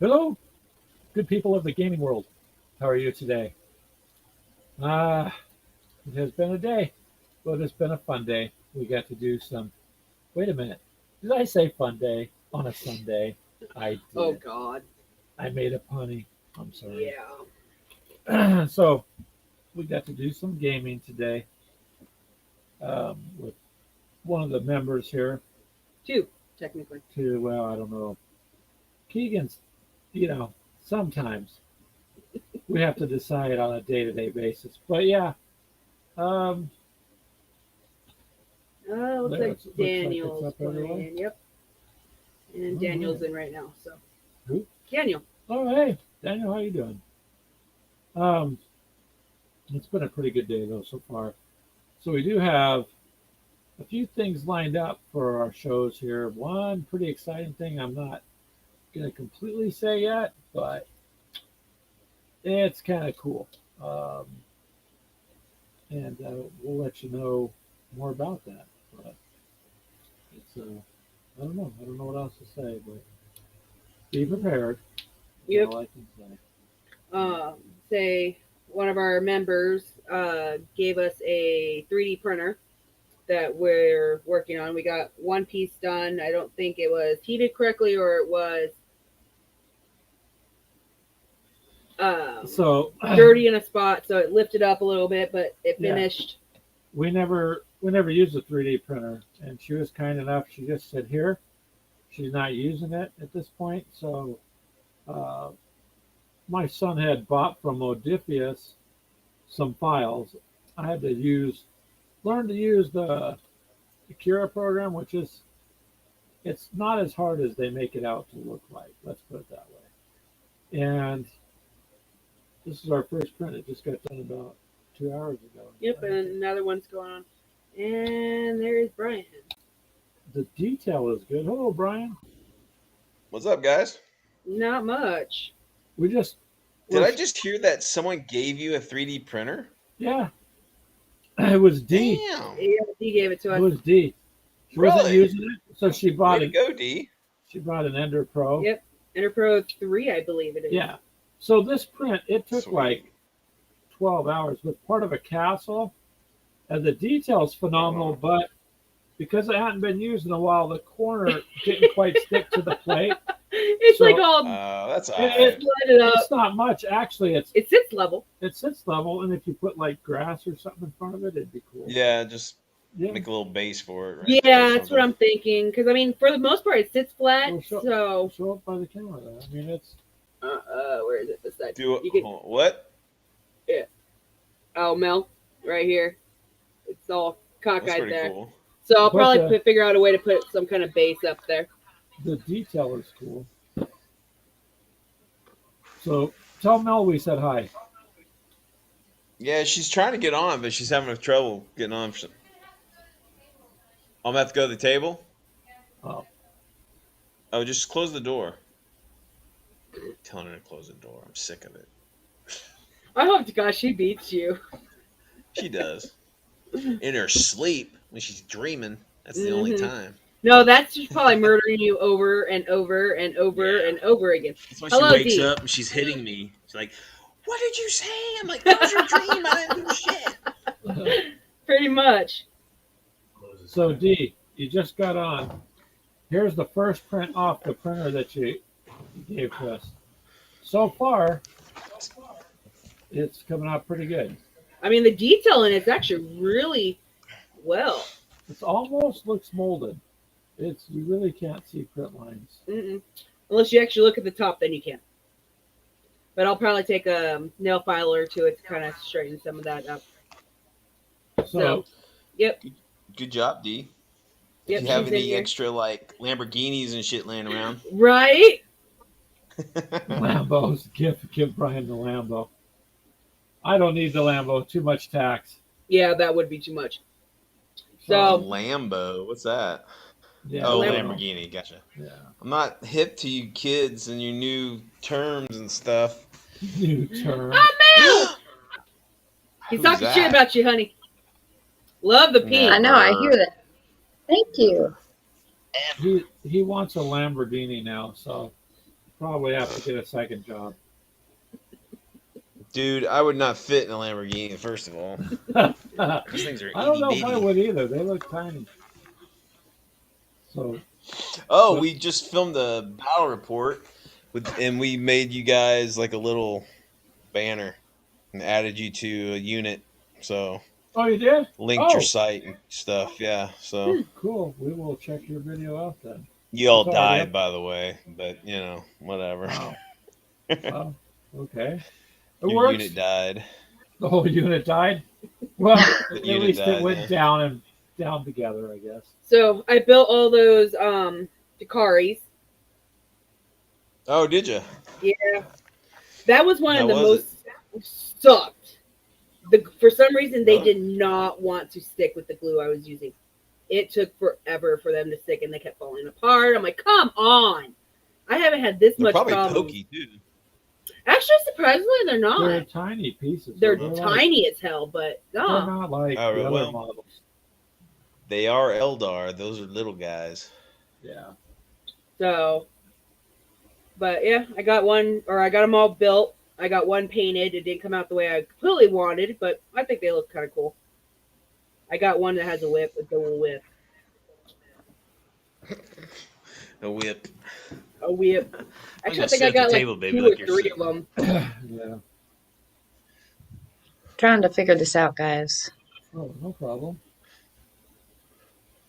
Hello, good people of the gaming world. How are you today? Ah, it has been a day, but it's been a fun day. We got to do some. Wait a minute. Did I say fun day on a Sunday? I Oh did. God. I made a punny. I'm sorry. Yeah. So we got to do some gaming today with one of the members here. Two, technically. To well, I don't know. Keegan's, sometimes we have to decide on a day-to-day basis. But yeah, um, Looks there like looks like it's Daniel's up everyone. playing. Yep. And All Daniel's right. in right now. So Who? Daniel. Oh, hey, Daniel, how you doing? Um, it's been a pretty good day though so far. So we do have a few things lined up for our shows here. One pretty exciting thing I'm not going to completely say yet, but it's kind of cool. Um, and we'll let you know more about that. But it's I don't know. I don't know what else to say, but be prepared. That's Yep. all I can say. Um, Say one of our members gave us a 3D printer that we're working on. We got one piece done. I don't think it was heated correctly or it was um, So dirty in a spot, so it lifted up a little bit, but it yeah, finished. we never used a 3D printer, and she was kind enough. She just said here. She's not using it at this point, so uh, my son had bought from Modifius some files. I had to learn to use the Akira program, which is it's not as hard as they make it out to look like. Let's put it that way. And this is our first print. It just got done about 2 hours ago. Yep, and another one's going on. And there's Brian. The detail is good. Hello, Brian. What's up, guys? Not much. We just Did we're I just hear that someone gave you a 3D printer? yeah. It was D. Damn. Yeah, he gave it to It us. was D. She wasn't Really? using it, so she Way bought to an go, D. she bought an Ender Pro. Yep. Enterpro 3, I believe it is. Yeah. So this print it took Sweet. like 12 hours with part of a castle, and the detail's phenomenal, Oh. but because it hadn't been used in a while, the corner didn't quite stick to the plate. It's So like all That's it, alright. slid it up. it's not much. Actually, It sits level. it sits level, and if you put like grass or something in front of it, it'd be cool. Yeah, just Yeah. make a little base for it. Right Yeah, there or that's what I'm something. thinking. Because, I mean, for the most part, it sits flat. Well, So, show up by the camera. Though. I mean, it's where is it? This side. Do it. You can, What? oh, Mel, right here. It's all That's cockeyed pretty there. cool. So I'll But, probably figure out a way to put some kind of base up there. the detail is cool. So tell Mel we said hi. Yeah, she's trying to get on, but she's having trouble getting on. I'm gonna have to go to the table. Oh, Oh, just close the door. I'm telling her to close the door. I'm sick of it. I hope to God she beats you. She does. In her sleep when she's dreaming. That's the only Mhm. time. No, that's just probably murdering you over and over and over Yeah. and over again. That's why Hello, she wakes D. up and she's hitting me. She's like, "What did you say?" I'm like, "That was your dream. I didn't do shit." Pretty much. so D, you just got on. Here's the first print off the printer that you gave to us. So far, it's coming out pretty good. I mean, the detail in it's actually really well. It almost looks molded. It's you really can't see print lines. Mm-mm. Unless you actually look at the top, then you can. But I'll probably take a nail file or two to kind of straighten some of that up. So Yep. Good job, D. Yep. Do you have she's in any here. extra like Lamborghinis and shit laying around? Right? Lambos, give Brian the Lambo. I don't need the Lambo. Too much tax. Yeah, that would be too much. A So, Lambo. What's that? Yeah, Oh, Lambo. Lamborghini. Gotcha. Yeah. I'm not hip to you kids and your new terms and stuff. New term. oh, Mel! He's Who's talking that? shit about you, honey. Love the pink. Yeah. I know, I hear that. Thank you. He wants a Lamborghini now, so probably have to get a second job. Dude, I would not fit in a Lamborghini, first of all. I Those things are don't itty know if I bitty. would either. They look tiny. So, Oh, but- we just filmed a battle report and we made you guys like a little banner and added you to a unit. So oh, you did? linked your Oh. site and stuff. Yeah. So Cool. We will check your video out then. you all It's already died, up. by the way, but whatever. Wow. Oh, okay. It Your works. unit died. The whole unit died. Well, The at unit least it died, went yeah. down and down together, I guess. So I built all those Dakaris. Oh, did you? Yeah, that was one How of the was most sucked. For some reason, they Oh. did not want to stick with the glue I was using. It took forever for them to stick, and they kept falling apart. I'm like, come on! I haven't had this They're much probably problem. pokey too. Actually, surprisingly, they're not. They're tiny pieces. They're like- tiny as hell, but They're no. not like Oh, the other well. models. They are Eldar. Those are little guys. Yeah. So, but yeah, I got them all built. I got one painted. It didn't come out the way I completely wanted, but I think they look kind of cool. I got one that has a double whip. A whip. A whip. Actually, gonna I think sit I at the got like table, baby, 2 like or you're 3 sitting. of them. Yeah. Trying to figure this out, guys. Oh, no problem.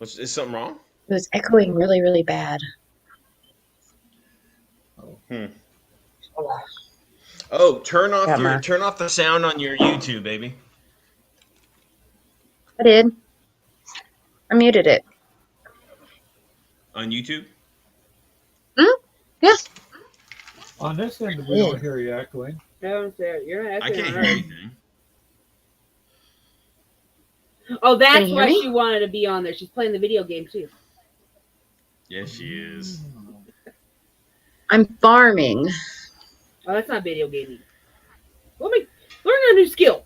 Is something wrong? It was echoing really, really bad. Oh, turn off Got turn off the sound on your YouTube, baby. I did. I muted it. On YouTube? Yeah. On this end, we don't hear you echoing. No, you're not I asking can't on hear her. anything. Oh, Can that's you hear why me? she wanted to be on there. She's playing the video game too. Yes, she is. I'm farming. Oh, that's not video gaming. Let me learn a new skill.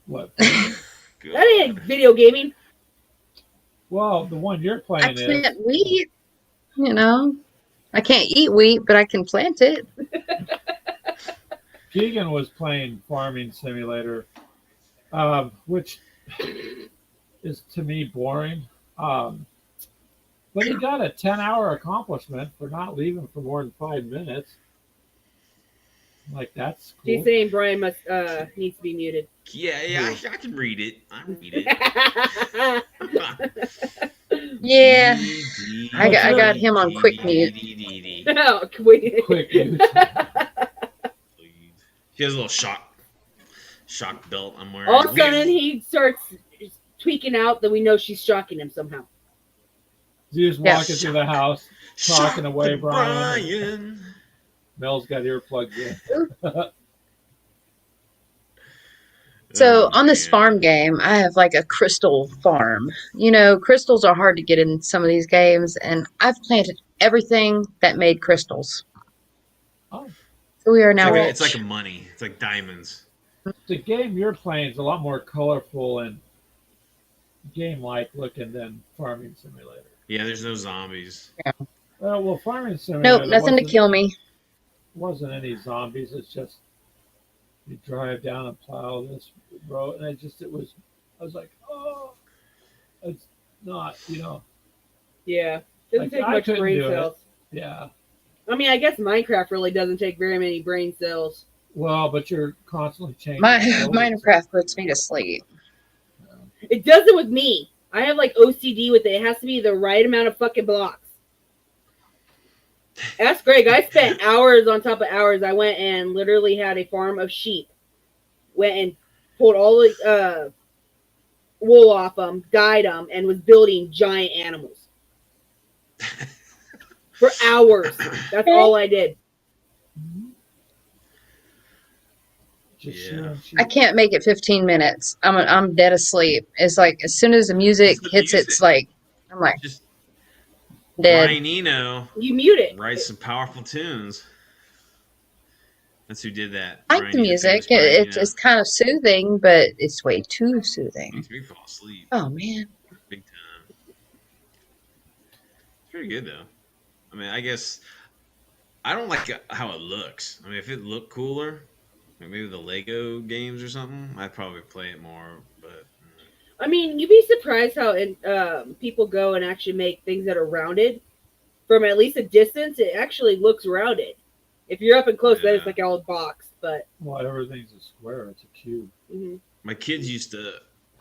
What? Good. That ain't video gaming. Well, the one you're I playing is. plant wheat. You know, I can't eat wheat, but I can plant it. Keegan was playing Farming Simulator, which is to me boring. But he got a 10-hour accomplishment for not leaving for more than 5 minutes. Like, that's cool. She's saying Brian must needs to be muted. Yeah, I can read it. I read it. Yeah. I got him on quick mute. No, wait. Quick mute. He has a little shock belt I'm wearing. All of a sudden, he starts tweaking out that we know she's shocking him somehow. You just Yeah. walking through the house, talking away, Brian. Brian. Mel's got earplugs in. So Oh, on this man. farm game, I have like a crystal farm. You know, crystals are hard to get in some of these games, and I've planted everything that made crystals. Oh. So we are It's now like, rich. it's like a money. It's like diamonds. The game you're playing is a lot more colorful and game-like looking than Farming Simulator. Yeah, there's no zombies. Well, Farming Simulator. Nope, nothing to kill me. Wasn't any zombies. It's just you drive down and plow this road, and I was like, oh, it's not, Yeah. Doesn't Like, take I much couldn't brain do it. cells. yeah. I mean, I guess Minecraft really doesn't take very many brain cells. Well, but you're constantly changing. My buildings. Minecraft puts me to sleep. It does it with me. I have like OCD with it. It has to be the right amount of fucking blocks. Ask Greg. I spent hours on top of hours. I went and literally had a farm of sheep. Went and pulled all the wool off them, dyed them, and was building giant animals for hours. That's all I did. Just Yeah. shearing sheep. I can't make it 15 minutes. I'm dead asleep. It's like as soon as the music It's the hits, music. it's like I'm like Just dead. Brian Eno You mute it. writes some powerful tunes. That's who did that. I like Brian the Eno, music. famous Brian It's Eno. it's kind of soothing, but it's way too soothing. Makes me fall asleep Oh man. big time. It's pretty good though. I mean, I guess I don't like how it looks. I mean, if it looked cooler, like maybe the Lego games or something, I'd probably play it more. But I mean, you'd be surprised how people go and actually make things that are rounded from at least a distance. It actually looks rounded. If you're up and close, then it's Yeah. like all boxed. But Well, everything's a square. It's a cube. mhm. my kids used to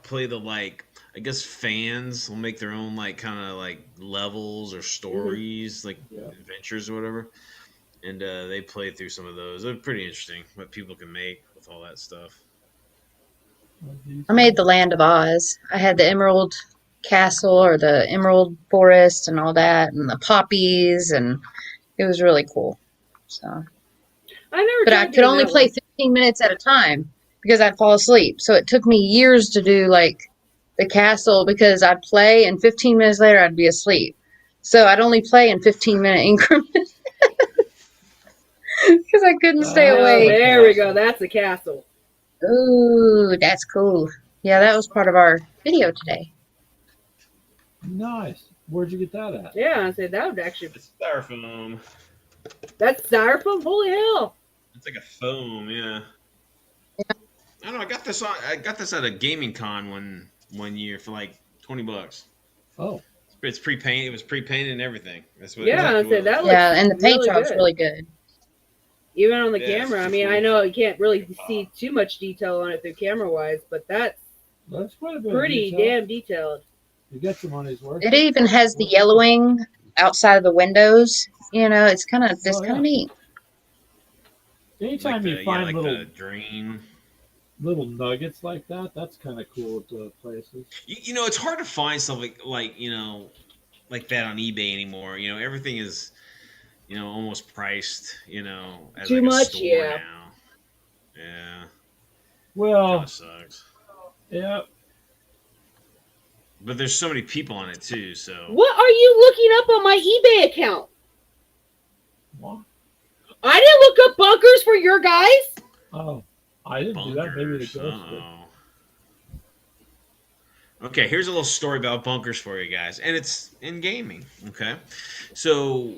play the I guess fans will make their own kind of levels or stories, like Yeah. adventures or whatever. And they played through some of those. They're pretty interesting what people can make with all that stuff. I made the Land of Oz. I had the Emerald Castle or the Emerald Forest and all that, and the poppies, and it was really cool. So, I never but I tried could doing only that play one. 15 minutes at a time because I'd fall asleep. So it took me years to do the castle because I'd play and 15 minutes later I'd be asleep. So I'd only play in 15-minute increments because I couldn't stay Oh, awake. there we go. That's a castle. Ooh, that's cool. Yeah, that was part of our video today. Nice. Where'd you get that at? Yeah, I said that would actually. It's styrofoam. That's styrofoam. Holy hell! It's like a foam, yeah. I don't know. I got this at a gaming con one year for like $20. Oh, It's pre-painted. It was pre-painted and everything. That's what. Yeah, I it said was. that looks Yeah, and the paint really job's good. really good. Even on the Yeah, it's camera. I just mean, cool. I know you can't really see too much detail on it through camera wise, but that's that's quite a bit. pretty of detail. damn detailed. You get your money's worth. It even has the yellowing outside of the windows. You know, it's kind of yeah. neat. Anytime the, you find like little the drain. little nuggets like that, that's kind of cool at the places. You know, it's hard to find stuff like like that on eBay anymore. You know, everything is almost priced. As Too like a much, store yeah. now. Yeah, Well, kind of sucks. yeah. But there's so many people on it too. So What are you looking up on my eBay account? Well, I didn't look up bunkers for your guys. oh, I didn't do that. Maybe the bunkers. ghost did. Uh-oh. Okay, here's a little story about bunkers for you guys, and it's in gaming. Okay, so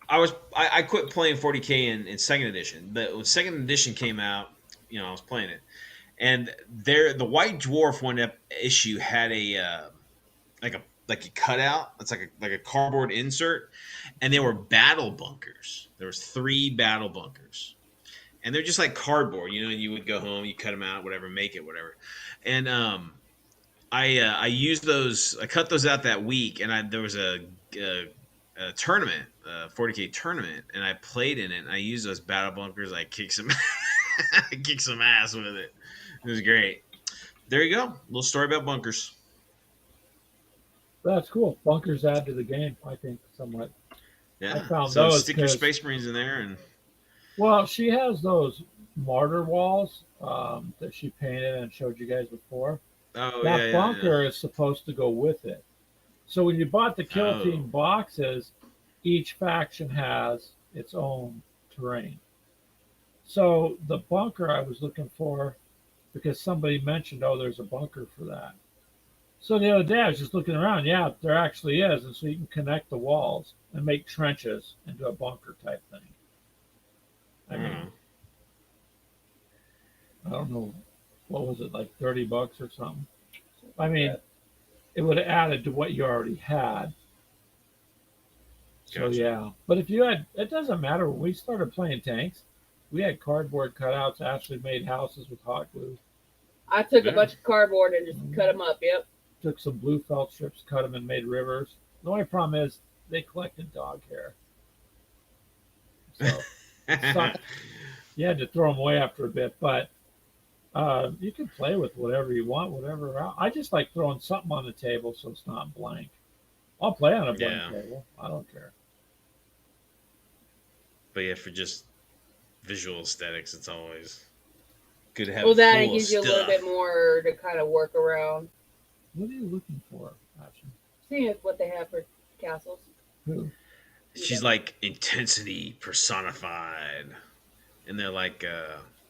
I quit playing 40K in second edition, but when second edition came out, I was playing it, and the White Dwarf issue had a like a cutout. It's like a cardboard insert, and they were battle bunkers. There was 3 battle bunkers, and they're just like cardboard. You would go home, you cut them out, whatever, make it, whatever, and I used those. I cut those out that week, and there was a tournament, a 40K tournament, and I played in it. And I used those battle bunkers. I kicked some, I kicked some ass with it. It was great. There you go. Little story about bunkers. That's cool. Bunkers add to the game, I think, somewhat. Yeah. I found so those stick your 'cause- Space Marines in there, and Well, she has those martyr walls that she painted and showed you guys before. oh That yeah, bunker is supposed to go with it. So when you bought the Kill Oh. Team boxes, each faction has its own terrain. So the bunker I was looking for, because somebody mentioned, oh, there's a bunker for that. So the other day I was just looking around. Yeah, there actually is. And so you can connect the walls and make trenches into a bunker type thing. I mean, Mhm. I don't know, what was it, like $30 or something? I mean, it would have added to what you already had. So Gotcha. yeah, but if you had, it doesn't matter. When we started playing tanks, we had cardboard cutouts. Ashley made houses with hot glue. I took Yeah. a bunch of cardboard and just cut them up. Yep. Took some blue felt strips, cut them, and made rivers. The only problem is they collected dog hair, so you had to throw them away after a bit. But you can play with whatever you want, whatever. I just like throwing something on the table so it's not blank. I'll play on a blank Yeah. table. I don't care. But yeah, for just visual aesthetics, it's always good to have. Well, that full gives you a little stuff. bit more to kind of work around. What are you looking for, Ashley? Seeing what they have for castles. Who? She's like intensity personified, and they're like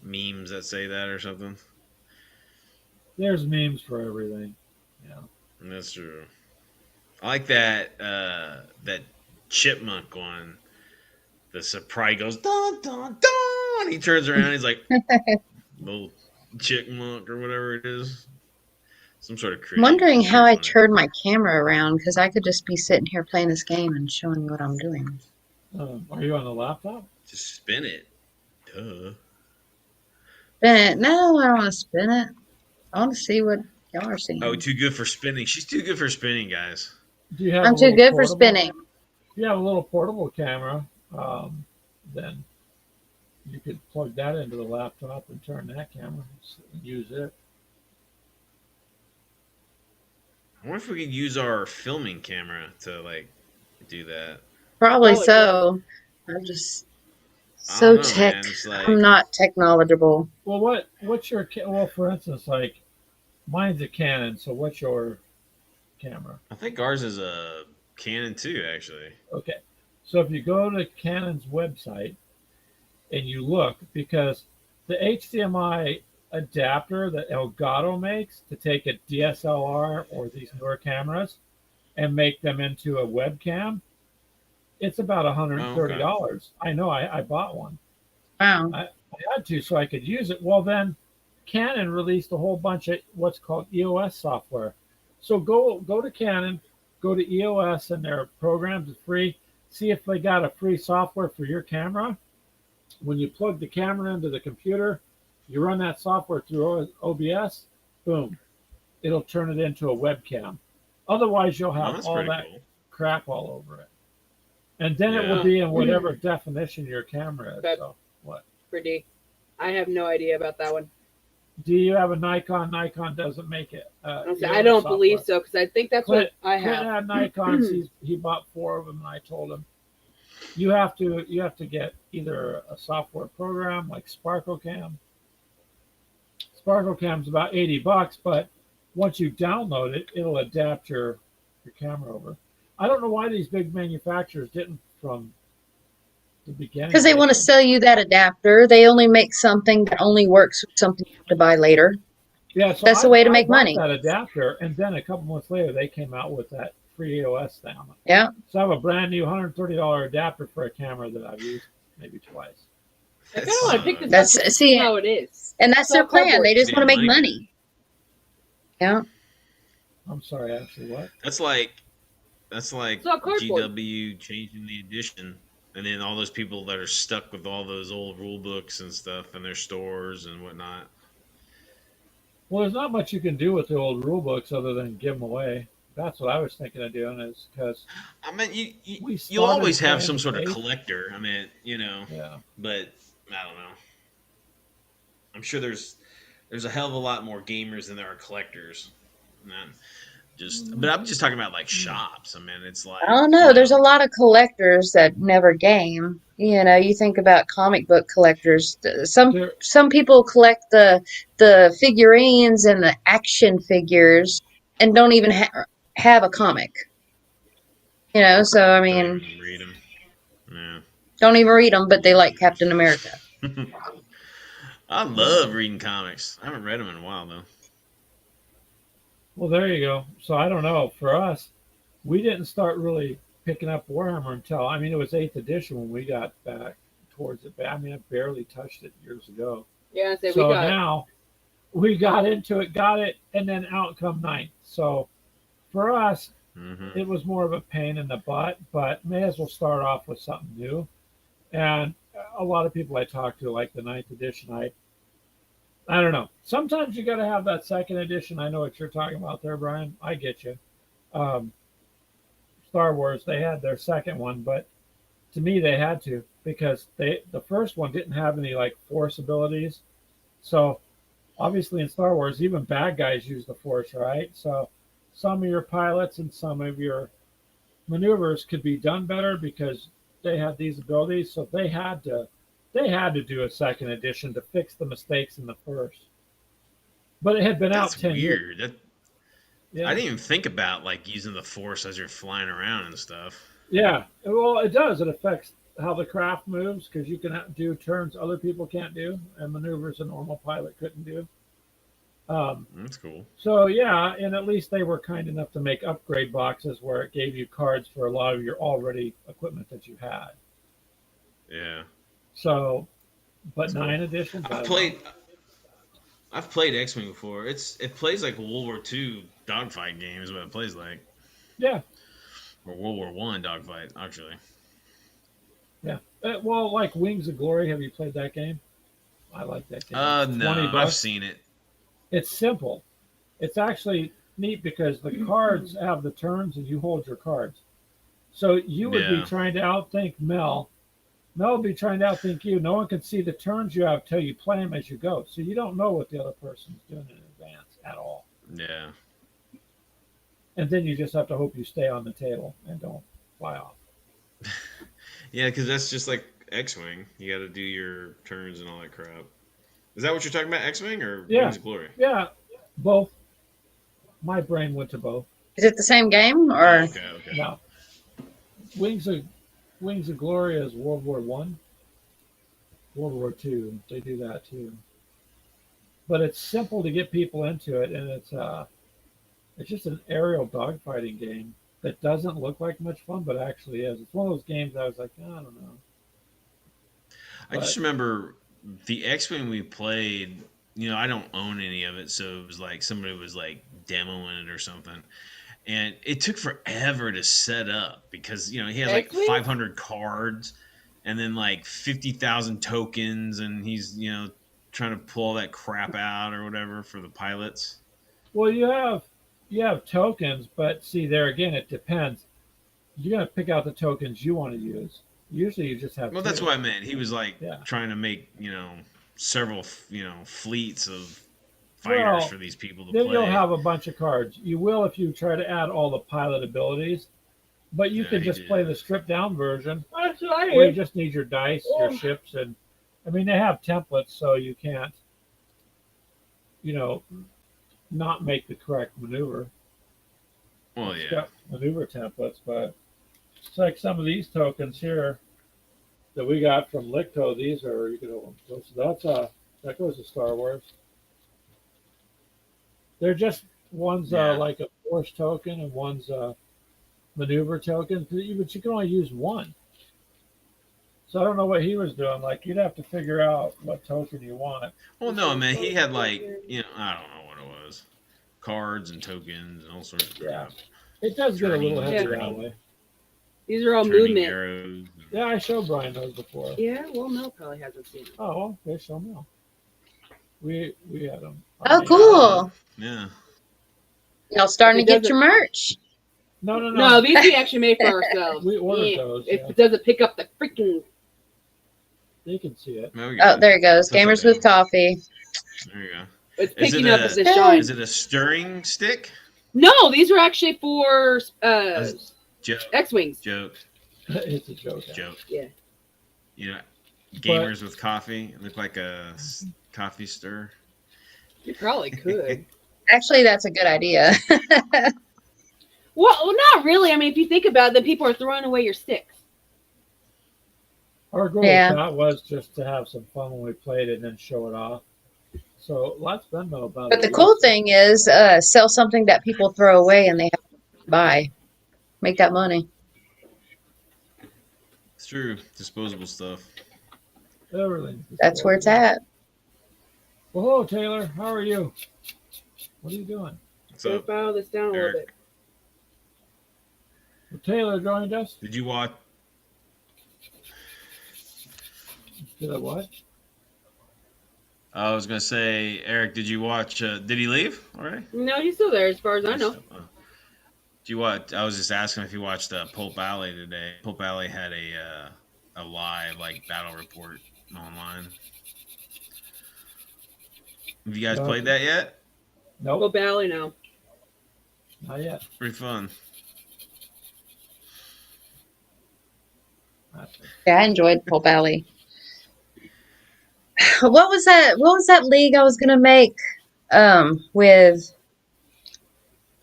memes that say that or something. There's memes for everything. Yeah. And that's true. I like that that chipmunk one. the surprise goes dun dun dun. He turns around. He's like little chickmunk or whatever it is. Some sort of I'm creature. wondering It's how very I funny. turn my camera around because I could just be sitting here playing this game and showing you what I'm doing. Are you on the laptop? Just spin it. Duh. Spin it? No, I don't want to spin it. I want to see what y'all are seeing. Oh, too good for spinning. She's too good for spinning, guys. Do you have I'm a too little good for portable? spinning. If you have a little portable camera, then you could plug that into the laptop and turn that camera and use it. I wonder if we could use our filming camera to like do that. Probably Probably so. I'm just I so don't know, tech. man. It's like I'm not tech knowledgeable. Well, what's your well? For instance, like mine's a Canon. So what's your camera? I think ours is a Canon too, actually. Okay, so if you go to Canon's website and you look, because the HDMI adapter that Elgato makes to take a DSLR or these newer cameras and make them into a webcam, it's about $130. I know, I bought one. Wow. I had to so I could use it. Well, then Canon released a whole bunch of what's called EOS software. So go to Canon, go to EOS, and their programs are free. See if they got a free software for your camera. When you plug the camera into the computer, you run that software through OBS, boom, it'll turn it into a webcam. Otherwise, you'll Oh, have that's all pretty that cool. crap all over it. And then it Yeah. will be in whatever definition your camera is. That- So what? Pretty. I have no idea about that one. Do you have a Nikon? Nikon doesn't make it. I don't believe so because I think that's what I Clint have. had Nikons. He bought 4 of them, and I told him you have to get either a software program like SparkleCam. SparkleCam's about $80, but once you download it, it'll adapt your camera over. I don't know why these big manufacturers didn't from the beginning. Because they want to sell you that adapter. They only make something that only works with something you have to buy later. Yeah, so That's the way to make bought money. that adapter, and then a couple months later, they came out with that free EOS thing. Yeah. So I have a brand new $130 adapter for a camera that I've used maybe twice. I kind of want to pick this That's up to see, how it is. and that's their plan. They just want to make money. Yeah. I'm sorry, actually, what? That's like It's not cardboard. GW changing the edition, and then all those people that are stuck with all those old rule books and stuff in their stores and whatnot. Well, there's not much you can do with the old rule books other than give them away. That's what I was thinking of doing, is because I mean, We you'll started always have playing some sort of base. collector. I mean, yeah, but I don't know. I'm sure there's a hell of a lot more gamers than there are collectors. But I'm just talking about like shops. I mean, it's like I don't know. There's a lot of collectors that never game. You know, you think about comic book collectors. There- Some people collect the figurines and the action figures and don't even have a comic. You know, so I Don't mean, even read them. don't even read them, but they like Captain America. Yeah. I love reading comics. I haven't read them in a while though. well, there you go. So I don't know. For us, we didn't start really picking up Warhammer until, I mean, it was 8th edition when we got back towards it. I mean, I barely touched it years ago. Yeah, I say So we got now we got into it, got it, and then out come 9th. So for us, Hmm. it was more of a pain in the butt, but may as well start off with something new. And a lot of people I talk to, like the 9th edition, I don't know. Sometimes you got to have that 2nd edition. I know what you're talking about there, Brian. I get you. Star Wars, they had their 2nd one, but to me, they had to, because the first one didn't have any like force abilities. So obviously in Star Wars, even bad guys use the force, right? So some of your pilots and some of your maneuvers could be done better because they had these abilities. So they had to do a 2nd edition to fix the mistakes in the first. But it had been That's out 10 years. weird. Yeah. I didn't even think about like using the force as you're flying around and stuff. Yeah, well, it does. It affects how the craft moves because you can do turns other people can't do and maneuvers a normal pilot couldn't do. That's cool. So yeah, and at least they were kind enough to make upgrade boxes where it gave you cards for a lot of your already equipment that you had. Yeah. So, but 9 editions. I've played X-Wing before. It plays like a World War II dogfight game is what it plays like, Yeah, or World War One dogfight actually. yeah. Well, like Wings of Glory. Have you played that game? I like that game. It's 20 No, I've bucks. seen it. It's simple. It's actually neat because the cards have the turns and you hold your cards. So you would be Yeah. trying to outthink Mel. Mel would be trying to outthink you. No one can see the turns you have till you play them as you go. So you don't know what the other person's doing in advance at all. Yeah. And then you just have to hope you stay on the table and don't fly off. Yeah, because that's just like X-Wing. You got to do your turns and all that crap. Is that what you're talking about, X-Wing or Yeah. Wings of Glory? Yeah, both. My brain went to both. Is it the same game Oh, or? okay. No, Wings of Glory is World War One, World War Two. They do that too. But it's simple to get people into it, and it's just an aerial dogfighting game that doesn't look like much fun, but actually is. It's one of those games I was like, I don't know. I just remember the X-Wing we played. I don't own any of it, so it was like somebody was like demoing it or something, and it took forever to set up because he had like X-Wing? 500 cards, and then like 50,000 tokens, and he's trying to pull all that crap out or whatever for the pilots. Well, you have tokens, but see there again, it depends. You're gonna pick out the tokens you want to use. Usually, you just have. Well, that's two. what I meant. He was like Yeah. trying to make several fleets of fighters Well, for these people to Then play. you'll have a bunch of cards. You will if you try to add all the pilot abilities, but you Yeah, can he just did. play the stripped down version That's what I where you did. just need your dice, Oh. your ships, and I mean they have templates, so you can't, not make the correct maneuver. Well, It's yeah. got maneuver templates, but it's like some of these tokens here that we got from Licto. These are that goes to Star Wars. They're just one's Yeah. like a force token and one's a maneuver token, but you can only use one. So I don't know what he was doing. Like you'd have to figure out what token you want. Well, no, man. He had like I don't know what it was, cards and tokens and all sorts of Yeah. crap. It does get a little Turning- heavy Yeah. that way. These are all Turning movement. arrows. Yeah, I showed Brian those before. Yeah, well, Mel probably hasn't seen them. Oh, well, okay, show me. We had them. Oh, cool. Yeah. Y'all starting It to get doesn't- your merch. No. No, these we actually made for ourselves. We ordered Yeah. those. If Yeah. it doesn't pick up the freaking. They can see it. There we Oh, go. there it goes. That's Gamers okay. with coffee. There you go. It's Is picking it up a- as it shines. Is it a stirring stick? No, these are actually for Joke. X-wings. Joke. It's a joke. Joke. Yeah. Gamers with coffee look like a coffee stir. You probably could. Actually, that's a good idea. Well, not really. I mean, if you think about it, then people are throwing away your sticks. Our goal Yeah. with that was just to have some fun when we played it and then show it off. So let's Ben know about But it. the cool thing is, sell something that people throw away and they have to buy. Make that money. It's true. Disposable stuff. Everything's That's where it's at. Well, hello, Taylor. How are you? What are you doing? So, So file this down a little Eric. bit. Well, Taylor joined us. did you watch? Did I what? I was gonna say, Eric, did you watch? Did he leave already? No, he's still there, as far as I know. Do you watch? I was just asking if you watched Pulp Alley today. Pulp Alley had a live like battle report online. Have you guys No. played that yet? Well, Nope, Bally now. not yet. Pretty fun. Yeah, I enjoyed Pulp Alley. What was that? What was that league I was gonna make? With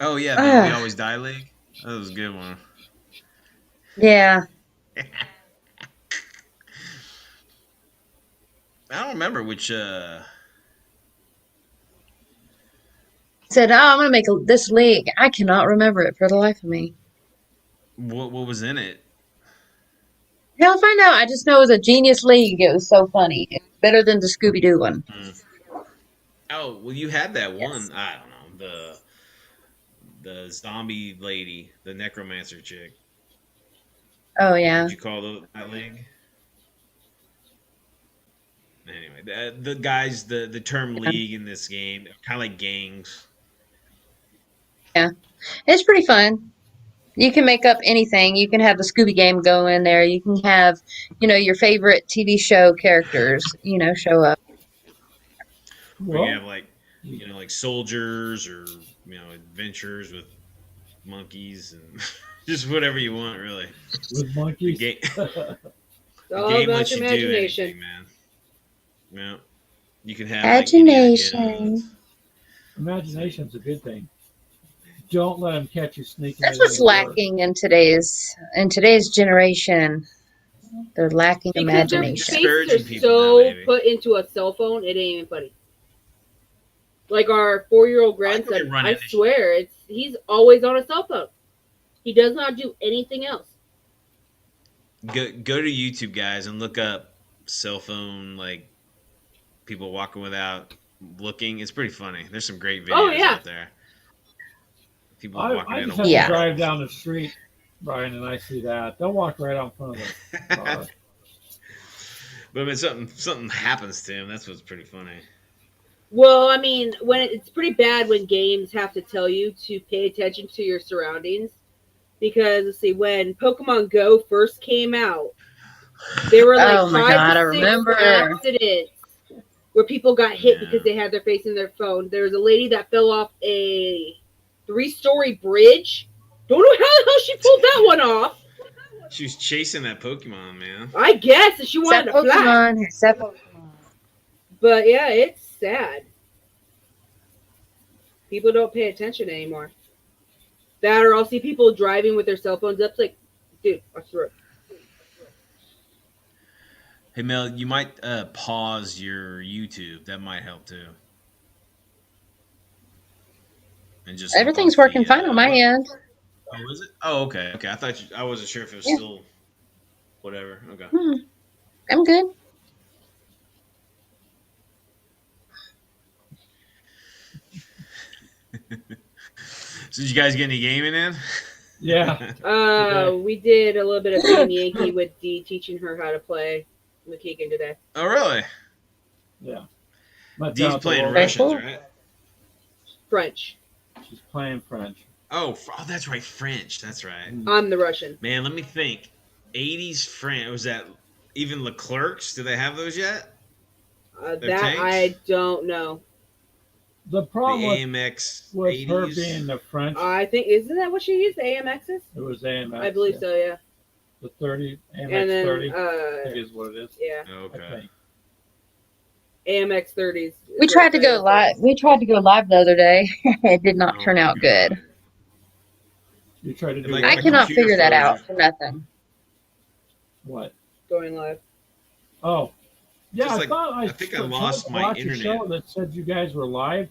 Oh yeah, the We Ah. Always Die League. That was a good one. yeah, I don't remember which. said, "Oh, I'm gonna make this league." I cannot remember it for the life of me. What was in it? Hell if I know. I just know it was a Genius League. It was so funny. It's better than the Scooby Doo one. Oh, well, you had that Yes. one. I don't know, the zombie lady, the necromancer chick. Oh yeah. Did you call that league? Anyway, the guys, the term league in this game, kind of like gangs. It's pretty fun. You can make up anything. You can have the Scooby game go in there. You can have, your favorite TV show characters, show up. Or you Well, have like, like soldiers or adventures with monkeys and just whatever you want, really. with The monkeys. game, It's the all game about lets your you do imagination. anything, man. Yeah, you can have like, Indiana Jones. Imagination's a good thing. Don't let them catch you sneaking. That's it in what's your work. lacking in today's generation. They're lacking Because their imagination. Discouraging faces are people so now, maybe. put into a cell phone, it ain't even funny. Like our 4-year-old I can grandson, run I into swear, he's always on a cell phone. He does not do anything else. Go to YouTube, guys, and look up cell phone like people walking without looking. It's pretty funny. There's some great videos Oh, yeah. out there. People I walking in just a have Yeah. to drive down the street, Brian, and I see that. They'll walk right out in front of the car. But I mean, something happens to him. That's what's pretty funny. Well, I mean, it's pretty bad when games have to tell you to pay attention to your surroundings. Because, let's see, when Pokemon Go first came out, there were like Oh my 5 God, I to 6 remember. accidents where people got hit Yeah. because they had their face in their phone. There was a lady that fell off a 3-story bridge. Don't know how the hell she pulled that one off. She was chasing that Pokemon, man. I guess and she wanted Except to fly. Pokemon. Except Pokemon. But yeah, it's sad. People don't pay attention anymore. That or I'll see people driving with their cell phones up. It's like, dude, watch the road. Hey Mel, you might pause your YouTube. That might help too. And just look Everything's off working fine on my end. Oh, is it? Oh, okay. Okay, I wasn't sure if it was Yeah. still whatever. Okay. I'm good. So did you guys get any gaming in? Yeah. We did a little bit of being Yankee with Dee teaching her how to play McKeegan today. Oh, really? Yeah. But Dee's down playing below, Russians, cool. right? French. She's playing French. Oh, that's right, French. That's right. I'm the Russian. Man, let me think. 80s French. Was that even Leclerc's? Do they have those yet? That tanks? I don't know. The The problem AMX with 80s? her being the French, I think isn't that what she used? The AMXs? it was AMX. I believe yeah. so. Yeah. The 30, AMX And then 30, I think is what it is. yeah, I Okay. think. AMX 30s. We tried to go live. We tried to go live the other day. It did not Oh turn my out God. good. You try to do Like I my what? cannot computer figure that froze. out for nothing. What? Going live. Oh, yeah. Just I like- thought I think I tried lost to my watch a internet. show that said you guys were live,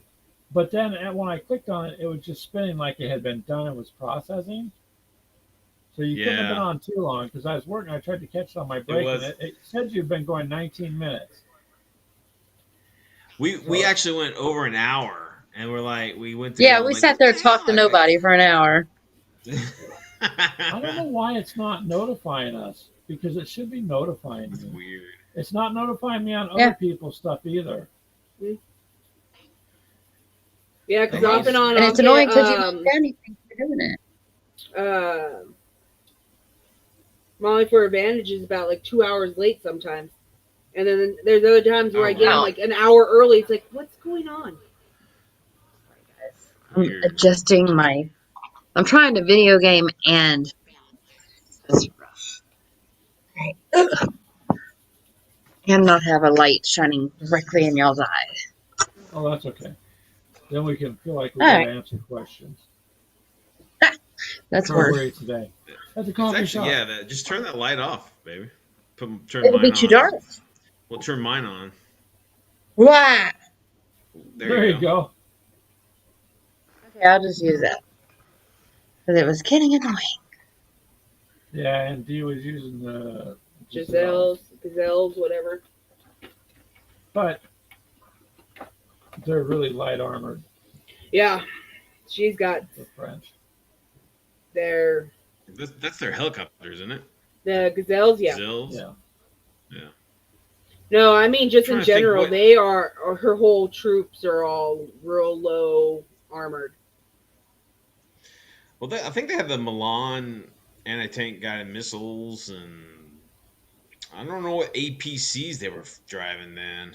but then when I clicked on it, it was just spinning like it had been done and was processing. So you couldn't have been Yeah. on too long because I was working. I tried to catch it on my break, was. and it said you've been going 19 minutes. We actually went over an hour, and we're like, we went to Yeah, go, we like, sat what there the talked to hell? nobody for an hour. I don't know why it's not notifying us because it should be notifying It's me. weird. It's not notifying me on Yeah. other people's stuff either. Yeah, because Nice. off and on. And I'll it's annoying get, because you don't get anything for doing it. Molly for Advantage is about like 2 hours late sometimes. And then there's other times where Oh, I get wow. them like an hour early. It's like, what's going on? I'm Weird. adjusting my. I'm trying to video game and. It's rough. Right. And not have a light shining directly in y'all's eye. Oh, that's okay. Then we can feel like we All can right. answer questions. That's Where word. were you today? At the It's coffee actually, shop. yeah, just turn that light off, baby. Turn It'll mine be too on. dark. Well, turn mine on. Wow. There you go. Okay, I'll just use that. Because it was getting annoying. Yeah, and Dee was using the Gazelles, whatever. But they're really light armored, Yeah, she's got the French. their That's their helicopters, isn't it? the Gazelles. Yeah. Zills? Yeah. Yeah. No, I mean just Trying in to think general, what- they are. Or her whole troops are all real low armored. Well, I think they have the Milan anti-tank guided missiles, and I don't know what APCs they were driving then.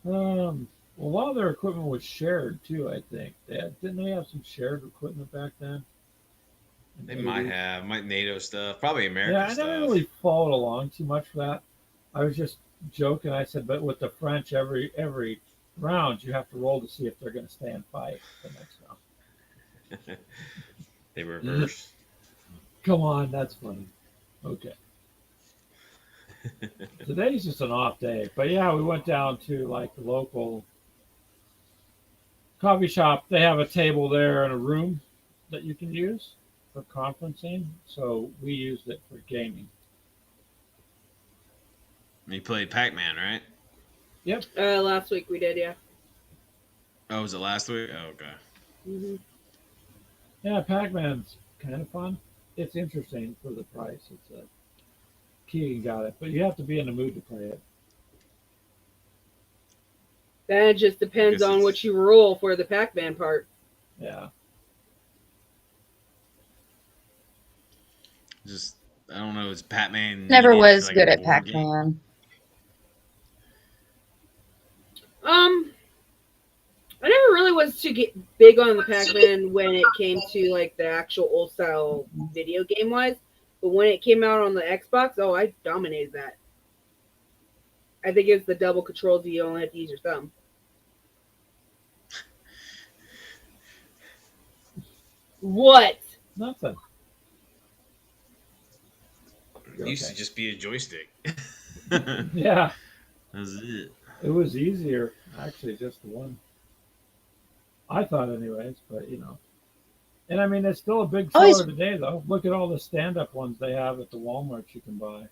Well, a lot of their equipment was shared too. I think didn't they have some shared equipment back then? In They the might 80s? have, NATO stuff, probably American Yeah, I stuff. never really followed along too much for that. I was just joking. I said, but with the French, every round you have to roll to see if they're going to stay and fight the next round. They reversed. Come on, that's funny. Okay. Today's just an off day, but yeah, we went down to like the local coffee shop. They have a table there and a room that you can use for conferencing. So we used it for gaming. You played Pac-Man, right? Yep. Last week we did, yeah. Oh, was it last week? Oh, okay. Hmm. Yeah, Pac-Man's kind of fun. It's interesting for the price. It's a Keegan got it, but you have to be in the mood to play it. Then it just depends Guess on it's- what you roll for the Pac-Man part. Yeah. Just, I don't know. It's Pac-Man. Never needed was like good a at board game? Pac-Man. I never really was too big on the Pac-Man when it came to like the actual old style video game wise, but when it came out on the Xbox, oh, I dominated that. I think it's the double controls. You only have to use your thumb. What? Nothing. It used to Okay. just be a joystick. That Yeah, was it. it was easier actually, just the one. I thought, anyways, but and I mean, it's still a big Always- seller today, though. Look at all the stand-up ones they have at the Walmart you can buy.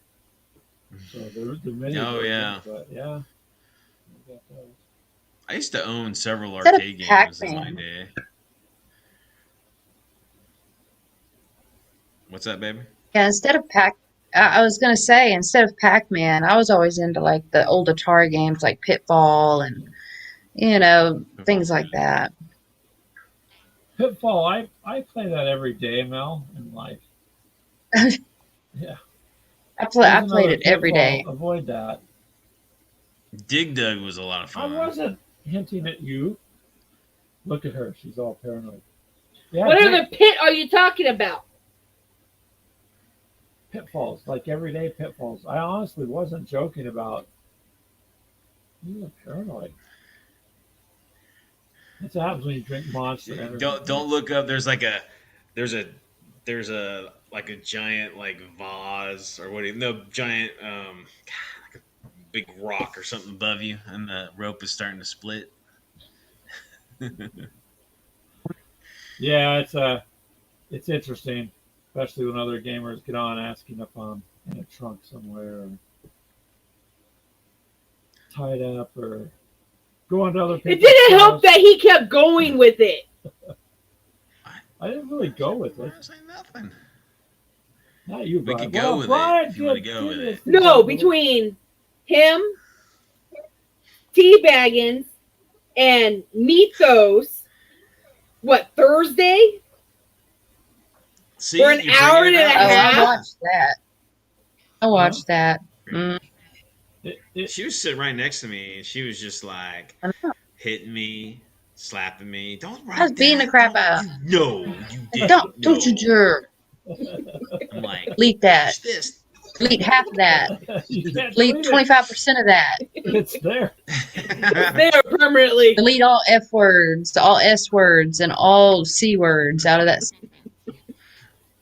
So they're many. Oh, versions, yeah. But yeah. You got those. I used to own several Instead of arcade games in my Pac-Man. day. What's that, baby? Yeah, instead of I was gonna say instead of Pac-Man, I was always into like the old Atari games like Pitfall and things like that. Pitfall. I play that every day, Mel, in life. Yeah. I Here's played another it every pitfall. day. Avoid that. Dig Dug was a lot of I fun. wasn't hinting at you. Look at her. She's all paranoid. Yeah, What Dig- other pit are you talking about? pitfalls, like everyday pitfalls. I honestly wasn't joking about you are paranoid. That's what happens when you drink Monster Energy. Don't look up. There's a like a giant like vase or what? No, giant like a big rock or something above you, and the rope is starting to split. Yeah, it's interesting, especially when other gamers get on asking if I'm in a trunk somewhere, or tied up, or going to other It people's didn't help house. that he kept going with it. I didn't really go with I it. didn't say nothing. Not you, We Brian. could go Well, with it Brian if you wanna did- go did with this it. to No, jump between him, Teabaggins, and Mythos, what, Thursday? See, For an you're hour bringing it and a up. Oh, half? I watched that. I watched that. Mm, She was sitting right next to me, and she was just like I know. hitting me, slapping me. Don't write I was beating that. the crap Don't out. you know you did. Don't you dare I'm like, delete that. watch this. Delete half of that. You can't Delete delete it. 25% of that. It's there. There permanently. Delete all F words, all S words, and all C words out of that.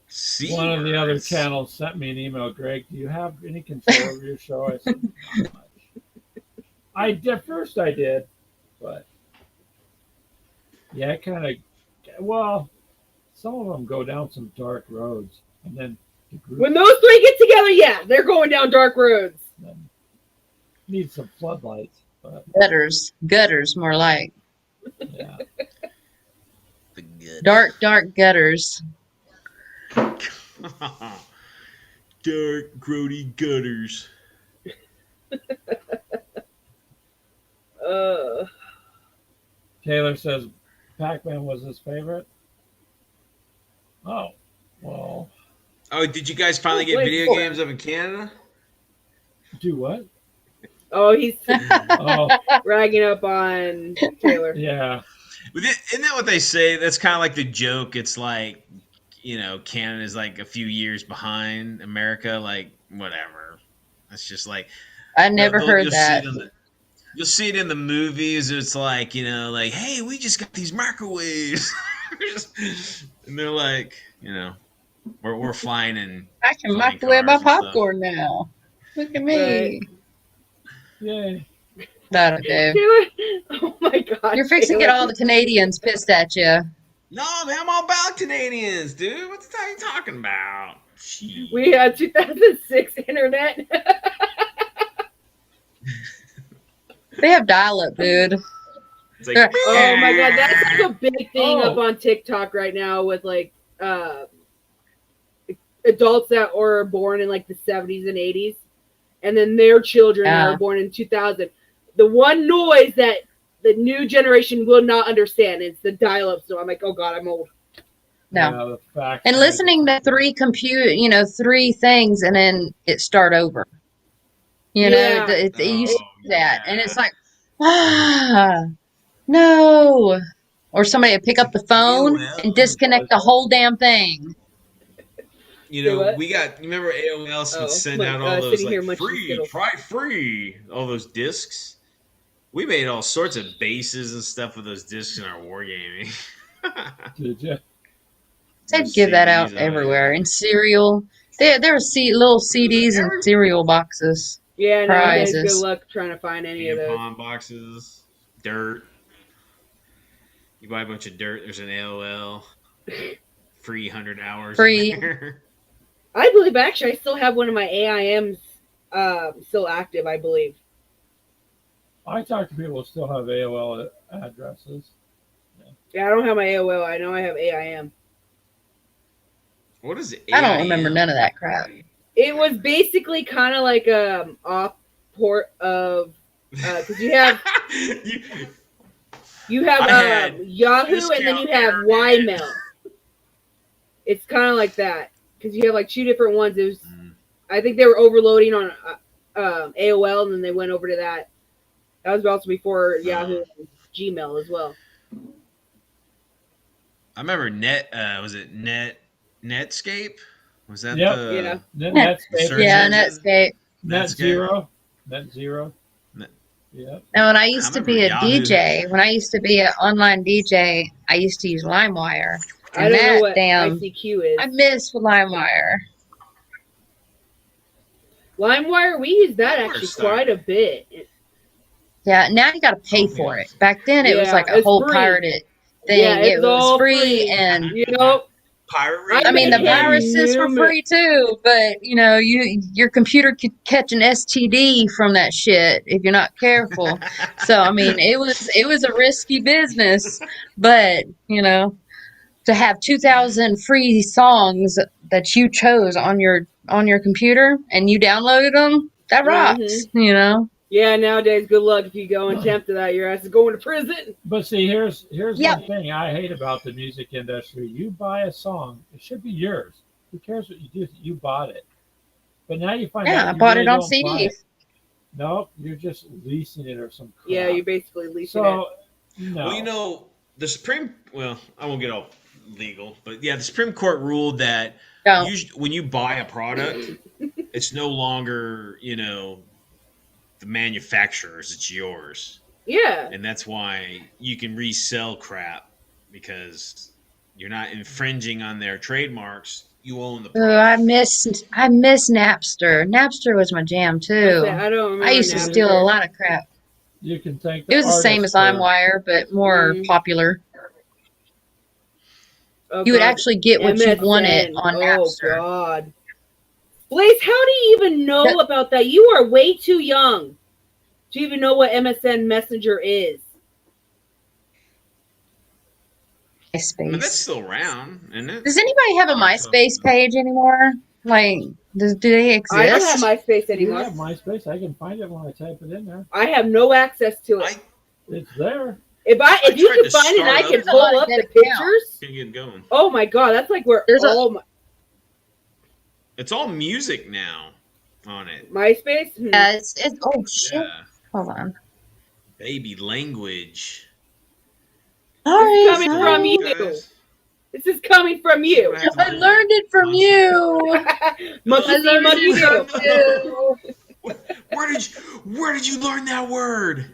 See, One of the other words. channels sent me an email. Greg, do you have any control over your show? I said, not much. At first I did, but yeah, it kind of. Well, some of them go down some dark roads, and then the group. When those three get together, yeah, they're going down dark roads. Need some floodlights, but Gutters, more like yeah. The good. dark gutters. Dark, grody gutters. Taylor says Pac-Man was his favorite. Oh, well, Oh, did you guys finally get Wait, video hold games up in Canada? do what? Oh, he's Oh, ragging up on Taylor. yeah. Isn't that what they say? That's kind of like the joke. It's like, Canada's like a few years behind America. Like, whatever. It's just like I never heard you'll that. You'll see it in the movies. It's like, like, hey, we just got these microwaves, and they're like, we're flying in. I can flying microwave my cars and stuff. popcorn now. Look at me. Yay. That'll do. Taylor, oh my God. You're fixing to get all the Canadians pissed at you. No, man, I'm all about Canadians, dude. What the hell are you talking about? Jeez. We had 2006 internet. They have dial-up, dude. It's like, Oh my God, that's like a big thing Oh. up on TikTok right now with like adults that were born in like the 70s and 80s, and then their children that Yeah. were born in 2000. The one noise that the new generation will not understand is the dial-up. So I'm like, oh God, I'm old. No. Yeah, the fact And that- listening to three things, and then it start over. Yeah. It used to Oh, do that, and yeah. it's like, no. Or somebody would pick up the phone and disconnect the whole damn thing. Say what? We got. You remember AOL Oh, would send like, out all those sitting here like munching free, Skittles. try free, all those discs. We made all sorts of bases and stuff with those discs in our wargaming. Did you? They'd Those give that CDs out on it. everywhere. In cereal. There were little CDs and cereal boxes. Yeah, nowadays, Prizes. good luck trying to find any of those. Tampon boxes, dirt. You buy a bunch of dirt. There's an AOL free 100 hours. Free. in there. I believe actually I still have one of my AIMs still active, I believe. I talk to people who still have AOL addresses. Yeah, I don't have my AOL. I know I have AIM. What is it? I don't remember none of that crap. It was basically kind of like off port of because you have I had Yahoo and then you have YMail. It's kind of like that because you have like two different ones. It was, I think they were overloading on AOL and then they went over to that. That was also before Yahoo and Gmail as well. I remember was it Netscape? Was that Yep. the Yeah. Netscape. Search Yeah, engine? Netscape. Net Netscape. zero. Net zero. Net- Yep. Now, when I used to be a remember Yahoo. DJ, when I used to be an online DJ, I used to use LimeWire. I And don't know that what damn, ICQ is. I miss LimeWire. LimeWire, we use that LimeWire's actually starting. quite a bit. Yeah, now you got to pay for it. Back then, it was Yeah, like a it's whole free. pirated thing. Yeah, it it's was all free, and You know, Pirate I I mean, the been paying viruses were numerous- free too. But your computer could catch an STD from that shit if you're not careful. So I mean, it was a risky business, but to have 2,000 free songs that you chose on your computer and you downloaded them, that rocks. yeah, nowadays, good luck if you go and tempt to that. Your ass is going to prison. But see, here's Yep. one thing I hate about the music industry. You buy a song, it should be yours. Who cares what you do? You bought it. But now you find out Yeah, I you bought really it on don't buy CDs. it. No, you're just leasing it or some crap. Yeah, you're basically leasing it. so no. Well, the Supreme. Well, I won't get all legal, but yeah, the Supreme Court ruled that Don't. when you buy a product, it's no longer the manufacturer's; it's yours, Yeah. and that's why you can resell crap because you're not infringing on their trademarks. You own the Oh, product. I miss Napster. Napster was my jam too. I don't remember. I used to now. steal a lot of crap. You can thank It was the same as artist for- LimeWire, but more Mhm. popular. Oh, You would God. actually get what you MSN. wanted on Oh, Napster. God. Blaze, how do you even know about that? You are way too young to even know what MSN Messenger is. I mean, that's MySpace. still around, isn't it? Does anybody have a MySpace page anymore? Like, do they exist? I don't have MySpace You anymore. have MySpace. I can find it when I type it in there. I have no access to it. It's there. If you tried can to find it, and I start can up- pull up the pictures. Can't get going. Oh my god, that's like where There's all my It's all music now on it. MySpace. Yeah, it's oh shit. Yeah. Hold on. Baby language. Sorry, coming from you. Guys, This is coming from you. I learned it from you. Monkey I see, learned monkey it do. from you. Where did you learn that word?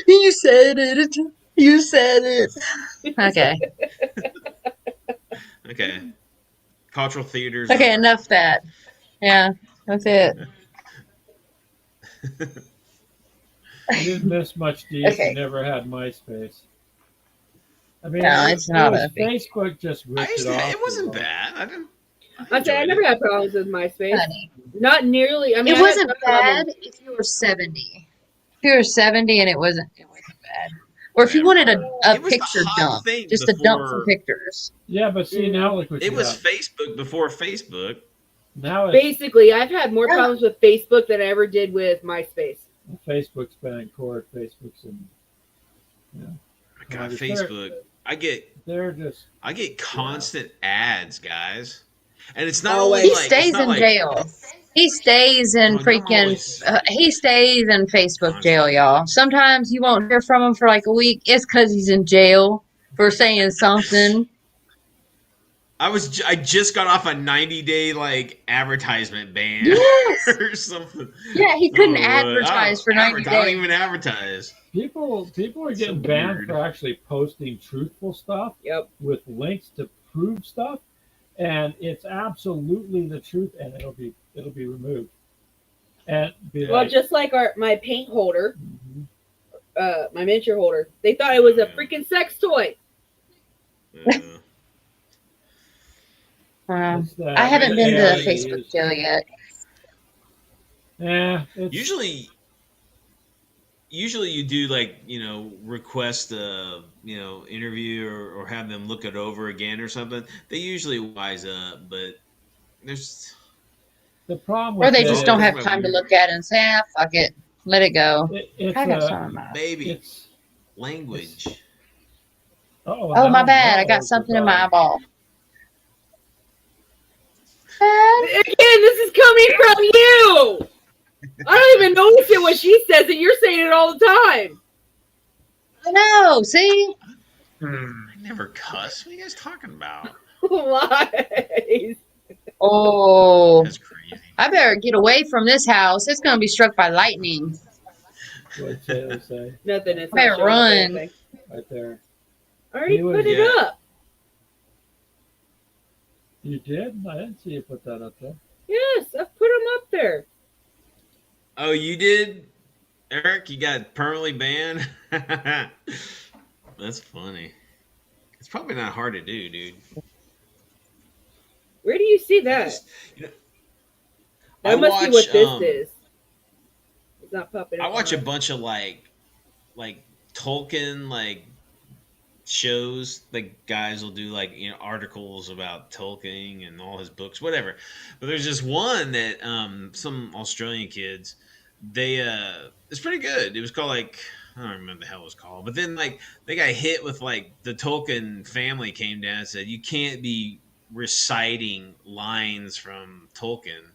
You said it. You said it. Okay. Okay. Cultural theaters. Okay, are- enough that. Yeah, that's it. You didn't miss much, D, if Okay. you never had MySpace. I mean, No, it's not was a big- Facebook just I ripped used it to, off. it wasn't for a while. bad. I didn't. I say I enjoyed never it. had problems with MySpace. Honey. Not nearly. I mean, It I had wasn't some bad problems. if you were 70. If you were 70 and it wasn't bad. Or if you wanted a It was the picture hot dump, thing just a dump before- for pictures. Yeah, but see, now look what It you was have. Facebook before Facebook. Now it's Basically, I've had more Yeah. problems with Facebook than I ever did with MySpace. Facebook's been in court. Facebook's in. God, They're- Facebook. They're just. I get constant ads, guys, and it's not Oh, only wait. He like stays it's not in like, jail. He stays in Oh, I'm freaking. always- He stays in Facebook jail, y'all. Sometimes you won't hear from him for like a week. It's because he's in jail for saying something. I just got off a 90-day like advertisement ban Yes. or something. Yeah, he couldn't Oh, advertise for 90 I don't days. even advertise. People are So getting banned weird. for actually posting truthful stuff Yep. with links to prove stuff, and it's absolutely the truth, and it'll be removed. And be Well, like, just like my paint holder, mhm. my miniature holder, they thought it was a freaking sex toy. Uh, It's that I haven't been to reality Facebook is- jail yet. Yeah, it's, usually you do like request a interview or have them look it over again or something. They usually wise up, but there's the problem. Or with they it just is don't have time to look at it and say, ah, fuck it. Let it go. It's I got a, some in my baby it's. language. Oh, my bad. I got something in my eyeball. Again, this is coming from you. I don't even notice it when she says it. You're saying it all the time. I know. See? I never cuss. What are you guys talking about? Lies. Oh, That's crazy. I better get away from this house. It's going to be struck by lightning. What Taylor say Nothing. It's Better not showing up run. anything. right there? I already He was- put it yeah. up. You did? I didn't see you put that up there. Yes, I put them up there. Oh, you did, Eric? You got permanently banned? That's funny. It's probably not hard to do, dude. Where do you see that? Just- you know, That I must be watch, what this is. It's not popping up. I watch a on- bunch of like Tolkien like shows. Like guys will do like articles about Tolkien and all his books, whatever. But there's this one that some Australian kids they it's pretty good. It was called like I don't remember the hell it was called. But then like they got hit with like the Tolkien family came down and said you can't be reciting lines from Tolkien.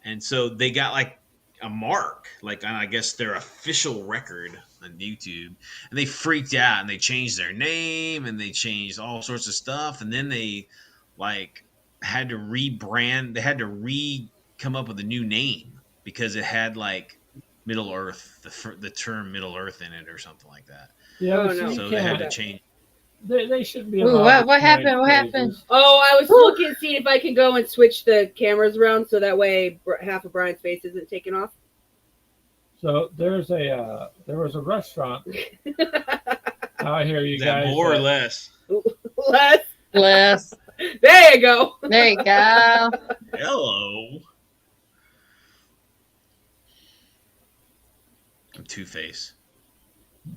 And so they got like a mark, like on, I guess their official record on YouTube, and they freaked out and they changed their name and they changed all sorts of stuff, and then they like had to rebrand. They had to come up with a new name because it had like Middle Earth, the term Middle Earth in it or something like that. Yeah, Oh, but no. see, So you they had to can't. change. They shouldn't be. Ooh, allowed what to happened? change What happened? phrases. Oh, I was Whew. looking to see if I can go and switch the cameras around so that way half of Brian's face isn't taken off. So there was a restaurant out here, you Is that guys. more or less? Less. Bless. There you go. There you go. Hello. I'm Two-Face.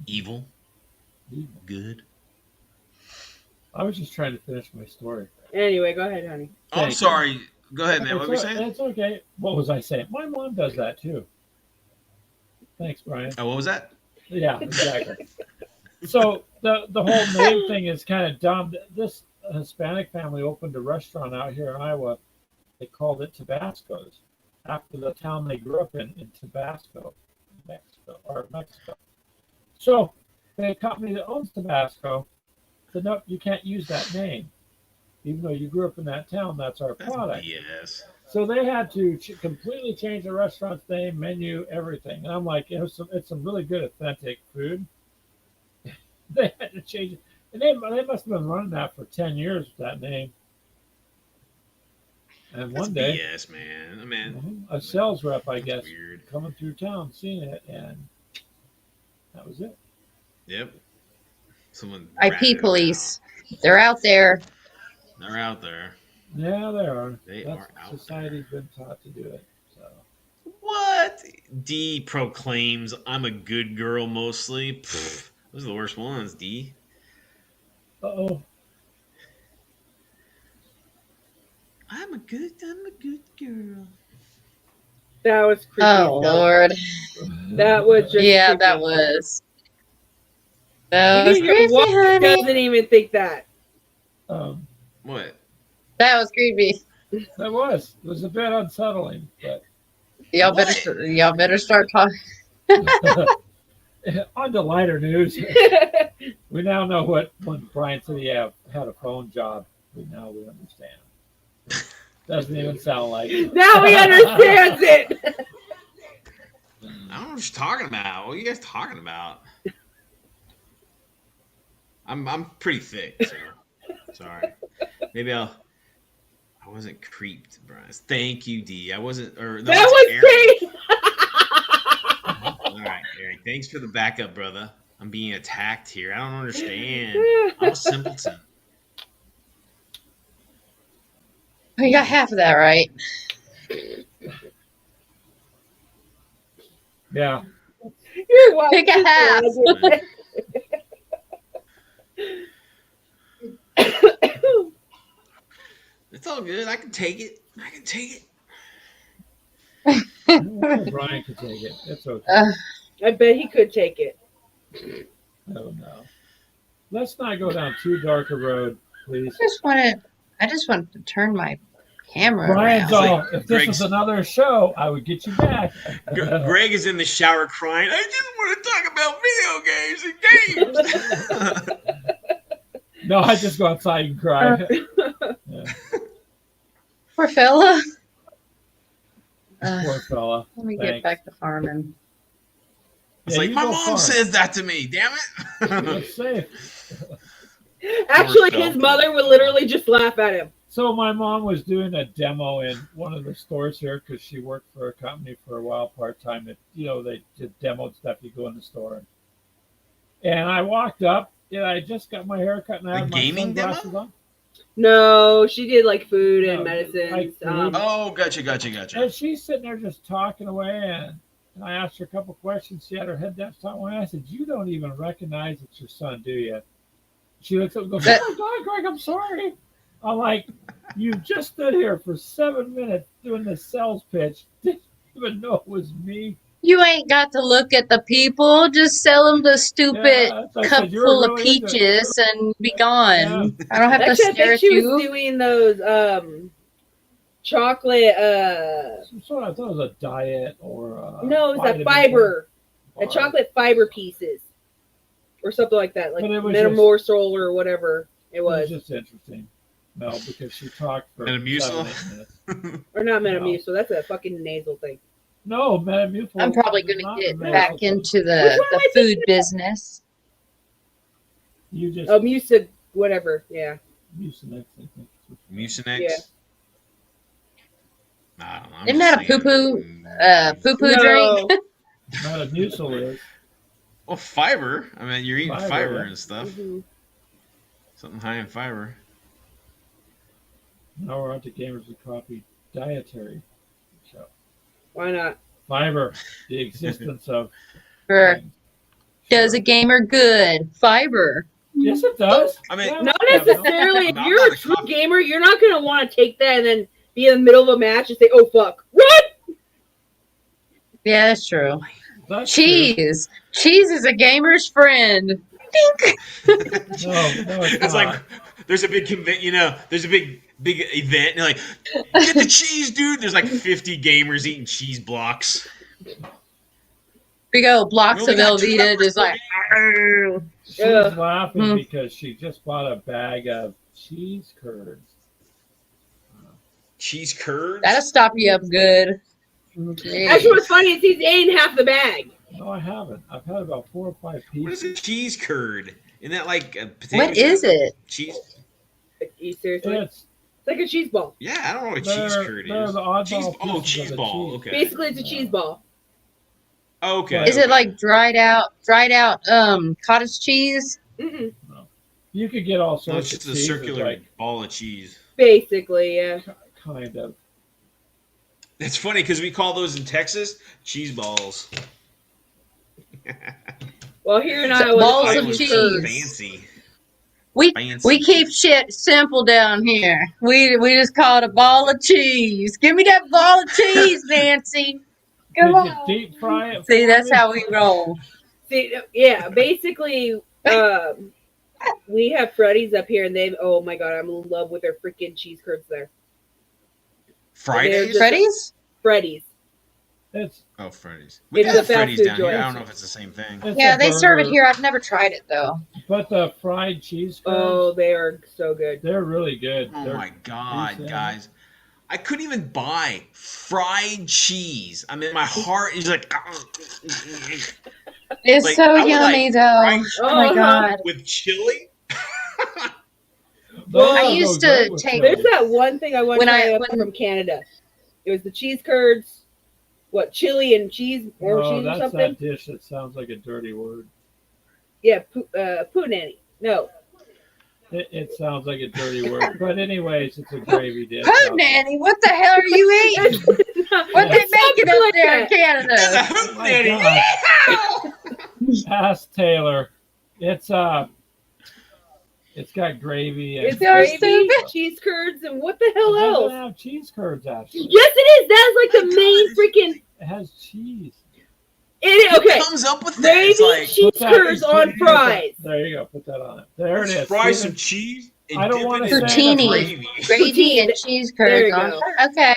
Evil. Good. I was just trying to finish my story. Anyway, go ahead, honey. Oh, I'm Thank sorry. Go ahead, man. What were you saying? It's okay. What was I saying? My mom does that too. Thanks, Brian. Oh, what was that? Yeah, exactly. So the whole name thing is kind of dumb. This Hispanic family opened a restaurant out here in Iowa. They called it Tabasco's after the town they grew up in Tabasco, Mexico. So the company that owns Tabasco said, "No, you can't use that name, even though you grew up in that town. That's our That's product." BS. So they had to completely change the restaurant's name, menu, everything. And I'm like, it's some really good, authentic food. They had to change it. And they must have been running that for 10 years with that name. And That's one day, BS, man. I mean, a sales rep, I that's guess, weird. coming through town, seeing it, and that was it. Yep. Someone. IP ratted him police. They're out there. out. They're out there. Yeah, they are. They That's are out society's been taught to do it. So What? D proclaims I'm a good girl mostly. Pfft, those are the worst ones, D. oh, I'm a good girl. That was creepy. Oh Lord. That was just Yeah, creepy. that was. That was Even your creepy, wife honey. doesn't even think that. What? That was creepy. That was. It was a bit unsettling, but Y'all What? better start talking. on to lighter news. We now know when Brian said he had a phone job. We understand. Doesn't even sound like it. Now he understands it. I don't know what you're talking about. What are you guys talking about? I'm pretty thick, so sorry. Maybe I wasn't creeped, Brian. Thank you, D. I wasn't. Or no, That that's was Eric. great. All right, Eric. Thanks for the backup, brother. I'm being attacked here. I don't understand. I'm a simpleton. You got half of that right. Yeah. Your wife Pick a just half. loves it. It's all good. I can take it. Brian could take it. It's okay. I bet he could take it. Oh no. Let's not go down too dark a road, please. I just wanted to turn my camera Brian's around. all, if this was another show, I would get you back. Greg is in the shower crying. I just want to talk about video games and games. No, I just go outside and cry. Yeah, Poor fella. poor fella. Let me Thanks. get back to farming. It's Yeah, like you my go mom farm. says that to me. Damn You're it. safe. Actually, Poor his fella. mother would literally just laugh at him. So my mom was doing a demo in one of the stores here because she worked for a company for a while part time. That they did demoed stuff. You go in the store, and I walked up. And I just got my hair cut and I A had my gaming demo? sunglasses on. No, she did like food and No, medicines. like food. Oh, gotcha. And she's sitting there just talking away, and I asked her a couple questions. She had her head down, talking away. I said, "You don't even recognize it's your son, do you?" She looks up and goes, "Oh my God, Greg, I'm sorry." I'm like, "You just stood here for 7 minutes doing this sales pitch. Didn't even know it was me." You ain't got to look at the people. Just sell them the stupid Yeah, I cup said, "You were full of really into it." peaches and be gone. Yeah. I don't have to Actually, I stare think at she you. was doing those chocolate. So I thought it was a diet or No, it was a vitamin fiber, thing. a chocolate fiber pieces, or something like that, like But it was Metamorsal or whatever it It was was, just interesting. No, because she talked for Metamucil? 7-8 minutes. or not No. Metamucil. That's a fucking nasal thing. No, Metamucil. I'm probably is going to not get a nasal back thing. into Which the one am I food business. You just Oh, Mucig, whatever. Yeah. Mucinex, I think. Mucinex? Yeah. I don't know. I'm Isn't just that a saying. poo-poo drink? Metamucil is. Well, fiber. I mean, you're eating Fiber, fiber yeah. and stuff. Mhm. Something high in fiber. Now we're on to Gamers with Coffee dietary show. Why not? Fiber, the existence of For things. does a gamer good. Fiber. Yes, it does. I mean, Yeah, Not yeah, necessarily. If I'm you're not a a true coffee- gamer, you're not going to want to take that and then be in the middle of a match and say, "Oh fuck, what?" Yeah, that's true. That's true. Cheese. Cheese is a gamer's friend. Dink. No, it's It's not. like there's a big there's a big event, and you're like, get the cheese, dude. There's like 50 gamers eating cheese blocks. Big old blocks We of only got 2 Velveeta members just per like. "Arr." She's Yeah. laughing Hmm. because she just bought a bag of cheese curds. Cheese curds. That'll stop you up good. Okay. Actually, what's funny is he's eating half the bag. No, I haven't. I've had about 4 or 5 What is pieces. a cheese curd? Isn't that like a potato? What is chip? it? Cheese. Like, you seriously? It's It's like a cheese ball. Yeah, I don't know what a cheese curd they're is. the oddball Cheese. Oh, pieces cheese of the ball. cheese. Okay. Basically, it's a cheese ball. Okay. Is it like dried out cottage cheese? Mm-mm. You could get all No, sorts it's of just a cheeses, circular like ball of cheese. Basically, yeah. kind of. It's funny because we call those in Texas cheese balls. Well, here in So Iowa, balls it's of called cheese. curds. Fancy. We Fancy. we keep shit simple down here. We just call it a ball of cheese. Give me that ball of cheese, Nancy. Come Could you on. deep fry it? See, for that's me? how we roll. See, yeah, basically, we have Freddy's up here, and they, oh my god, I'm in love with their freaking cheese curds there. Fridays? Freddy's? Freddy's. It's Oh, Freddy's. We It's got a fast Freddy's food down here. joint. I don't know if it's the same thing. it's Yeah, a they serve it burger, here. I've never tried it though. But the fried cheese curds, Oh, they are so good. they're really good. Oh They're- my god, These, guys. I couldn't even buy fried cheese. I mean, my heart is like It's Like, so I would yummy like though. fried Oh my Uh-huh. god. with chili. Those I go used to great with take- chili. There's that one thing I want When to I- try when- from Canada. It was the cheese curds, chili and cheese, or Oh, cheese or that's something? that dish that sounds like a dirty word. Yeah, punani. No. It sounds like a dirty word. But anyways, it's a gravy dish. Oh, Nanny, what the hell are you eating? What they It's making something up like there in that. Canada? Oh my Ask Taylor. It's got gravy and It's They are gravy, stupid. cheese curds, and what the hell It doesn't else? have cheese curds actually. Yes, it is. That is like the main freaking. It has cheese. It, okay, Who comes up with that? gravy, It's like, cheese Put that- curds put on that- fries. There you go. Put that on it. There it let's is. fry See, some cheese and I don't dip wanna it in say the Poutine. gravy. Gravy and cheese curds There on. you Okay.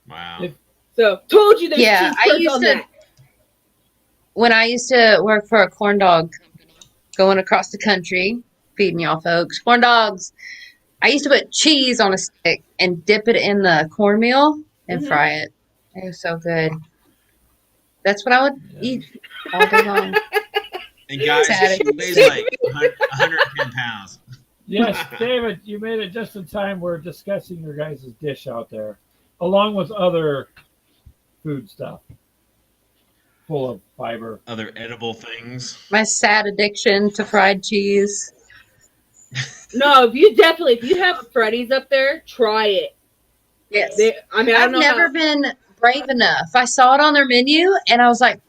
Wow. If- So told you there's Yeah, cheese I curds used on to- that. When I used to work for a corn dog company, going across the country, feeding y'all folks corn dogs, I used to put cheese on a stick and dip it in the cornmeal and Mhm. fry it. It was so good. That's what I would eat all day long. And guys, Saturday. she weighs like 110 pounds. Yes, David, you made it just in time. We're discussing your guys' dish out there, along with other food stuff full of fiber. Other edible things. My sad addiction to fried cheese. No, if you have Freddy's up there, try it. Yes. I don't I've know never how, been brave enough. I saw it on their menu and I was like,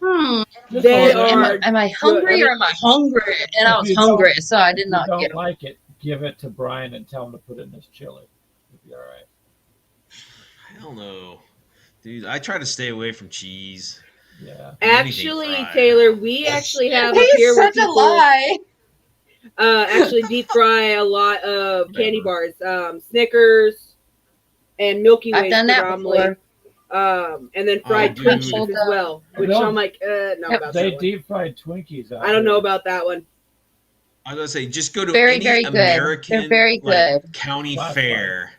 They Or are am I hungry good. or am I hungry? And I If was you don't- hungry, so I did If you not don't get them. like it, give it to Brian and tell him to put it in his chili. It'll be all right. Hell no. Dude, I try to stay away from cheese. Yeah. Actually, Anything fried. Taylor, we actually have up He's here where such a people lie. actually deep fry a lot of candy Never. bars, Snickers, and Milky Way I've done that predominantly. before. And then fried dude. Twinkies as well, which No. I'm like, no Yep. about They that one. deep fried Twinkies. Out I don't know here. about that one. I was gonna say, just go to Very, any very good. American They're very like, good. county That's fair.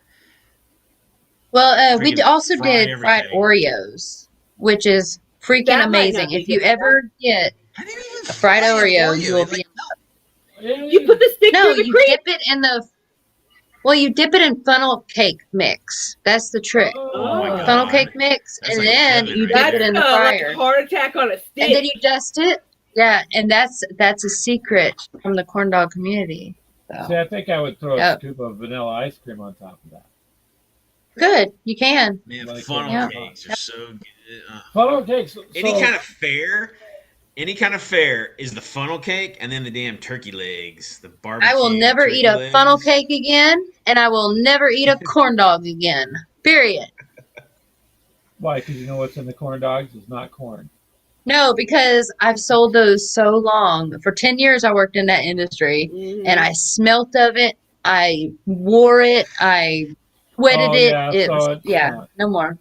Well, we Freaking also fry did fried everything. Oreos, which is freaking That might not amazing. be If you good. ever get I didn't even a fried fry an Oreo, you will It's be. like, Yeah, You put the stick No, through the you cream. dip it in the. Well, you dip it in funnel cake mix. That's the trick. Oh my God. Funnel cake mix, That's and like then heaven you right dip That's it in the like fryer, a heart attack on a stick. and then you dust it. Yeah, and that's a secret from the corn dog community. So See, I think I would throw a Yep. scoop of vanilla ice cream on top of that. good, you can. Man, Like funnel Yeah. cakes are so good. Funnel cakes. So, Any kind of fare is the funnel cake and then the damn turkey legs, the barbecue. I will never turkey eat a legs. funnel cake again, and I will never eat a corn dog again. Period. why? Because you know what's in the corn dogs is not corn. No, because I've sold those so long. For 10 years, I worked in that industry, Mhm. and I smelt of it. I wore it. I sweated Oh, it. yeah, It so was, it's yeah, not. no more.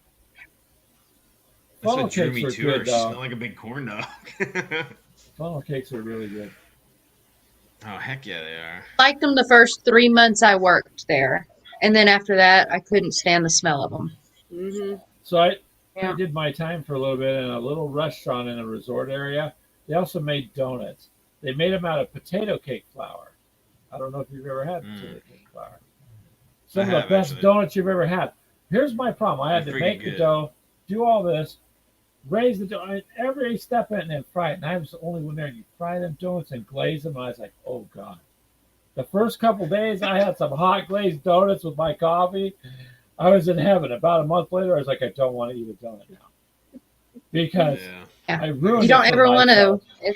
That's Funnel what drew cakes me are to her. good, She though. smelled like a big corn dog. Funnel cakes are really good. Oh heck yeah, they are. Liked them the first 3 months I worked there, and then after that, I couldn't stand the smell of them. Mhm. So I Yeah. did my time for a little bit in a little restaurant in a resort area. They also made donuts. They made them out of potato cake flour. I don't know if you've ever had potato cake flour. Some of the have, best actually. donuts you've ever had. Here's my problem. I had They're to freaking make the good. dough, do all this, raise the dough, and every step in it and then fry it. And I was the only one there. And you fry them donuts and glaze them. And I was like, oh God. The first couple days, I had some hot glazed donuts with my coffee. I was in heaven. About a month later, I was like, I don't want to eat a donut now because Yeah. I ruined You don't it for ever want myself. to.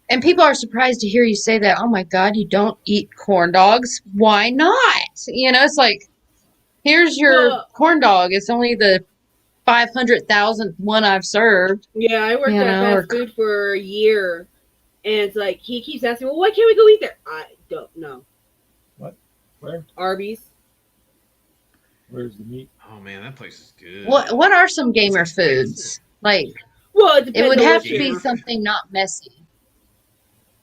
And people are surprised to hear you say that. Oh my God, you don't eat corn dogs. Why not? You know, it's like, here's your Well- corn dog. It's only the 500,000th one I've served. Yeah, I worked You at know, fast food for a year, and it's like he keeps asking, "Well, why can't we go eat there?" I don't know. Where? Arby's. Where's the meat? Oh man, that place is good. What are some gamer foods? Like, Well, it it depends would on have what to you- be gamer? something not messy.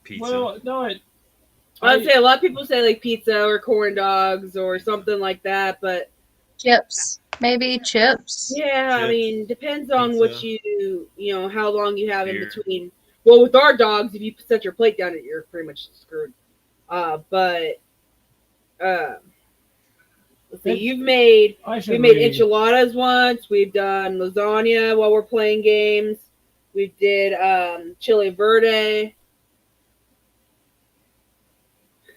Pizza. Well, no, I'd say a lot of people say like pizza or corn dogs or something like that, but Chips, maybe chips. yeah, I Chips, mean, depends on what pizza. you know, how long you have in Beer. between. Well, with our dogs, if you set your plate down, you're pretty much screwed. But let's see, I should we made read- enchiladas once. We've done lasagna while we're playing games. We did chili verde.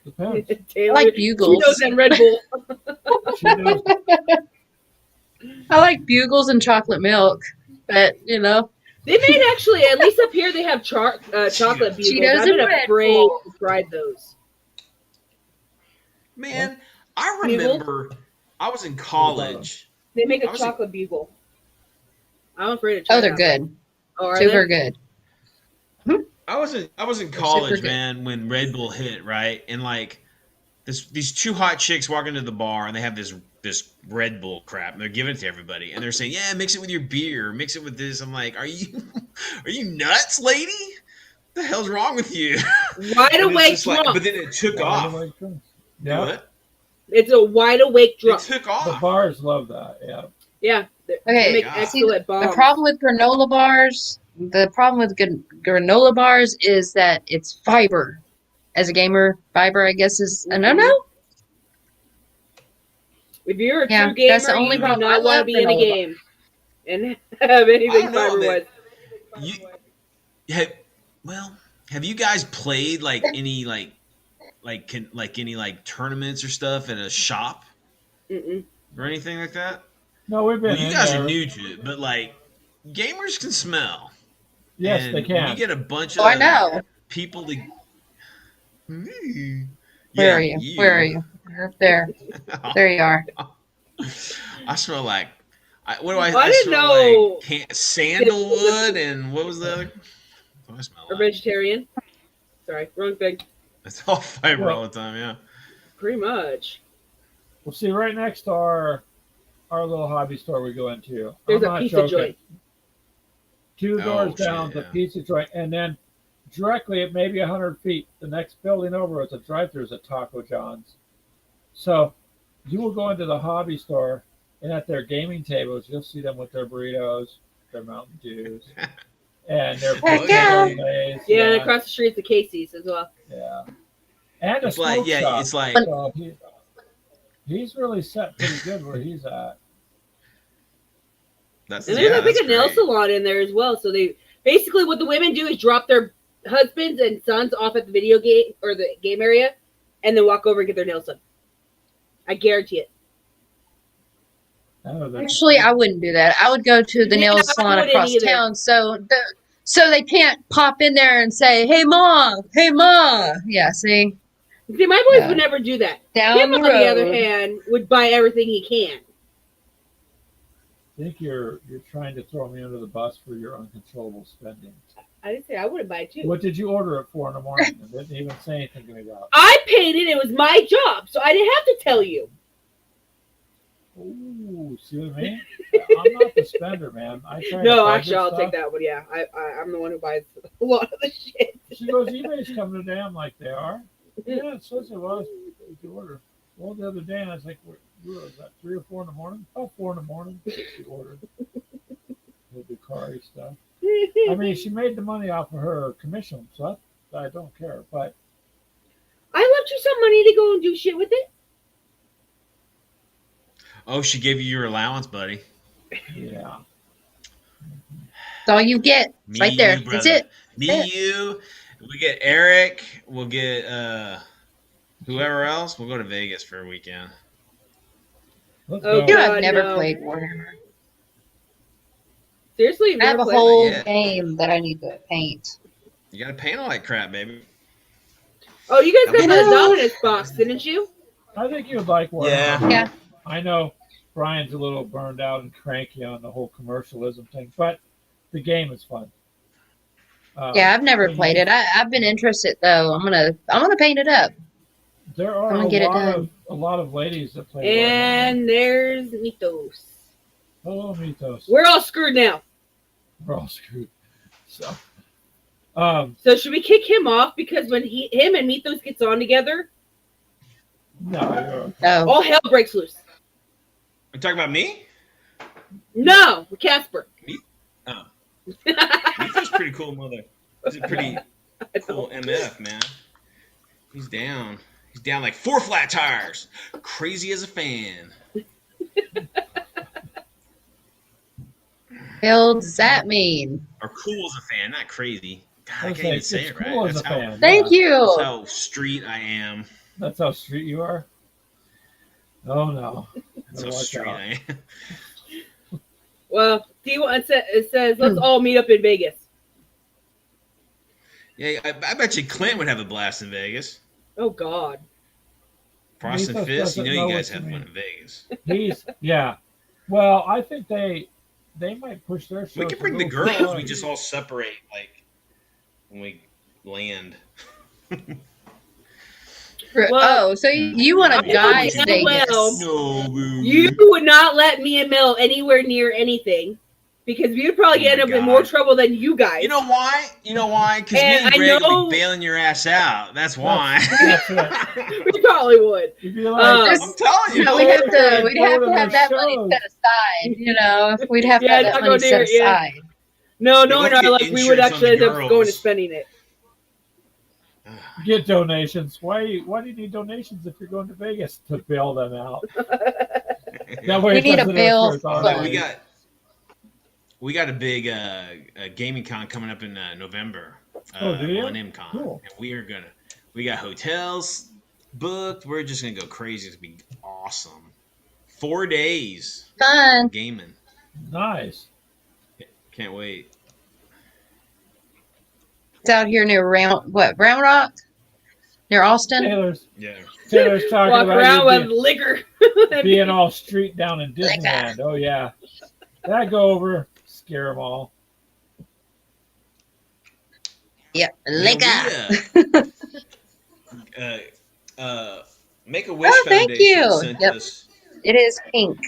Depends. Taylor, like Bugles. Cheetos and Red Bull. Cheetos, I like bugles and chocolate milk, but you know, They made actually, at least up here, they have chocolate bugles. Cheetos I've been and Red afraid Bull. to try those. Man, I Bugle? remember I was in college. They make I a was chocolate bugle. I'm afraid to try oh, they're that. good. Oh, are Super they? good. I was in super college, good. man, when Red Bull hit, right? And like these two hot chicks walk into the bar and they have this Red Bull crap and they're giving it to everybody and they're saying, "Yeah, mix it with your beer, mix it with this." I'm like, "Are you nuts, lady? What the hell's wrong with you?" Wide And it's awake just like- drunk. but then it took wide off. awake drinks. You know Yeah, what? It's a wide awake It drunk. took the off. bars love that. Yeah, Yeah. They Okay, make God. excellent bombs. The problem with granola bars, granola bars is that it's fiber. As a gamer, fiber, I guess, is a no-no. If you're a Yeah, true gamer, that's the only you do problem. not I want to love be in a granola game and have anything I don't know, fiber-wise. Have you guys played like any any tournaments or stuff at a shop Mm-mm. or anything like that? no, we've been. Well, you in guys there. are new to it, but like gamers can smell. Yes, And they When can. you get a bunch Oh, of I know. people to. Where are you? Where are you? You're up there. There you are. I smell like. What do I I didn't smell know- like sandalwood and what was the other? What do I smell Or like? vegetarian. Sorry, wrong thing. It's all fiber Well- all the time. Yeah. Pretty much. Well, see, right next to our little hobby store we go into, There's I'm a not pizza joking. joint. Two Oh, doors shit, down, yeah. the pizza joint, and then directly at maybe 100 feet, the next building over is a drive-through, is a Taco John's. So you will go into the hobby store, and at their gaming tables, you'll see them with their burritos, their Mountain Dews, and their Heck yeah. potato lays, Yeah, and across the street's the Casey's as well. yeah, and a It's like smoke shop. it's like So he's really set pretty good where he's at. that's And there's yeah, I think that's a nail great. salon in there as well. So they basically what the women do is drop their husbands and sons off at the video game or the game area, and then walk over and get their nails done. I guarantee it. Oh, that's- Actually, I wouldn't do that. I would go to the Yeah, nail I salon wouldn't across either. town, so they can't pop in there and say, "Hey, mom, hey, ma." Yeah, see, See, my boys Yeah. would never do that. down Him, the on the other road. hand, would buy everything he can. I think you're trying to throw me under the bus for your uncontrollable spending. I didn't say I wouldn't buy it too. What did you order at 4 in the morning? And didn't even say anything to me about. I paid it. It was my job, so I didn't have to tell you. Ooh, see what I mean? I'm not the spender, man. I try to No, budget actually, I'll stuff. take that one. Yeah, I'm the one who buys a lot of the shit. She goes, eBay's coming today. I'm like, they are? Yeah, it says it was. The order. Well, the other day, and I was like, what was that, 3 or 4 in the morning? About 4 in the morning, she ordered the Ducati stuff. I mean, she made the money off of her commission, so I don't care. But I left you some money to go and do shit with it. Oh, she gave you your allowance, buddy. yeah, That's all you get. It's right there. You, That's brother. it. Me, That's you. We get Eric. We'll get whoever else. We'll go to Vegas for a weekend. let's Oh, go. Dude, God, I've never no. played Warhammer. Seriously, you've I have never a played? whole yet. game that I need to paint. You got to paint all that crap, baby. Oh, you guys got I the know. Dominus box, didn't you? I think you'd like Warhammer. Yeah. Yeah. I know Brian's a little burned out and cranky on the whole commercialism thing, but the game is fun. Yeah, I've never so played you- it. I've been interested though. I'm gonna paint it up. There are I'm gonna get it done. a lot of ladies that play Warhammer. And there's Mythos. Hello, Mythos. We're all screwed now. We're all screwed. So, So should we kick him off because when him and Mythos gets on together, no, you're okay. Oh, all hell breaks loose. You talking about me? No, Casper. Oh. He's pretty cool, mother. He's a pretty cool MF, man. He's down. He's down like 4 flat tires. Crazy as a fan. hell does that mean? Or cool as a fan, not crazy. God, I I was can't even like, say it's it right. cool as That's a how, fan. Thank yeah. you. that's how street I am. That's how street you are. Oh no. That's It'll how work street out. I am. Well, it says let's all meet up in Vegas. Yeah, I bet you Clint would have a blast in Vegas. Oh God. Frost and Mythos Fist, you doesn't know know you guys what have you fun mean. in Vegas. He's yeah. Well, I think they might push their shows. We can bring a the little girls. far. We just all separate like when we land. Well- Oh, so you want a Yeah, guy well, Vegas? well, No, You would not let me and Mel anywhere near anything because we would probably Oh end my up in God. more trouble than you guys. You know why? You know why? Because me And and I Greg know- would be bailing your ass out. That's why. That's it. we probably would. You'd be like, Um, I'm telling you. No, we'd have to Go to have the that money shows. set aside. You know, we'd have to Yeah, have that not money go near set it, yeah. aside. No, Yeah, knowing let's our get luck, we would insurance on actually the end up going and girls. spending it. get donations. Why do you need donations if you're going to Vegas to bail them out? That way We it need a doesn't bail interfere with our fund. lives. we got a big gaming con coming up in November. Oh, do you? On MCon. Cool. And we got hotels booked. We're just gonna go crazy. It's gonna be awesome. 4 days Fun. gaming. Nice. Can't wait. It's out here near Brown Rock, near Austin. Yeah. Taylor's talking Walk about around you with liquor. being all street down in Like Disneyland. Oh yeah, that go over, scare them all. Yep, Yeah, liquor. Make a Wish Oh, thank Foundation you. sent Yep. us. It is pink,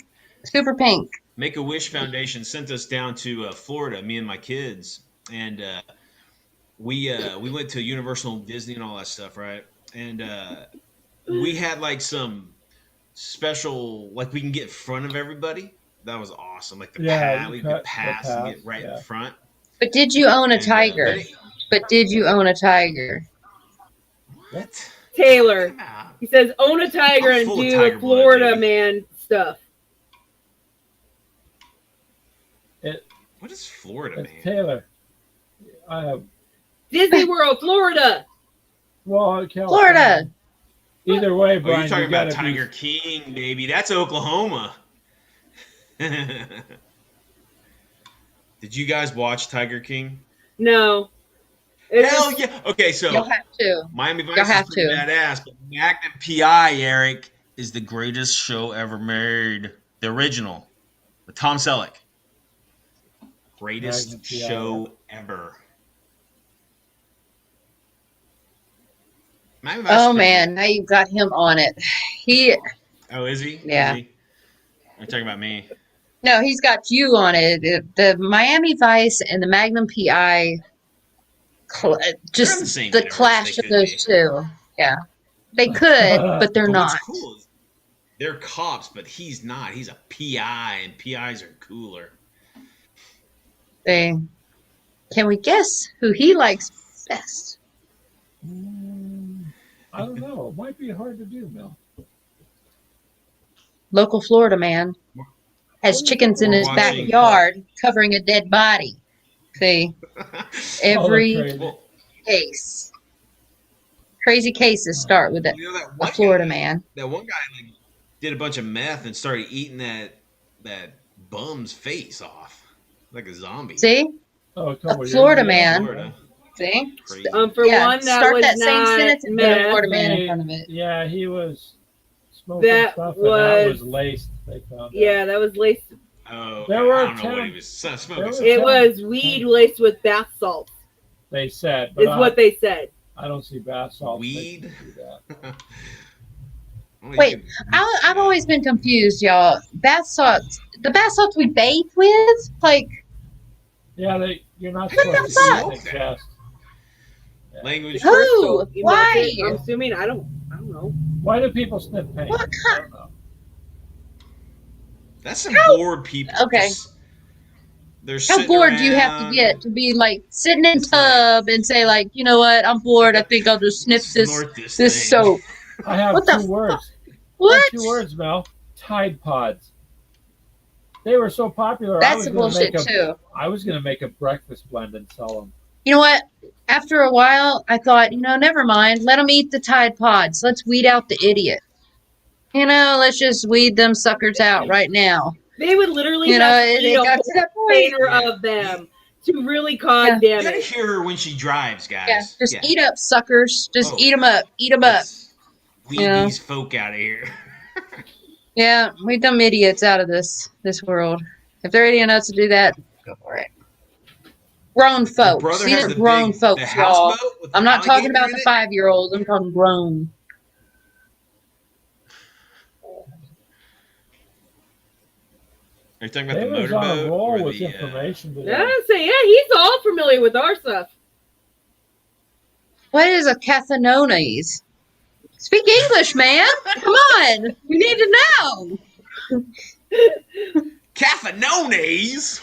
super pink. Make a Wish Foundation sent us down to Florida, me and my kids, and we went to Universal, Disney, and all that stuff, right? And we had like some special, like we can get in front of everybody. That was awesome. Like the Yeah, pass, you we cut could the pass and get pass, right yeah. in front. But did you own a And, tiger? But did you own a tiger? What? Taylor. Nah. He says own a tiger I'm and full of do tiger a blood, Florida baby. man stuff. What is Florida, It's man? Taylor. I have Disney World, Florida. well, California. Florida. Either way, Oh, Brian, you're talking you about gotta Tiger King, baby. That's Oklahoma. Did you guys watch Tiger King? No. Hell yeah. Okay, You'll so have to. Miami You'll Vice is have pretty to. badass, but Magnum PI, Eric, is the greatest show ever made. The original. With Tom Selleck. Greatest Magnum PI. show ever. Miami Vice is Oh pretty man, now you've got him on it. He good. Oh, is he? Yeah. Is he? You're talking about me. no, he's got you on it. The Miami Vice and the Magnum PI, They're in just the same the universe. clash They of could those be. two. Yeah, they could, but they're But not. what's cool is they're cops, but he's not. He's a PI, and PIs are cooler. They can we guess who he likes best? I don't know. It might be hard to do, Mel. Local Florida man has chickens in We're his watching- backyard covering a dead body. See, every crazy. Well, case, crazy cases start with you know that a one Florida guy, man. That one guy like did a bunch of meth and started eating that bum's face off like a zombie. See, Oh, a couple A years Florida ago. man. Florida. see. Crazy. For Yeah, one, that start was that same not sentence and put a meth. Florida man in They- front of it. Yeah, he was smoking That stuff, and that was was- laced. They found out. Yeah, that was laced. Oh, There okay. were I don't know 10 what he was smoking. there were something. It was weed laced with bath salts, They said, but is what they said. I don't see bath salts. Weed? making you do that. Well, you Wait, can- I've always been confused, y'all. Bath salts, the bath salts we bathe with, like, Yeah, you're not What supposed the to fuck? ingest. Yeah. language. Who? So, Why? I'm assuming. I don't know. Why do people sniff paint? What I don't know. That's some How- bored people. Okay. They're how sitting bored do you have to around, get to be like sitting in tub and say like, you know what, I'm bored. I think I'll just sniff this snort this this thing. soap. I have What the two words. I What? have 2 words, Mel. Tide Pods. They were so popular. That's some bullshit too. I was going to make a breakfast blend and sell them. You know what? After a while, I thought, never mind. Let them eat the Tide Pods. Let's weed out the idiot. Let's just weed them suckers out right now. They would literally You know, have it to eat a got to that whole point. container of them to really cause Yeah. You gotta damage. hear her when she drives, guys. Yeah, just eat up, suckers. Just eat them up. Eat them up. Let's weed Yeah. these folk out of here. Yeah, weed them idiots out of this world. If they're idiot enough to do that, go for it. Grown Your folks. brother These has are the grown big- folks, the y'all. houseboat with the I'm not talking alligator about in the it? 5-year-olds. I'm talking grown. Are you talking about They the was on a motorboat roll or with the? information today. Yeah, I say, yeah, he's all familiar with our stuff. What is a cathanones? Speak English, man. Come on. We need to know. Caffeinones?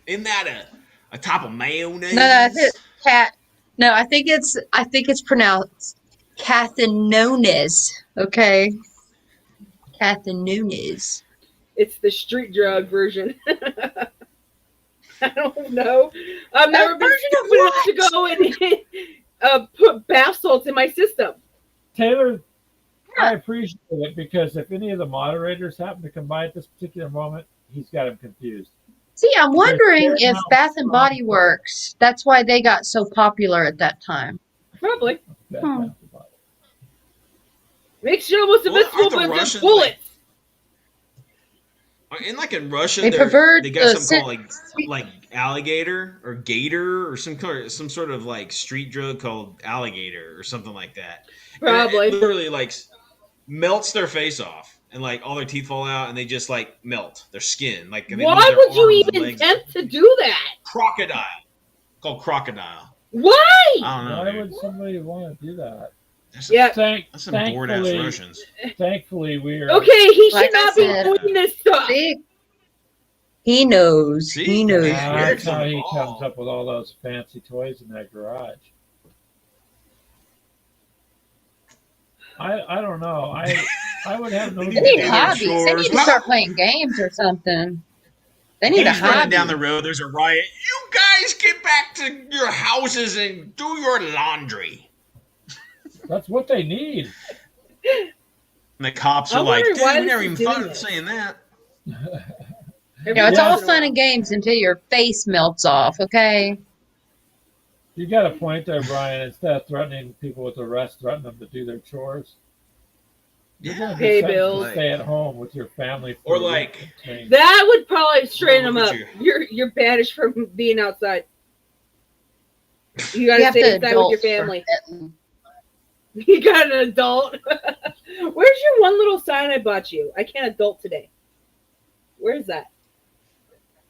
Isn't that a type of mayonnaise? No, that's it. Cat. No, I think it's pronounced cathanones. Okay. Cathanones. It's the street drug version. I don't know. I've never been version of stupid enough to go and put bath salts in my system. Taylor, I appreciate it because if any of the moderators happen to come by at this particular moment, he's got him confused. See, I'm wondering if Bath and Body Works, that's why they got so popular at that time. Probably. That Hmm. kind of body. Make sure it was Well, invincible, aren't the but just Russians, bullets. In Russia, They pervert they got the something called like alligator or gator or some sort of like street drug called alligator or something like that. And Probably. it literally like melts their face off and like all their teeth fall out and they just like melt their skin. Like they lose Why their would you arms and even legs. attempt to do that? Crocodile? Called crocodile. Why? I don't know. Why dude. would somebody want to do that? That's Yeah. that's some bored ass Thankfully, Russians. thankfully, we are. Okay, he should Like I not be said, doing this stuff. See? He knows. See? He knows. Yeah. That's how he Oh. comes up with all those fancy toys in that garage. I don't know. I would have no. They They need do their hobbies. They chores. need to start playing games or something. They need a He's running hobby. down the road. There's a riot. You guys get back to your houses and do your laundry. That's what they need. And the cops I are like, wonder dude, why we this never is even doing thought of this. saying that. Every You know, it's Yeah. all once in a fun while. and games until your face melts off, okay? You got a point there, Brian. Instead of threatening people with arrest, threaten them to do their chores. You're Yeah. going to be Pay sentenced bills. to stay at home with your family for Or a week like- and change. That would probably straighten Look them at up. you. You're banished from being outside. You You gotta have stay to inside with adult your for family. it. You got an adult. Where's your one little sign I bought you? I can't adult today. Where's that?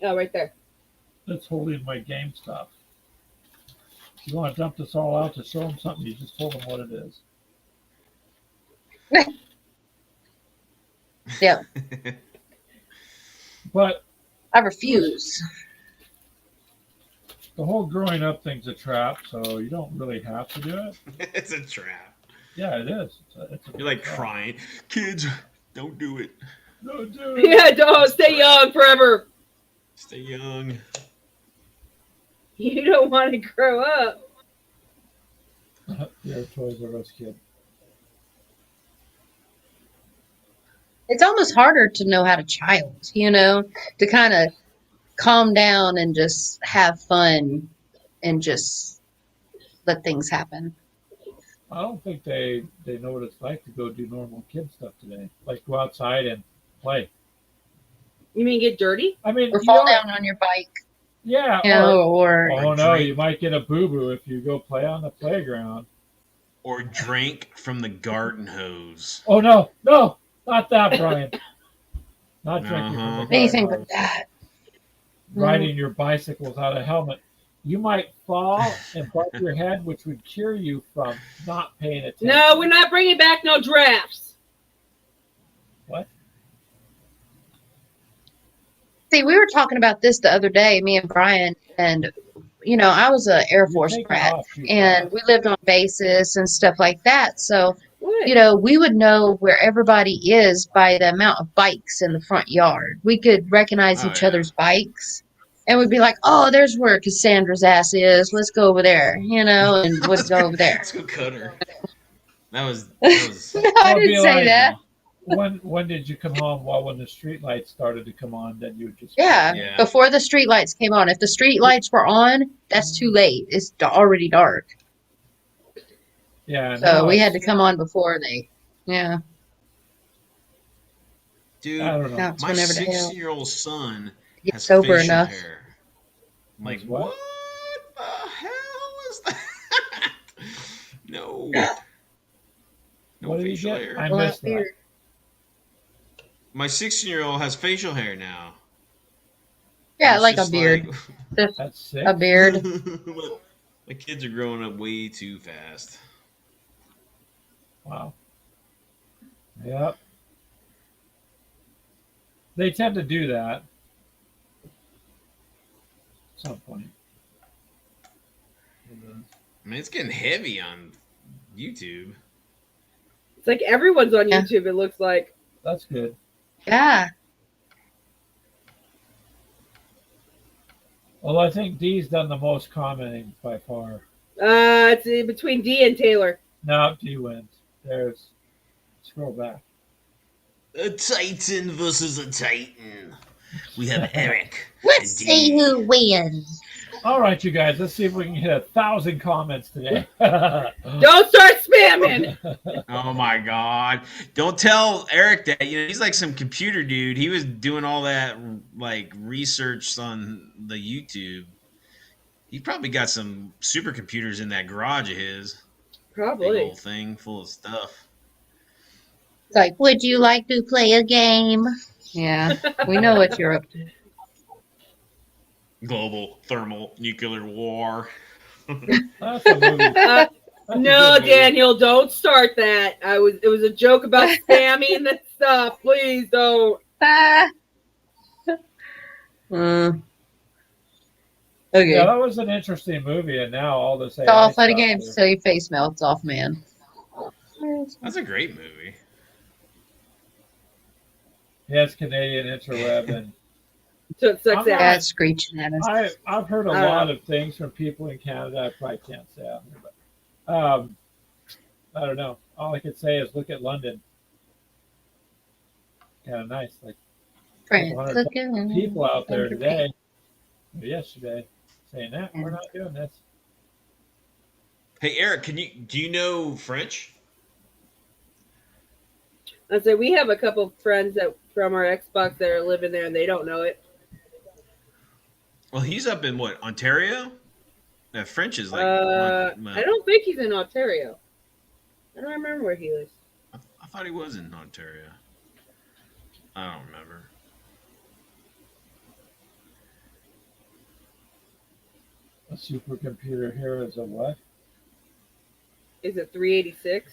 Oh, right there. That's holding my game stuff. You want to dump this all out to show them something, you just told them what it is. Yeah, But I refuse. the whole growing up thing's a trap, so you don't really have to do it. It's a trap. Yeah, it is. It's a You're like trap. crying. Kids, don't do it. Don't do it. Yeah, don't stay young forever. Stay young. You don't want to grow up. You're a Toys R Us kid. It's almost harder to know how to child, you know, to kind of calm down and just have fun and just let things happen. I don't think they know what it's like to go do normal kid stuff today. Like go outside and play. You mean get dirty? I mean, Or you fall know, down on your bike, yeah. you know, or Oh no, you might get a boo boo if you go play on the playground. Or drink from the garden hose. Oh no, not that, Brian. Not drinking Uh-huh. from the anything garden but hose. that. Riding your bicycle without a helmet. You might fall and bump your head, which would cure you from not paying attention. No, we're not bringing back no drafts. What? See, we were talking about this the other day, me and Brian, and you know, I was a Air You're Force taking brat, off too and fast. we lived on bases and stuff like that. So, What? you know, we would know where everybody is by the amount of bikes in the front yard. We could recognize Oh, each yeah. other's bikes, and we'd be like, "Oh, there's where Cassandra's ass is. Let's go over there," you know, and we'd go over there. Let's go cut her. That was No, I Well, it'd be didn't say like, that. When did you come home? Well, when the street lights started to come on, then you would just Yeah, Yeah. before the street lights came on. If the street lights were on, that's too late. It's already dark. Yeah. So now we had to it's- come on before they. Yeah, dude. I don't know. now it's My whenever the hell 16-year-old son get has sober facial enough. hair. I'm like, Has what? what? The hell is that? No. No What did he facial get? hair. I Well, missed that. weird. My 16-year-old has facial hair now. Yeah, It's like a just beard. That's sick. A beard. My kids are growing up way too fast. Wow. Yep. They tend to do that at some point. I mean, it's getting heavy on YouTube. It's like everyone's on Yeah. YouTube, it looks like. That's good. Yeah. Well, I think Dee's done the most commenting by far. It's between D and Taylor. No, Dee wins. There's. Scroll back. A Titan versus a Titan. We have Eric. Let's and see Dee. who wins. All right, you guys. Let's see if we can hit 1,000 comments today. Don't start spamming. Oh my god. Don't tell Eric that. You know, he's like some computer dude. He was doing all that like research on the YouTube. He probably got some supercomputers in that garage of his. Big Probably. old thing full of stuff. It's like, would you like to play a game? Yeah, we know what you're up to. Global thermal nuclear war. That's a movie. That's a No, good movie. Daniel, don't start that. It was a joke about spamming the stuff. Please don't. Ah. Mm. Okay. Yeah, that was an interesting movie, and now all this. It's all AI funny stuff games is- till your face melts off, man. That's a great movie. Yes, Canadian interweb, and So it sucks I'm out. Yeah, it's screeching at us. I've heard a lot of things from people in Canada. I probably can't say out here, but I don't know. all I could say is look at London. Kind of nice, like Friends, hundred look at people out there Thunder today, or yesterday, saying that we're not doing this. Hey Eric, do you know French? I said we have a couple friends that from our Xbox that are living there and they don't know it. Well, he's up in what, Ontario? That French is like. I don't think he's in Ontario. I don't remember where he lives. I thought he was in Ontario. I don't remember. A supercomputer here is a what? Is it 386?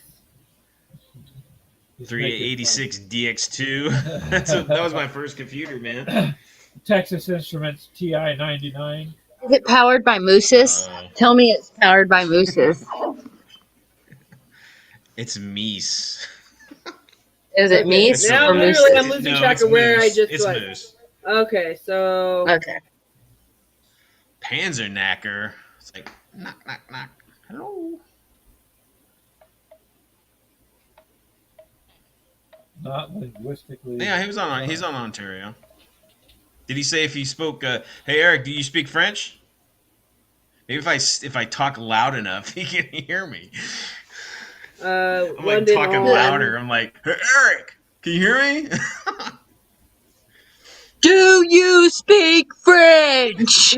386 DX2. That was my first computer, man. Texas Instruments TI-99. Is it powered by Mooses? Tell me it's powered by Mooses. It's Mies. Is it Moose Now or literally I'm Mooses? losing track it's of where Moose. I just It's went. Moose. Okay, so Okay. Panzerknacker. It's like knock knock knock. Hello. Not linguistically. Yeah, he's on Ontario. Did he say if he spoke? Hey Eric, do you speak French? Maybe if I talk loud enough, he can hear me. I'm like London talking on- louder. I'm like, hey, Eric, can you hear me? Do you speak French?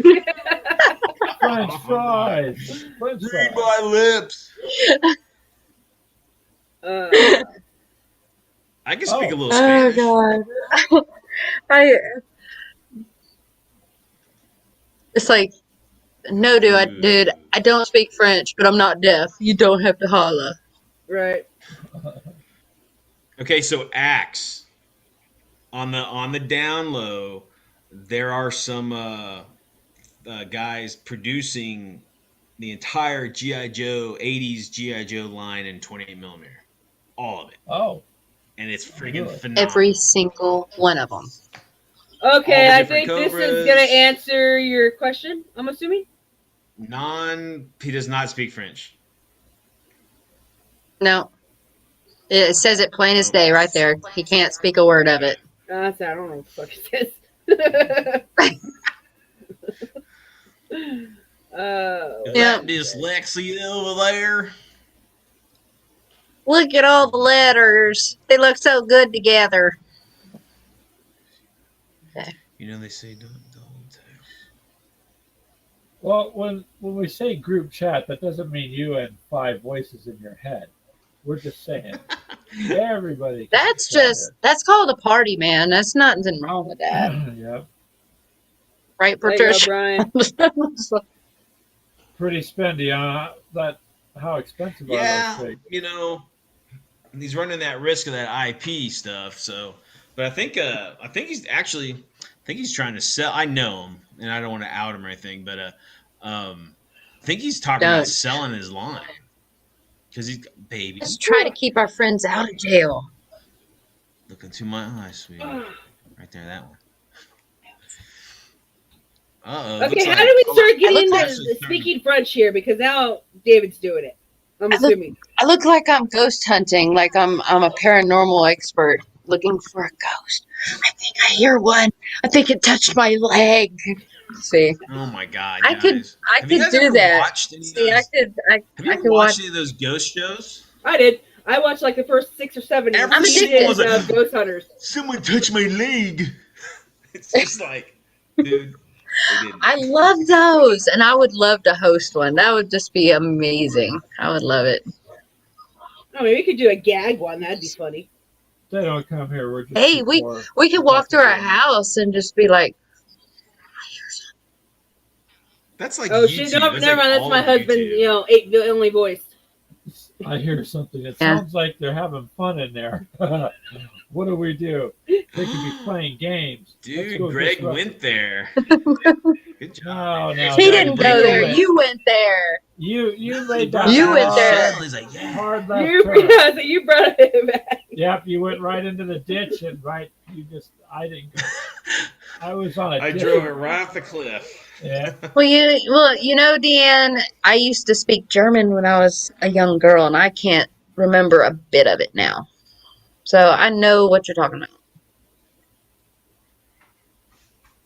French fries. French Read fries. my lips. I can speak a little Oh Spanish. God. It's like, no, dude, I don't speak French, but I'm not deaf. You don't have to holla. Right. Okay, so Axe on the down low, there are some guys producing the entire GI Joe 80s GI Joe line in 28 millimeter, all of it, Oh, and it's freaking Really? phenomenal. Every single one of them. Okay, All the I different think this Cobras. is gonna answer your question. I'm assuming. He does not speak French. No. It says it plain as day right there. He can't speak a word of it. I don't know what the fuck it says. Yeah. That dyslexia over there. Look at all the letters. They look so good together. You know they say don't tell. well, when we say group chat, that doesn't mean you and 5 voices in your head. We're just saying everybody. can That's chat that's called a party, man. That's nothing wrong with that. here. Yep. Right, There you go, Patricia? Brian. Pretty spendy, that how expensive are Yeah, those things? you know, he's running that risk of that IP stuff. So, but I think he's trying to sell. I know him, and I don't want to out him or anything, but I think he's talking about Don't. selling his line because he's got babies. Let's try to keep our friends out of jail. Look into my eyes, sweetie. Right there, that one. Okay, how do we start getting into speaking French here? Because now David's doing it. I'm assuming. I look like I'm ghost hunting, like I'm a paranormal expert looking for a ghost. I think I hear one. I think it touched my leg. See, Oh my god! I could guys. I Have you could guys do ever that. watched any of See, I those- could Have you I ever could watched watch. any of those ghost shows? I did. I watched like the first 6 or 7 Every seasons single of Ghost Hunters. Someone touched my leg. It's just like, dude. They didn't. I love those, and I would love to host one. That would just be amazing. I would love it. Oh, maybe we could do a gag one. That'd be funny. They don't come here. We're just Hey, too we poor. we could walk through our house and just be like, That's like Oh YouTube. shit! That's No, like never mind. That's all my of husband. YouTube. You know, 8 the only voice. I hear something. It Yeah. sounds like they're having fun in there. What do we do? They could be playing games. Let's Dude, go Greg disrupt- went there. Good job. No, no. he no, didn't you go there. went. You went there. You He laid brought down. You that went up. there. He's like, yeah. Hard left You, turn. yeah, so you brought it back. Yep, you went right into the ditch and right. I didn't go. I was on a. I different- drove it right off the cliff. Yeah. Well, you know, Deanne, I used to speak German when I was a young girl, and I can't remember a bit of it now. So I know what you're talking about.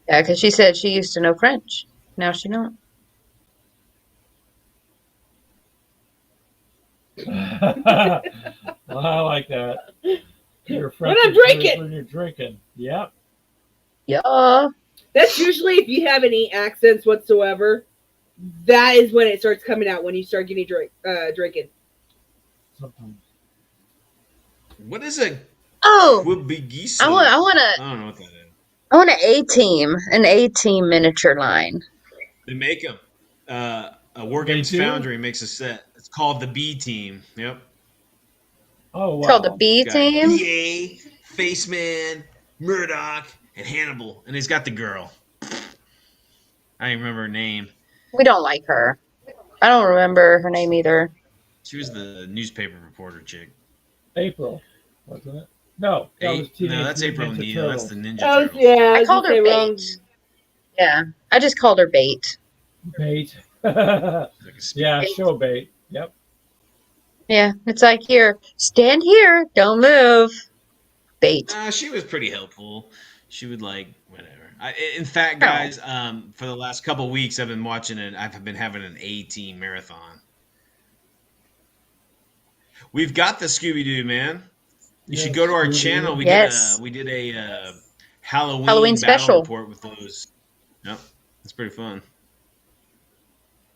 Yeah, because she said she used to know French. Now she don't. Well, I like that. You're When I'm drinking. When you're drinking. Yep. Yeah. That's usually if you have any accents whatsoever. That is when it starts coming out, when you start getting drinking. Sometimes. What is a Oh, Quibigiso? I want I a don't know what that is. an A team miniature line. They make them. War Games do? Foundry makes a set. It's called the B Team. Yep. Oh, It's called the wow. B It's got team. BA, Faceman, Murdoch, and Hannibal, and he's got the girl. I don't remember her name. We don't like her. I don't remember her name either. She was the newspaper reporter chick. April, wasn't it? No, that was Teenage No, that's April Mutant Ninja O'Neil. That's Turtles. the Ninja Oh, Turtles. yeah. I was called gonna her say wrong. Bait. Yeah, I just called her Bait. Bait. Like a speed- Yeah, Bait. show bait. Yep. Yeah, it's like here, stand here, don't move. Bait. She was pretty helpful. She would like whatever. In fact, guys, for the last couple weeks, I've been watching it. I've been having an A Team marathon. We've got the Scooby Doo, man. You should go to our Scooby-Doo. channel. Yes. We did a Halloween Halloween battle special. report with those. Yep, it's pretty fun.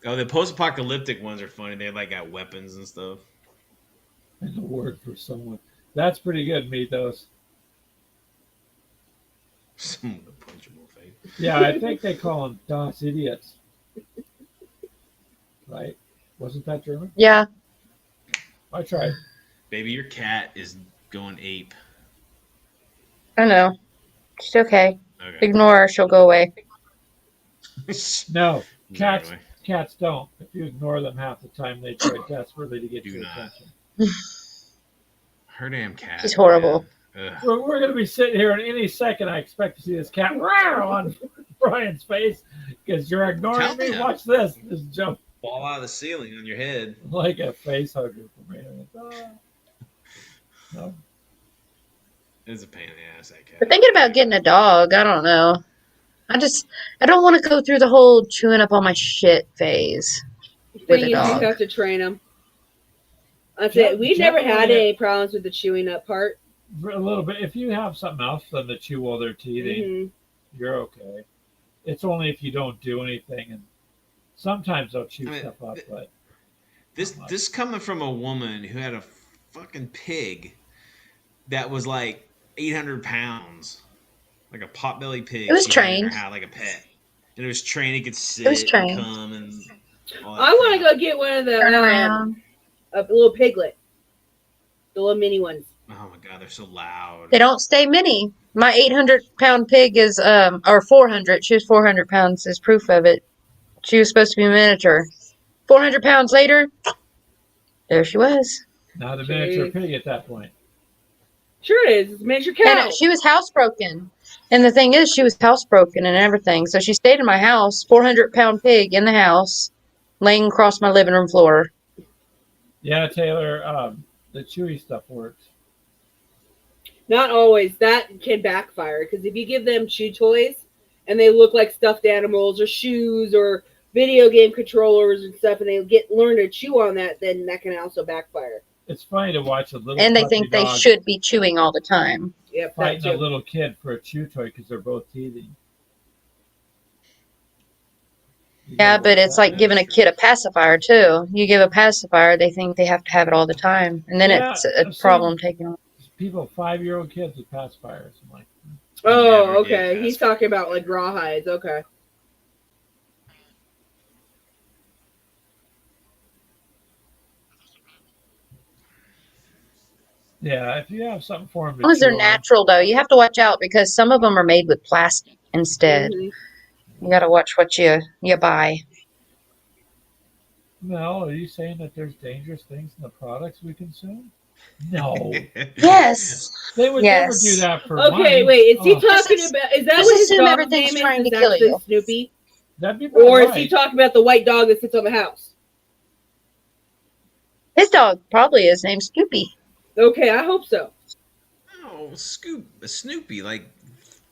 Oh, the post-apocalyptic ones are funny. They like got weapons and stuff. And a word for someone. That's pretty good, Mythos. Someone with a punchable face. Yeah, I think they call them Das Idiots. Right? Wasn't that German? Yeah, I tried. Baby, your cat is going ape. I know. She's okay. Okay. Ignore her, she'll go away. No, cats Exactly. cats don't. If you ignore them half the time, they try desperately to get Do your not. attention. Her damn cat. She's horrible. man. Ugh. We're going to be sitting here, and any second I expect to see this cat on Brian's face because you're ignoring Tell me. him. Watch this. Just jump Fall out of the ceiling on your head. like a face hugger for me. No. It's a pain in the ass, that cat. We're thinking about getting a dog. I don't know. I don't want to go through the whole chewing up all my shit phase. The With thing a is, you dog. have to train them. That's Yeah, it. We've never had definitely. any problems with the chewing up part. A little bit. If you have something else for them to chew while they're teething, Mhm. you're okay. It's only if you don't do anything, and sometimes they'll chew I mean, stuff up. But This coming from a woman who had a fucking pig that was like 800 pounds, like a potbelly pig. It was she had in her trained. house, like a pet, and it was trained. It could sit, It was trained. and come, and all that I want to crap. go get one of Turn the around. a little piglet, the little mini ones. Oh my god, they're so loud. They don't stay mini. My 800-pound pig is, or 400. She was 400 pounds. Is proof of it. She was supposed to be miniature. 400 pounds later, there she was. not a miniature Jeez. pig at that point. Sure it is. It's a miniature cow. And she was housebroken. And the thing is, she was housebroken and everything. So she stayed in my house, 400-pound pig in the house, laying across my living room floor. Yeah, Taylor, the chewy stuff works. Not always. That can backfire because if you give them chew toys and they look like stuffed animals or shoes or video game controllers and stuff, and they learn to chew on that, then that can also backfire. It's funny to watch a little And they puppy think they dog should be chewing all the time. Yep, that fighting a too. little kid for a chew toy because they're both teething. You Yeah, know but what's it's like happening. giving a kid a pacifier, too. You give a pacifier, they think they have to have it all the time. And then Yeah, it's a I've seen- problem taking on. People, 5-year-old kids with pacifiers. I'm like, Oh, Never okay. get He's past- talking about like rawhides. Okay. yeah, if you have something for them As to long as they're chew on, natural, though, you have to watch out because some of them are made with plastic instead. Mhm. You got to watch what you buy. Mel, are you saying that there's dangerous things in the products we consume? No, Yes. they would Yes. never do that for Okay, money. wait. Is he Oh, talking Just about? Is that just what his assume dog's everything's name is? trying Is to kill actually you. Snoopy? That'd be about Or is right. he talking about the white dog that sits on the house? His dog probably is named Snoopy. Okay, I hope so. Oh, Snoopy, like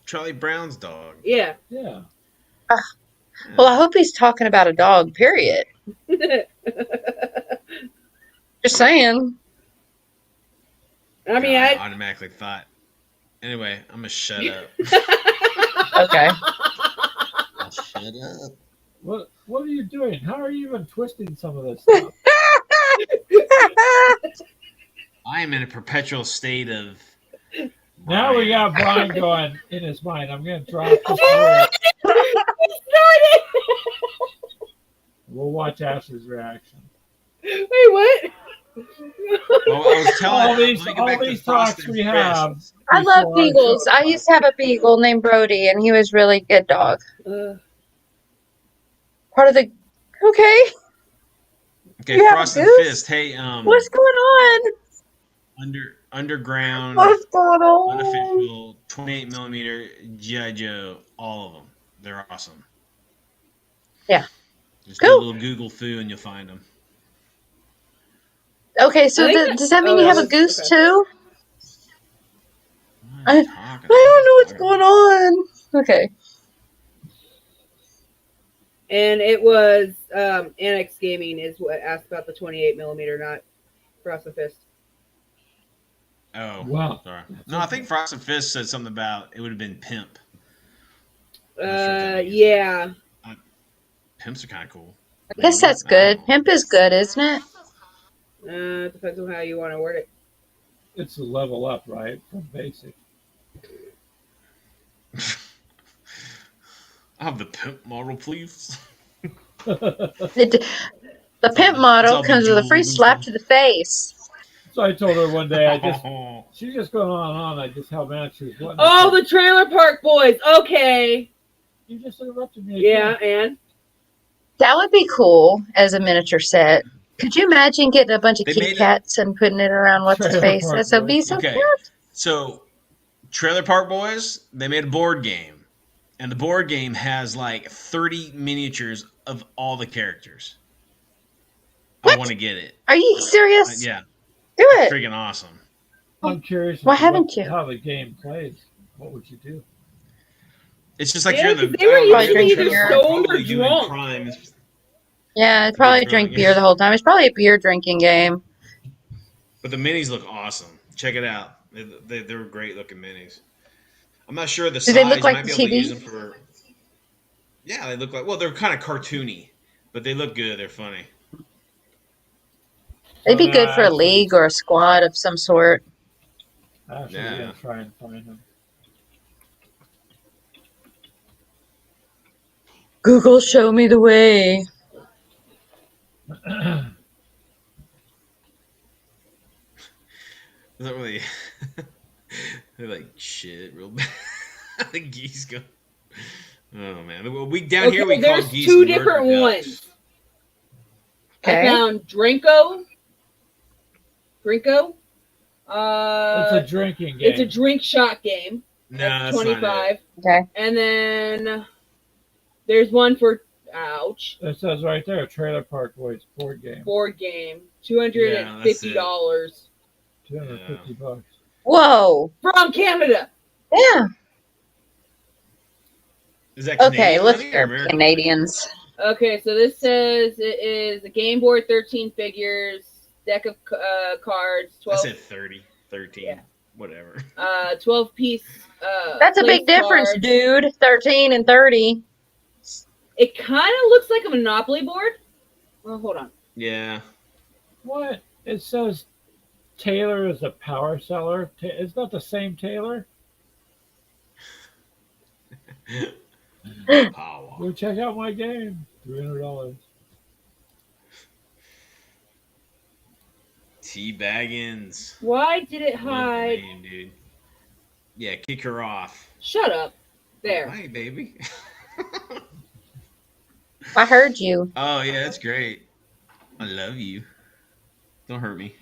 Charlie Brown's dog. Yeah. Yeah. Well, I hope he's talking about a dog, period. Just saying. I mean, God, I. I automatically thought. Anyway, I'm gonna shut up. Okay. I'll shut up. What are you doing? How are you even twisting some of this stuff? I am in a perpetual state of. Now we got Brian going in his mind. I'm going to drop this word. We'll watch Ashley's reaction. Wait, what? Well, I was telling All these, let me get all back to these Frosted talks we Fist. have. I love before our beagles. show I used to have a beagle named Brody, and he was really good dog. Part of the. Okay. Okay, You have a Frosted goose? Fist. Hey, What's going on? underground, What's going on? unofficial, 28 millimeter GI Joe. All of them. They're awesome. Yeah. Just do a Cool. little Google foo and you'll find them. Okay, so I think does that mean you have a goose okay. too? What are you I talking don't know what's about? going on. Okay. And it was Annex Gaming is what asked about the 28 millimeter, not Frosted Fist. Oh, Wow. sorry. No, I think Frosted Fist said something about it would have been Pimp. I'm not sure if that makes Yeah. Pimps are kind of cool. I guess Maybe. that's I don't good. know. Pimp is good, isn't it? Depends on how you want to word it. It's a level up, right? From basic. I'll have the Pimp model, please. The pimp model all comes with a free bejeweled and slap stuff. to the face. So I told her one day, she's just going on and on. I just how mad she was. Wanting Oh, to- the Trailer Park Boys. Okay. You just interrupted me. Yeah, Again. and That would be cool as a miniature set. Could you imagine getting a bunch of They kitty made it- cats and putting it around what's his Trailer face? Park That would be Boys. so Okay. cute. So, Trailer Park Boys, they made a board game. And the board game has like 30 miniatures of all the characters. I What? want to get it. Are you serious? Yeah, Do it. freaking awesome. I'm curious. Why as to haven't you? How the game plays. What would you do? It's just like Yeah, you're in the. 'cause they were I don't know, usually you're in either Trailer Park, stoned or probably doing drunk. crimes. Yeah, I'd probably drink beer the whole time. It's probably a beer drinking game. But the minis look awesome. Check it out. They were great looking minis. I'm not sure the size. they look like you might be the able to TV? use them for. Yeah, they look like. Well, they're kind of cartoony, but they look good. They're funny. They'd be So good now for a Ashley- league or a squad of some sort. Actually, Yeah. gonna try and find them. Google, show me the way. Is that really? They're like shit, real bad. The geese go. Oh man, well, we down here we call there's geese two murder different ducks. ones. I Okay. found Drinko. It's a drinking game. it's a drink shot game. No, That's that's not 25. it. Okay. And then there's one for ouch It says right there, Trailer Park Boys board game, board game, Yeah, that's $250 $250. Whoa. from Canada. Yeah. Is that Okay, Canadian let's money or go American? Canadians. Okay, so this says it is a game board, 13 figures, deck of cards, I 12, said 30, 13, Yeah. whatever. 12 piece. That's a place big difference, cards. dude. 13 and 30. It kind of looks like a Monopoly board. Well, hold on. Yeah. What? It says Taylor is a power seller. It's not the same Taylor. Power. Go check out my game. $300. T Baggins. Why did it Love the hide? name, dude. Yeah, kick her off. Shut up. There. Hi, baby. I heard you. Oh yeah, that's great. I love you. Don't hurt me.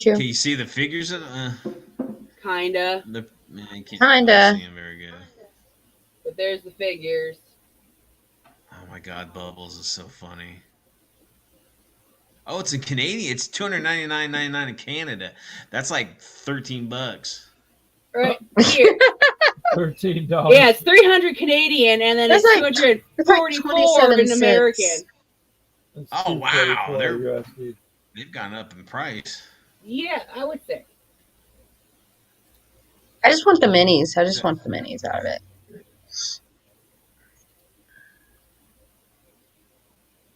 True. Can you see the figures? Kinda. Man, I can't Kinda. see them very good. But there's the figures. Oh my god, Bubbles is so funny. Oh, it's in Canadian. It's $299.99 in Canada. That's like $13. Right here. $13. Yeah, it's 300 Canadian, and then That's it's like- 244 27 in cents. American. That's Oh, wow, $244 they're- USD. They've gone up in price. Yeah, I would say. I just want the minis. I just want the minis out of it.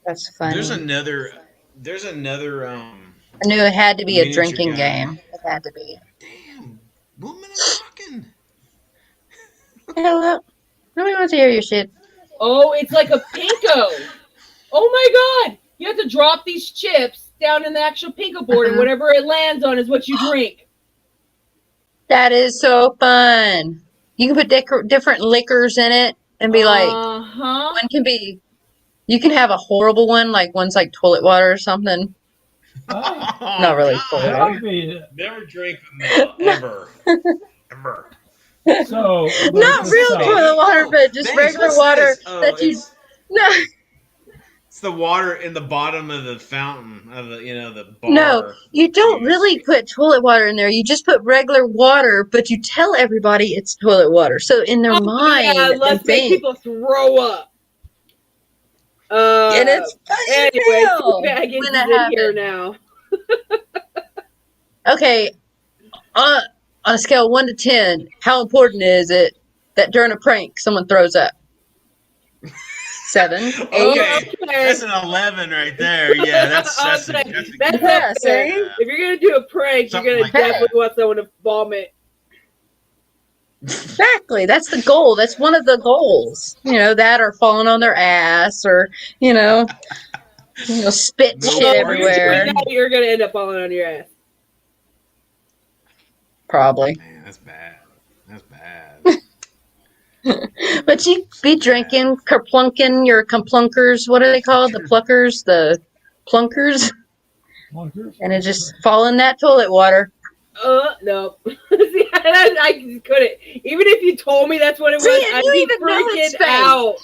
That's funny. There's another. I knew it had to be a Miniature drinking guy. game. It had to be. Damn, woman, I'm talking. Hello. Nobody wants to hear your shit. Oh, it's like a pinko. Oh my god! You have to drop these chips down in the actual pinko board, and whatever it lands on is what you drink. That is so fun. You can put different liquors in it and be like, huh. one can be, you can have a horrible one, like one's like toilet water or something. Ah, Not really God. toilet that water. would be Never drink no, ever. Ever. so. Not real so- toilet water, but just Thanks, regular what's water this? Oh, that you. it's- No, It's the water in the bottom of the fountain of the, the bar. no, you don't really put toilet water in there. You just put regular water, but you tell everybody it's toilet water. So in their mind, Yeah, they let's make think, people throw up. and it's fun as Anyway, hell Baggins when is that in here happens. now. Okay, on a scale of 1 to 10, how important is it that during a prank someone throws up? 7, 8. Okay, that's an 11 right there. Yeah, that's I that's, was a, like, that's a that's good- Yeah, up see? there. If you're gonna do a prank, Something you're gonna like that. definitely want someone to vomit. Exactly. That's the goal. That's one of the goals. That or falling on their ass or, spit No shit party everywhere. trick. You're gonna end up falling on your ass. Probably. Man, that's bad. That's bad. But you be drinking, kerplunking your complunkers. What are they called? The pluckers? The plunkers? And it just fall in that toilet water. No. See, I just couldn't. Even if you told me that's what it was, See, and I'd you be even know it's freaking fake. out.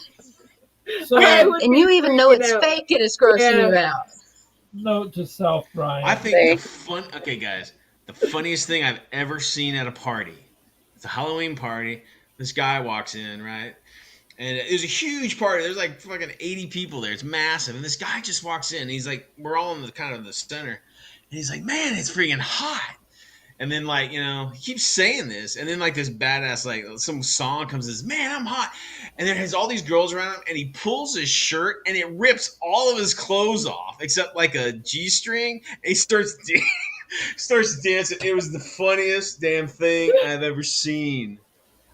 So, I And, would and be you even know freaking it's out. fake and it's grossing Yeah. you out. note to self, Brian. I think okay, guys, the funniest thing I've ever seen at a party. It's a Halloween party. This guy walks in, right? And it was a huge party. There's like fucking 80 people there. It's massive. And this guy just walks in. He's like, we're all in the kind of the center. And he's like, man, it's freaking hot. And then he keeps saying this. And then this badass, some song comes and says, man, I'm hot. And then has all these girls around him. And he pulls his shirt and it rips all of his clothes off except a G-string. And he starts dancing. It was the funniest damn thing I've ever seen.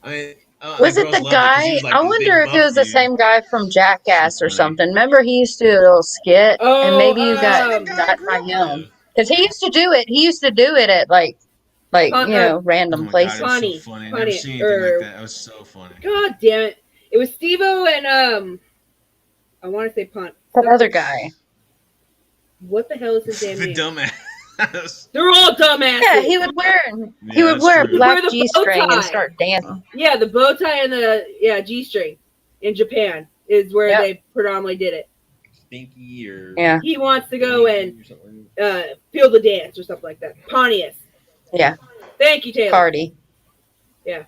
I mean, Was it girls the loved 'cause guy? he was, I this wonder big if it was buff the dude. same guy from Jackass or Funny. something. Remember, he used to do a little skit, and maybe you got Oh, got Guy by grew him up. because he used to do it. He used to do it at Oh random my places. God, it was Funny, so funny. I've funny, never seen anything or- like that. It was so funny. God damn it! It was Steve-O and I want to say Punt. That other guy. What the hell is his damn The name? dumbass. They're all dumbasses. Yeah, he would wear Yeah, that's a true. black Wear the G-string bow tie. and start dancing. Yeah, the bow tie and the G-string in Japan is where Yep. they predominantly did it. Stinky or Yeah, He wants to go and or something. feel the dance or something like that. Pontius. yeah, Thank you, Taylor. party. Yeah,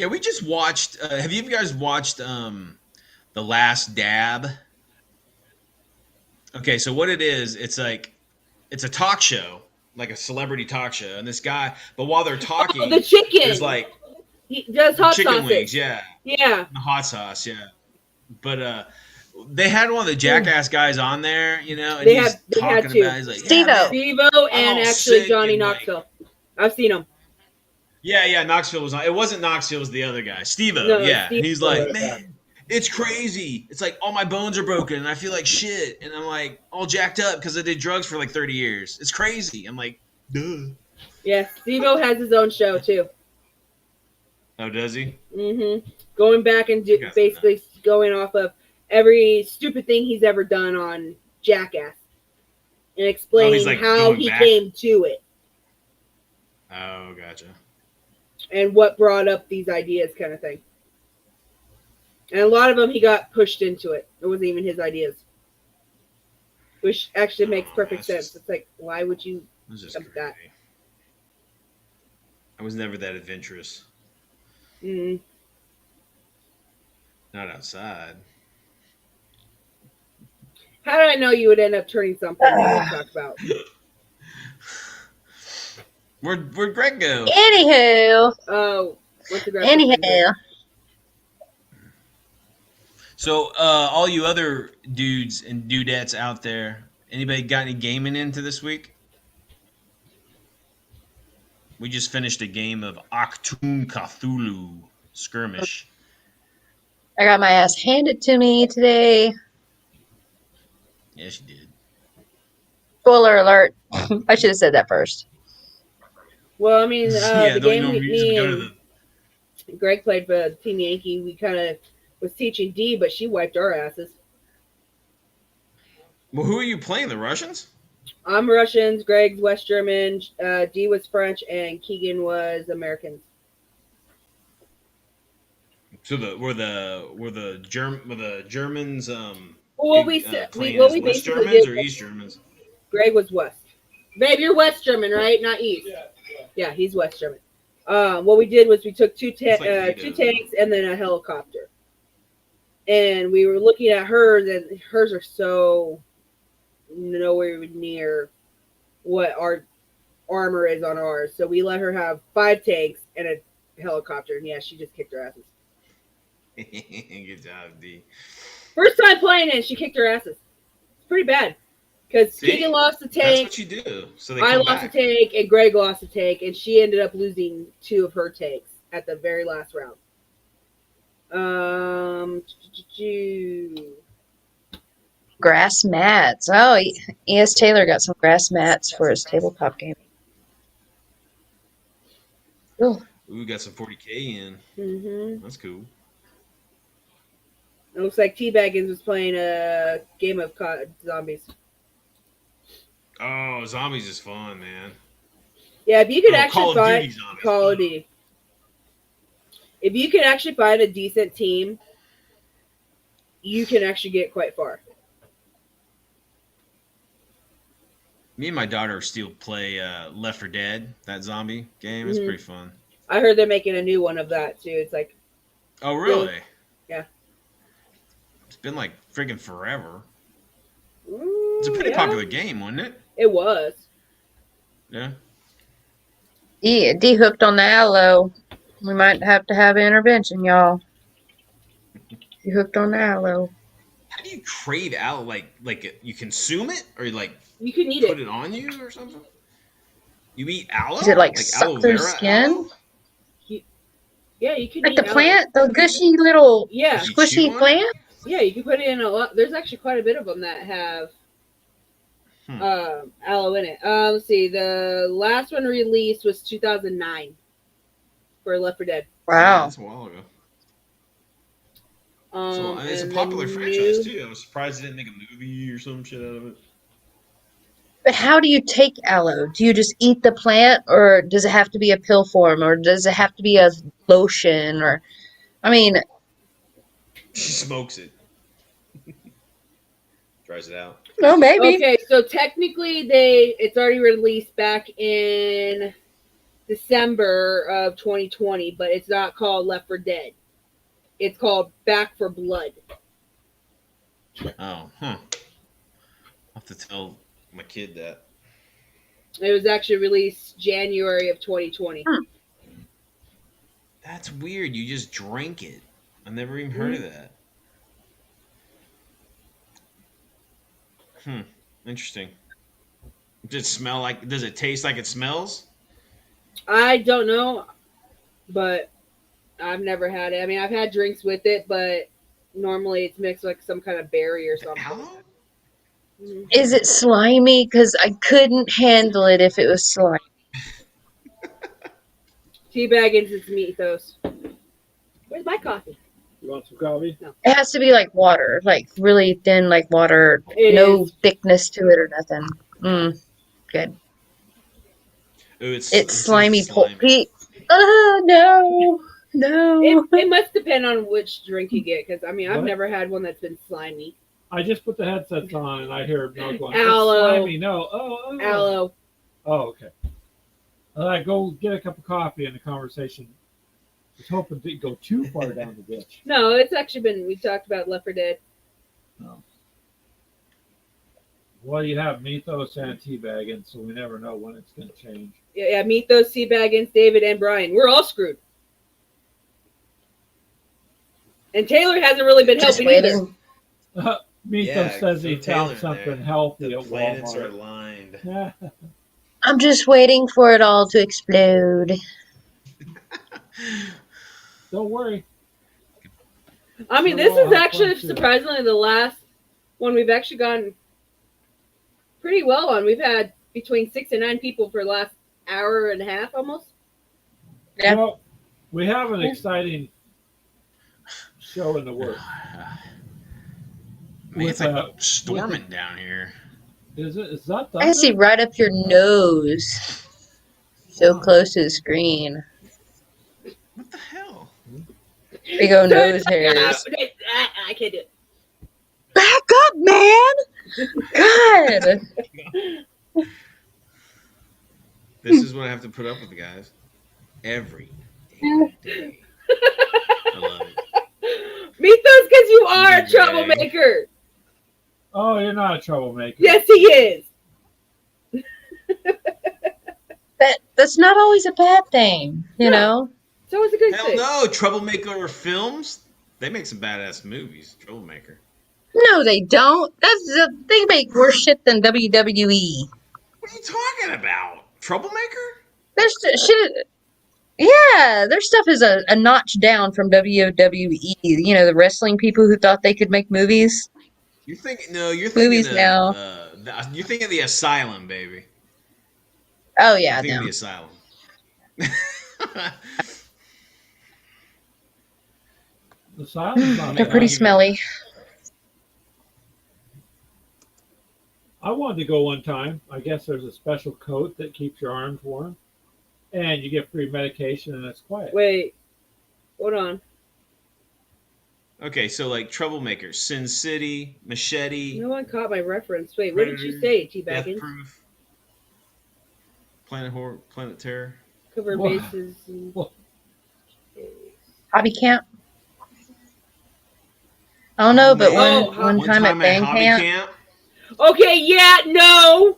we just watched. Have you guys watched The Last Dab? Okay, so what it is, it's a talk show, like a celebrity talk show, and this guy. But while they're talking, Oh, the chicken. there's He does hot chicken sausage. wings, yeah, Yeah. the hot sauce, yeah. But they had one of the Jackass guys on there, and They he's had talking to. about. He's like, Steve-O. yeah, man. Steve-O and all actually sick Johnny and, Knoxville. I've seen him. Yeah, Knoxville was on. It wasn't Knoxville, it was the other guy, Steve-O. No, Yeah, and he's Steve-O. like, man, it's crazy. It's like all my bones are broken and I feel like shit, and I'm like all jacked up because I did drugs for 30 years. It's crazy. I'm like, duh. Yeah, Steve-O has his own show too. Oh, does he? Going back and Yes. basically going off of every stupid thing he's ever done on Jackass and explaining like, how going he back? came to it Oh, gotcha. and what brought up these ideas, kind of thing. And a lot of them he got pushed into it. It wasn't even his ideas. which actually makes Oh, perfect that's sense. just- It's like, why would you? This is Something like crazy. I was never that adventurous. Mm, Not outside. how did I know you would end up turning something we didn't talk about? Where'd Greg go? Anywho, Oh, what's the grab some things anyhow, up? So, all you other dudes and dudettes out there, anybody got any gaming into this week? We just finished a game of Achtung Cthulhu skirmish. I got my ass handed to me today. Yes, you did. Spoiler alert. I should have said that first. Well, I mean, Yeah, the the only game reason me we go to and the Greg played for Team Yankee, we kind of was teaching D, but she wiped our asses. Well, who are you playing? The Russians? I'm Russians, Greg's West German, D was French, and Keegan was Americans. So were the Germans Well, playing what as we West basically Germans did. or East Germans? Greg was West. Babe, you're West German, right? Not East. Yeah. Yeah, he's West German. What we did was we took two It's like two Vito. tanks and then a helicopter, and we were looking at hers, and hers are so nowhere near what our armor is on ours. So we let her have 5 tanks and a helicopter, and yeah, she just kicked her asses. Good job, D. First time playing it, she kicked her asses. It's pretty bad because See? Keegan lost the That's tank. what you do. So they I come lost back. a tank and Greg lost a tank, and she ended up losing 2 of her tanks at the very last round. Grass mats. Oh, E.S. Taylor got some grass mats for his tabletop game. Oh, Ooh, we got some 40K in. Mm-hmm. That's cool. It looks like T-Baggins was playing a game of zombies. Oh, zombies is fun, man. Yeah, if you could Oh, actually Call of find Duty zombies. Call of Duty. If you can actually find a decent team, you can actually get quite far. Me and my daughter still play Left 4 Dead, that zombie game. It's Mhm. pretty fun. I heard they're making a new one of that too. It's like, Oh, really? Yeah. It's been like friggin' forever. It's a pretty yeah, popular game, wasn't it? It was. Yeah. D hooked on the aloe. We might have to have intervention, y'all. He hooked on the aloe. How do you crave aloe? Like you consume it, or you like You can eat put it. it on you, or something? You eat aloe? Is it like suck aloe through vera skin? aloe? Yeah, you can Like eat the aloe. plant, the gushy little Yeah, You chew squishy on it? plant? yeah, you can put it in a lot. There's actually quite a bit of them that have aloe in it. Let's see. The last one released was 2009 for Left 4 Dead. Yeah, Wow. that's a while ago. So it's a and popular the franchise new- too. I was surprised they didn't make a movie or some shit out of it. But how do you take aloe? Do you just eat the plant, or does it have to be a pill form, or does it have to be a lotion, or I mean, She smokes it. Tries it out. no, maybe. Okay, so technically it's already released back in December of 2020, but it's not called Left 4 Dead. It's called Back 4 Blood. Oh, I'll have to tell my kid that. It was actually released January of 2020. That's weird. You just drink it. I never even heard of that. Interesting. Does it smell like? Does it taste like it smells? I don't know, but I've never had it. I mean, I've had drinks with it, but normally it's mixed with like some kind of berry or something. Aloe? Mhm. Is it slimy? Because I couldn't handle it if it was slimy. Teabaggins, it's mythos. Where's my coffee? You want some coffee? It has to be like water, like really thin, like water. It No is. thickness to it or nothing. Good. Ooh, It's slimy pulpy. Oh no, no. It must depend on which drink you get, because I mean, I've What? never had one that's been slimy. I just put the headsets on and I hear Mel going, Aloe. "It's slimy, no. Oh. Aloe. Oh, okay. And I go get a cup of coffee and the conversation was hoping it didn't go too far down the ditch. No, it's actually been. We talked about Left 4 Dead. No. Well, you have Mythos and Teabagging, so we never know when it's going to change. Yeah, meet those Seabaggins, David and Brian. We're all screwed. And Taylor hasn't really been Just helping either. waiting. Mythos says he throw Taylor found in something there. healthy The at planets are Walmart. aligned. I'm just waiting for it all to explode. Don't worry. I mean, Sure this will is have actually fun, too. surprisingly the last one we've actually gone pretty well on. We've had between 6 and 9 people for the last hour and a half almost. Yeah. Well, we have an exciting show in the works. Man, it's With, like storming down here. Is it? Is that I can see thunder? right up your nose. So close to the screen. What the hell? Big old nose hairs. I can't do it. Back up, man! God! This is what I have to put up with, guys. Every damn day. I love it. Meet those because you are a Greg. troublemaker. Oh, you're not a troublemaker. Yes, he is. That's not always a bad thing, you No. know? It's always a good Hell thing. no, Troublemaker films. They make some badass movies. Troublemaker. No, they don't. They make worse shit than WWE. What are you talking about? Troublemaker? There's shit. Yeah, their stuff is a notch down from WWE. You know, the wrestling people who thought they could make movies. You're thinking Movies of, now. You're thinking of the Asylum, baby. Oh You're yeah, thinking of no. the Asylum. The silence not They're bad. pretty smelly. I wanted to go one time. I guess there's a special coat that keeps your arms warm, and you get free medication, and it's quiet. Wait. Hold on. Okay, so like Troublemaker, Sin City, Machete, No one caught my reference. Wait, what did you say, Death Teabaggins? Proof, Planet Horror, Planet Terror. Cover Whoa. bases. And... Whoa. Hobby camp. I don't know, but man. one time at band Hobby camp. Okay, yeah, no.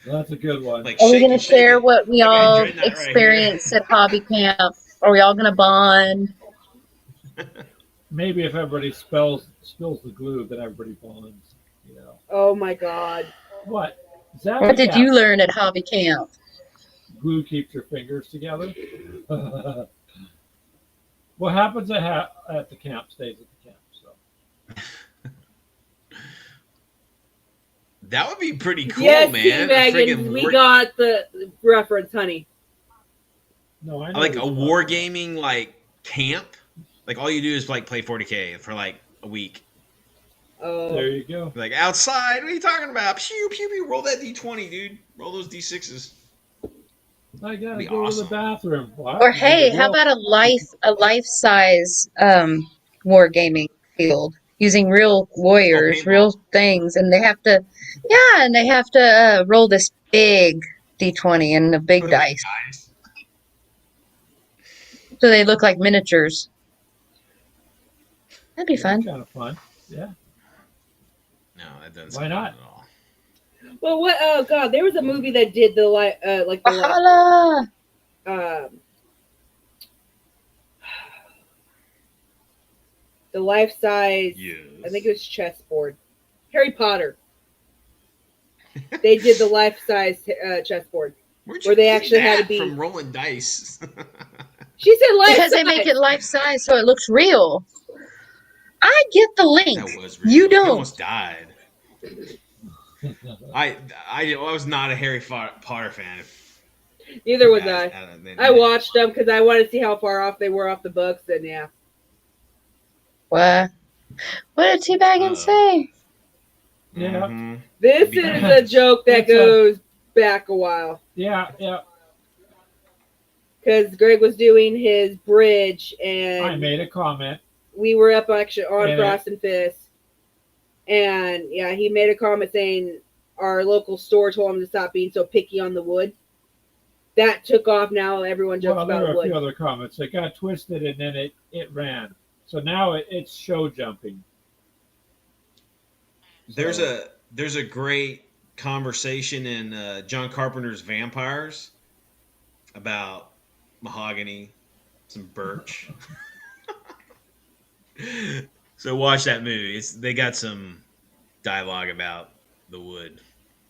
That's a good one. Like, Are we shake gonna it, shake share it. what we I got all Dreadnought right experienced at hobby camp? Are we all gonna bond? Maybe if everybody spills the glue, then everybody bonds. You know Oh my God. what? Is that What did you learn at hobby camp? Glue keeps your fingers together. What happens at the camp stays at the camp. So That would be pretty cool, Yes, man. A Teabaggins, friggin' we war- got the reference, honey. no, I know like what a you're wargaming like camp. Like all you do is like play 40K for like a week. Oh. There you go. Like outside, what are you talking about? Pew pew pew. Roll that D20, dude. Roll those D6s. I gotta Be go awesome. to the bathroom. What? Or hey, how Well, about a life size wargaming field using real warriors, paintball. real things, and they have to roll this big D20 and the big dice, so they look like miniatures. That'd be fun. Kind of fun. Yeah. No, that doesn't. Why sound not? fun at all. Well, what? Oh God, there was a movie that did the Bahala! the life size. Yes. I think it was chessboard. Harry Potter. They did the life size chessboard. Where'd where they get actually had to that be- from rolling dice. She said life Because size. they make it life size, so it looks real. I get the link. That was real. You He don't. almost died. I was not a Harry Potter fan. Neither was I. I watched them because I wanted to see how far off they were off the books, and yeah. What? What did Teabaggin say? Yeah. Mhm. This Be is a nice. joke that It's a- goes back a while Yeah. Yeah. because Greg was doing his bridge I and made a comment. we were up actually on Yeah. Frost and Fist, and yeah, he made a comment saying our local store told him to stop being so picky on the wood. That took off. Now everyone jokes Well, there about were a wood. few other comments. It got twisted and then it ran. So now it's show jumping. There's So- a great conversation in John Carpenter's Vampires about mahogany, some birch. So watch that movie. They got some dialogue about the wood.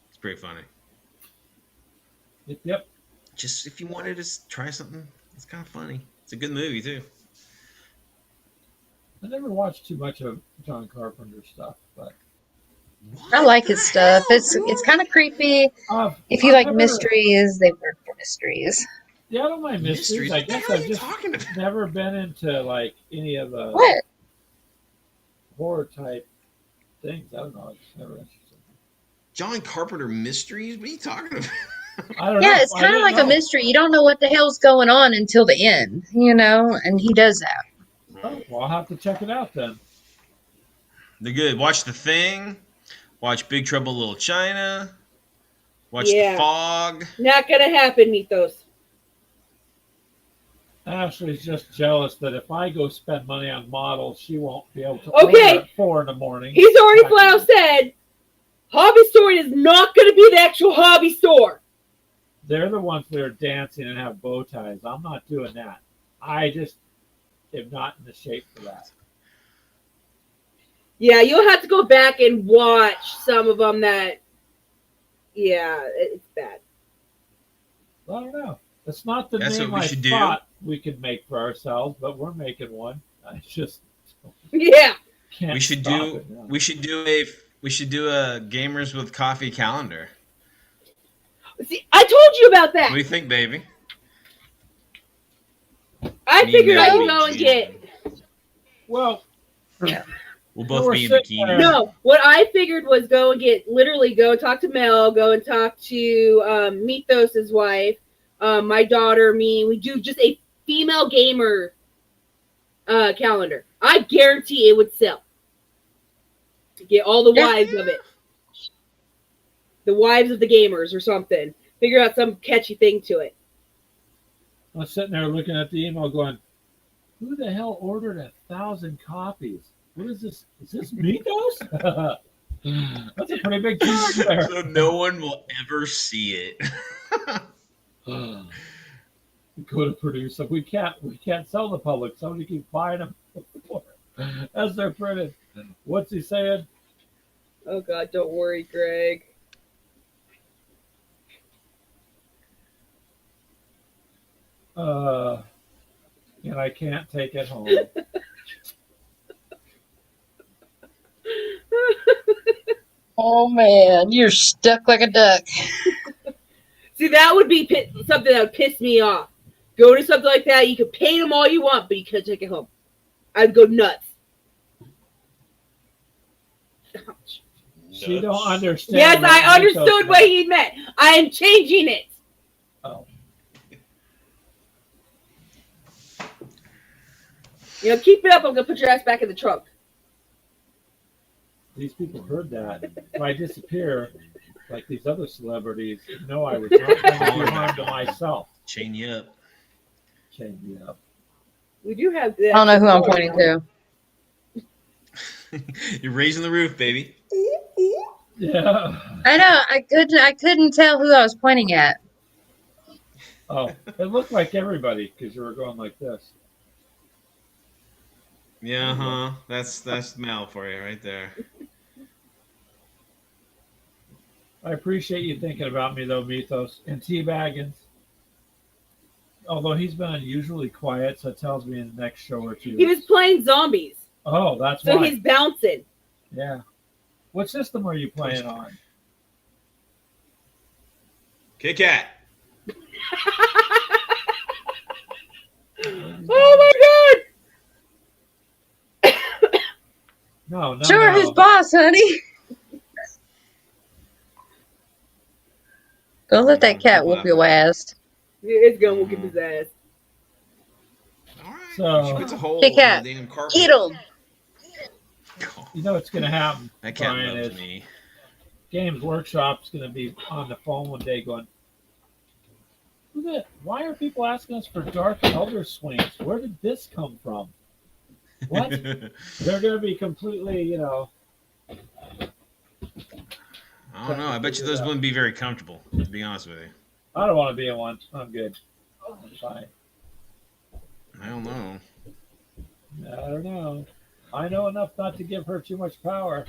It's pretty funny. Yep. Just if you wanted to try something, it's kind of funny. It's a good movie too. I never watched too much of John Carpenter stuff, but I like his the stuff. hell, It's dude? kind of creepy. If you I've like never- mysteries, they work for mysteries. Yeah, I don't mind mysteries. I What the guess hell are I've you just talking about? never been into like any of the What? horror type things. I don't know. It's never interested. John Carpenter mysteries? What are you talking about? I don't know. Yeah, it's I kind of didn't like know. a mystery. You don't know what the hell's going on until the end, and he does that. Oh, well, I'll have to check it out then. They're good. Watch The Thing. Watch Big Trouble in Little China. Watch Yeah. The Fog. Not gonna happen, Mythos. Ashley's just jealous that if I go spend money on models, she won't be able to Okay. order at 4 in the morning. He's already flat out said, Hobby Store is not gonna be the actual hobby store. They're the ones that are dancing and have bow ties. I'm not doing that. I just am not in the shape for that. Yeah, you'll have to go back and watch some of them that, yeah, it's bad. I don't know. It's not the That's name what we I should do. thought we could make for ourselves, but we're making one. I just Yeah. can't. We should stop do. it now. We should do a. We should do a Gamers with Coffee calendar. See, I told you about What do that. you think, baby? I Me, figured I'd Melanie, go and Gina. get. Well, We'll both We're be in bikini. sitting there. No, what I figured was go and get, literally go and talk to Mel, go and talk to Mythos' wife, my daughter, me. We do just a female gamer calendar. I guarantee it would sell. Get all the Yeah. wives of it. The wives of the gamers or something. Figure out some catchy thing to it. I was sitting there looking at the email going, who the hell ordered 1,000 copies? What is this? Is this Mythos? That's a pretty big cheese there. So no one will ever see it. Go to produce them. We can't sell the public. Somebody keeps buying them as they're printed. What's he saying? Oh God, don't worry, Greg. And I can't take it home. Oh man, you're stuck like a duck. See, that would be something that would piss me off. Go to something like that. You can pay them all you want, but you can't take it home. I'd go nuts. She don't understand. Yes, what I Mythos understood what meant. he meant. I am changing it. Oh. Keep it up. I'm gonna put your ass back in the trunk. These people heard that. If I disappear, like these other celebrities, no, I was not going to do harm to myself. Chain you up. Chain me up. We do have. I don't know who I'm pointing to. You're raising the roof, baby. Yeah. I know. I couldn't tell who I was pointing at. Oh, it looked like everybody because you were going like this. Yeah, huh? That's Mel for you right there. I appreciate you thinking about me though, Mythos and T Baggins. Although he's been unusually quiet, so it tells me in the next show or two. He was playing zombies, Oh, that's so why. he's bouncing. Yeah. What system are you playing on? Kit Kat. Oh my God! No, no. Sure, no. who's boss, honey? Don't let that cat whoop your ass. It's gonna whoop his ass. All right. She So puts a hole Hey, in cat. the damn carpet. Eat 'em. you know what's going to happen, That cat Brian, loves is me. Games Workshop's going to be on the phone one day going, why are people asking us for Dark Elder swings? Where did this come from? What? They're going to be completely, I don't know. I bet you those wouldn't be very comfortable, to be honest with you. I don't want to be in one. I'm good. I'm fine. I don't know. I don't know. I know enough not to give her too much power.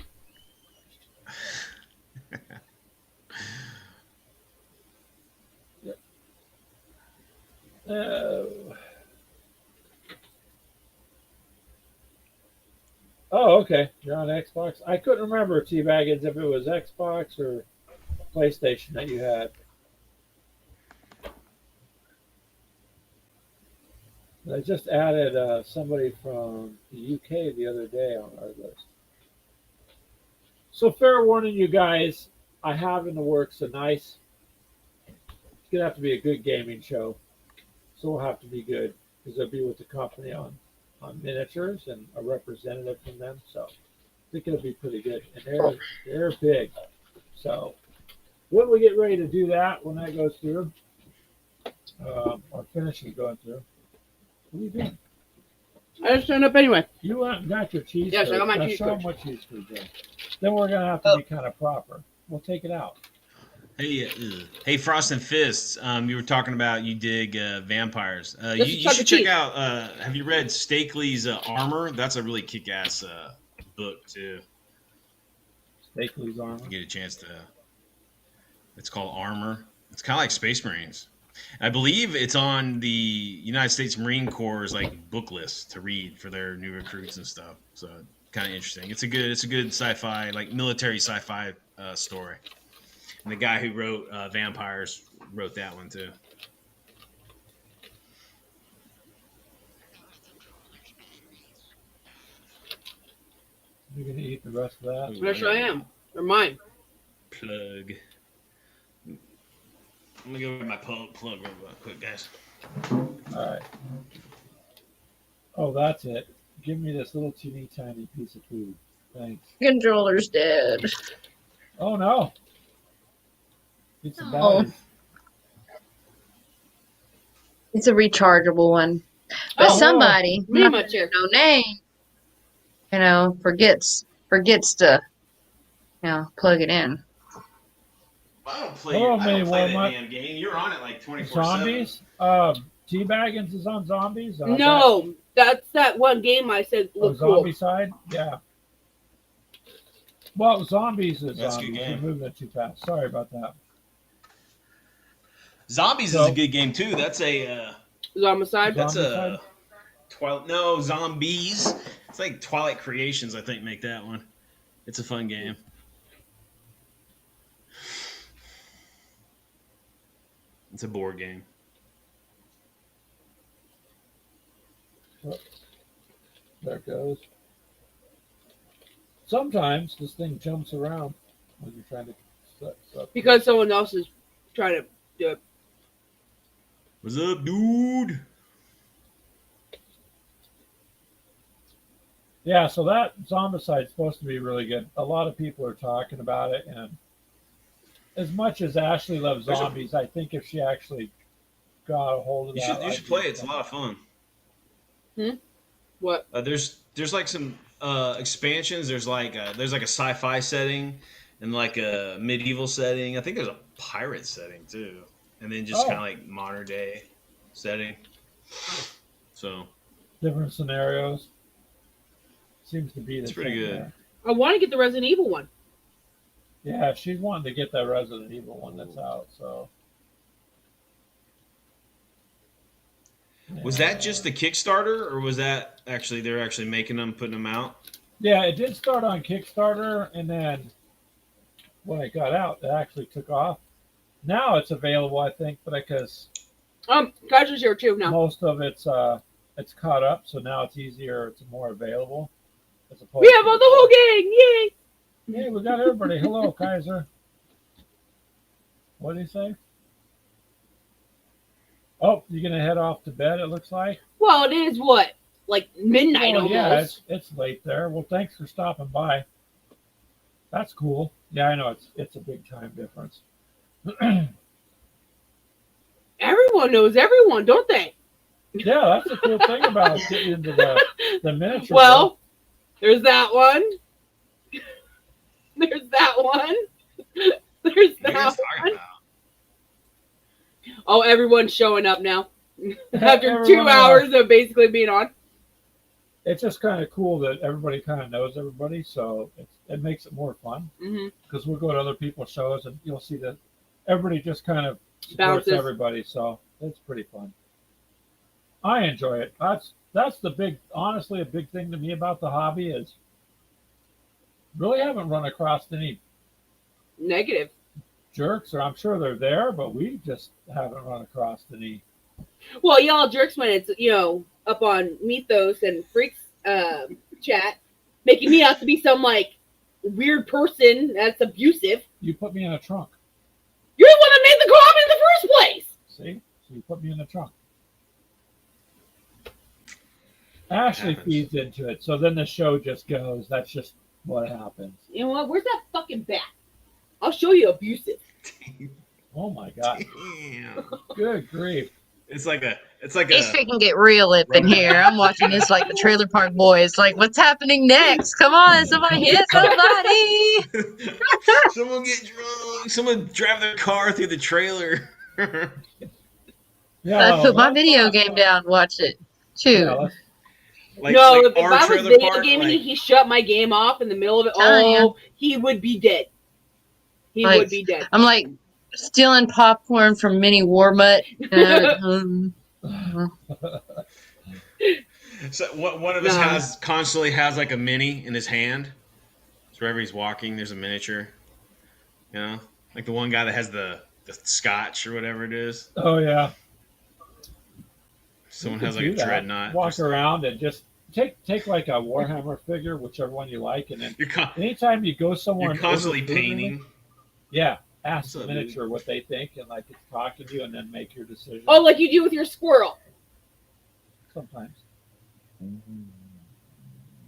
Oh. Oh, okay. You're on Xbox. I couldn't remember, T-Baggins, if it was Xbox or PlayStation that you had. I just added somebody from the UK the other day on our list. So fair warning, you guys, I have in the works a nice. It's gonna have to be a good gaming show, so we'll have to be good because they'll be with the company on miniatures and a representative from them. So I think it'll be pretty good, and they're big. So when we get ready to do that, when that goes through, or finishing going through. What are you doing? I just turned up anyway. You went and got your cheese Yes, I curd. got my Now cheese show curd. them what cheese curd is. Then we're going to have to be kind of proper. We'll take it out. Hey, Frost and Fists. You were talking about you dig vampires. This You, is you Chuck E. should check Cheese. out. Have you read Stakely's Armor? That's a really kick-ass book too. Stakely's Armor. You get a chance to. It's called Armor. It's kind of like Space Marines. I believe it's on the United States Marine Corps' like book list to read for their new recruits and stuff. So kind of interesting. It's a good sci-fi, like military sci-fi story. And the guy who wrote Vampires wrote that one too. You're going to eat the rest of that? Yes, I am. They're mine. Plug. I'm gonna go get my plug real quick, guys. All right. Oh, that's it. Give me this little teeny tiny piece of food. Thanks. Controller's dead. Oh, no. It's a No. battery. It's a rechargeable one. But Oh, somebody, I'm Me not much here. no name, forgets to, plug it in. I don't play. Oh, I man, don't play that Walmart. damn game. You're on it like 24/7. Zombies? T-Baggins is on Zombies? No, that's that one game I said Oh, looked cool. zombie side? Yeah. Well, Zombies is That's a good Zombies. You're game. moving it too fast. Sorry about that. Zombies So- is a good game too. That's a. Zombicide. That's Zombicide? Zombies. It's like Twilight Creations, I think, make that one. It's a fun game. It's a board game. There it goes. Sometimes this thing jumps around when you're trying to set stuff. Because someone else is trying to do it. What's up, dude? Yeah, so that Zombicide is supposed to be really good. A lot of people are talking about it, and as much as Ashley loves There's a- zombies, I think if she actually got a hold of You that, should I'd play be it. It's a lot of fun. What? There's like some expansions. There's like a sci-fi setting and like a medieval setting. I think there's a pirate setting too, and then just Oh. kind of like modern day setting. So different scenarios. Seems to be the It's pretty thing good. there. I want to get the Resident Evil one. Yeah, she's wanting to get that Resident Evil one that's out. So was that just the Kickstarter, or was that actually they're actually making them, putting them out? Yeah, it did start on Kickstarter, and then when it got out, it actually took off. Now it's available, I think, but because Kaiser's here too now. most of it's caught up, so now it's easier, it's more available. As opposed We have to all the whole gang! Yay! Hey, we got everybody. Hello, Kaiser. What did he say? Oh, you're gonna head off to bed? It looks like. Well, it is what? Like midnight Well, almost. yeah, it's late there. Well, thanks for stopping by. That's cool. Yeah, I know it's a big time difference. Everyone knows everyone, don't they? Yeah, that's the cool thing about getting into the miniature. Well, there's that one. There's that one. There's What are you that guys talking one. about? Oh, everyone's showing up now. world. After Everyone 2 knows. hours of basically being on. It's just kind of cool that everybody kind of knows everybody, so it makes it more fun Hmm. because we'll go to other people's shows and you'll see that everybody just kind of supports Bounces. everybody, so it's pretty fun. I enjoy it. That's the big, honestly, a big thing to me about the hobby is really haven't run across any Negative. jerks, or I'm sure they're there, but we just haven't run across any. Well, y'all jerks when it's, up on Mythos and Freaks chat, making me out to be some, like, weird person that's abusive. You put me in a trunk. You're the one that made the comment in the first place. See? So you put me in the trunk. Ashley Happens. feeds into it, so then the show just goes. That's just what happens. You know what? Where's that fucking bat? I'll show you abusive. Oh my god! Damn. Good grief! It's like a He's freaking get real up in here. I'm watching this like the Trailer Park Boys. Like, what's happening next? Come on, somebody hit somebody. someone get drunk. Someone drive their car through the trailer. Yeah, I put my let's video not- game down. Watch it. Yeah, Too. let's- No, if our I was trailer video park, gaming like- and he shut my game off in the middle of it, Oh, yeah. he would be dead. He Like- would be dead. I'm like stealing popcorn from Mini Warmut. So one of us No. constantly has like a mini in his hand. So wherever he's walking, there's a miniature. You know, like the one guy that has the scotch or whatever it is. Oh yeah. Someone You has could like a do that. dreadnought. Walk Just- around and just take like a Warhammer figure, whichever one you like, and then You're, anytime you go somewhere, you're and constantly order food or anything, painting. Yeah, ask What's the up, dude? miniature what they think, and like it's talking to you, and then make your decision. Oh, like you do with your squirrel. Sometimes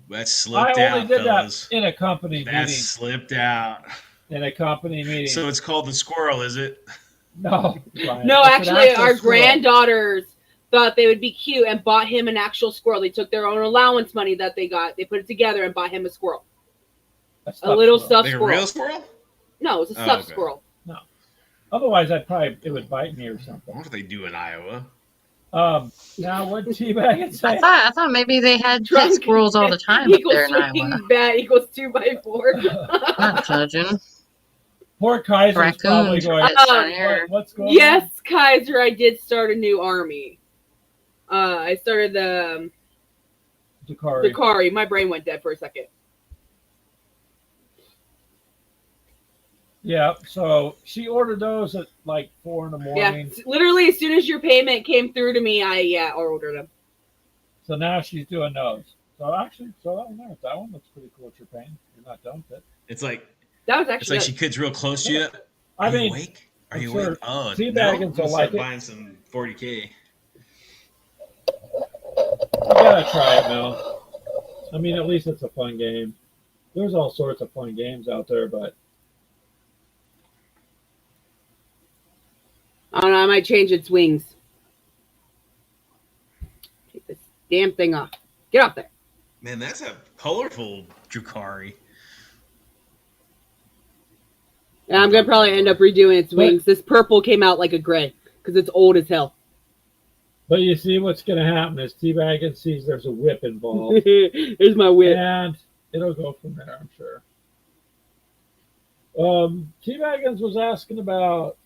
That I slipped only out, did fellas. that in a company That meeting. slipped out. In a company meeting. So it's called the squirrel, is it? No, Brian, No, it's an actually, actual our squirrel. granddaughters thought they would be cute and bought him an actual squirrel. They took their own allowance money that they got. They put it together and bought him a squirrel. A stuffed little squirrel. stuffed Like a squirrel. real squirrel? No, it was a Oh, stuffed okay. squirrel. Otherwise, it would bite me or something. What do they do in Iowa? Now what teabag say? I thought maybe they had pet Drunk squirrels all the time up equals there in swinging Iowa. bat equals 2x4. Not judging. Poor Kaiser's probably Raccoons. going. Pets down here. What's going Yes, Kaiser, I did start a new army. I started the on? Dakari. Dakari. My brain went dead for a second. Yeah, so she ordered those at like 4 in the Yeah, morning. literally as soon as your payment came through to me, I ordered them. So now she's doing those. So actually, so I don't know. That one looks pretty cool. What you're paying. You're not done with it. It's like That was it's actually like she gets real close to you. I Are you mean, awake? Are I'm you sure awake? Oh, teabaggins no? will I'll like start it. buying some 40K. you gotta try it, Mel. I mean, at least it's a fun game. There's all sorts of fun games out there, but I don't know. I might change its wings. Take this damn thing off. Get off there. Man, that's a colorful Drukari. And I'm gonna probably end up redoing its wings. This purple came out like a gray because it's old as hell. you see what's gonna happen is Teabaggin sees there's a whip involved, Here's my whip. and it'll go from there, I'm sure. Teabaggins was asking about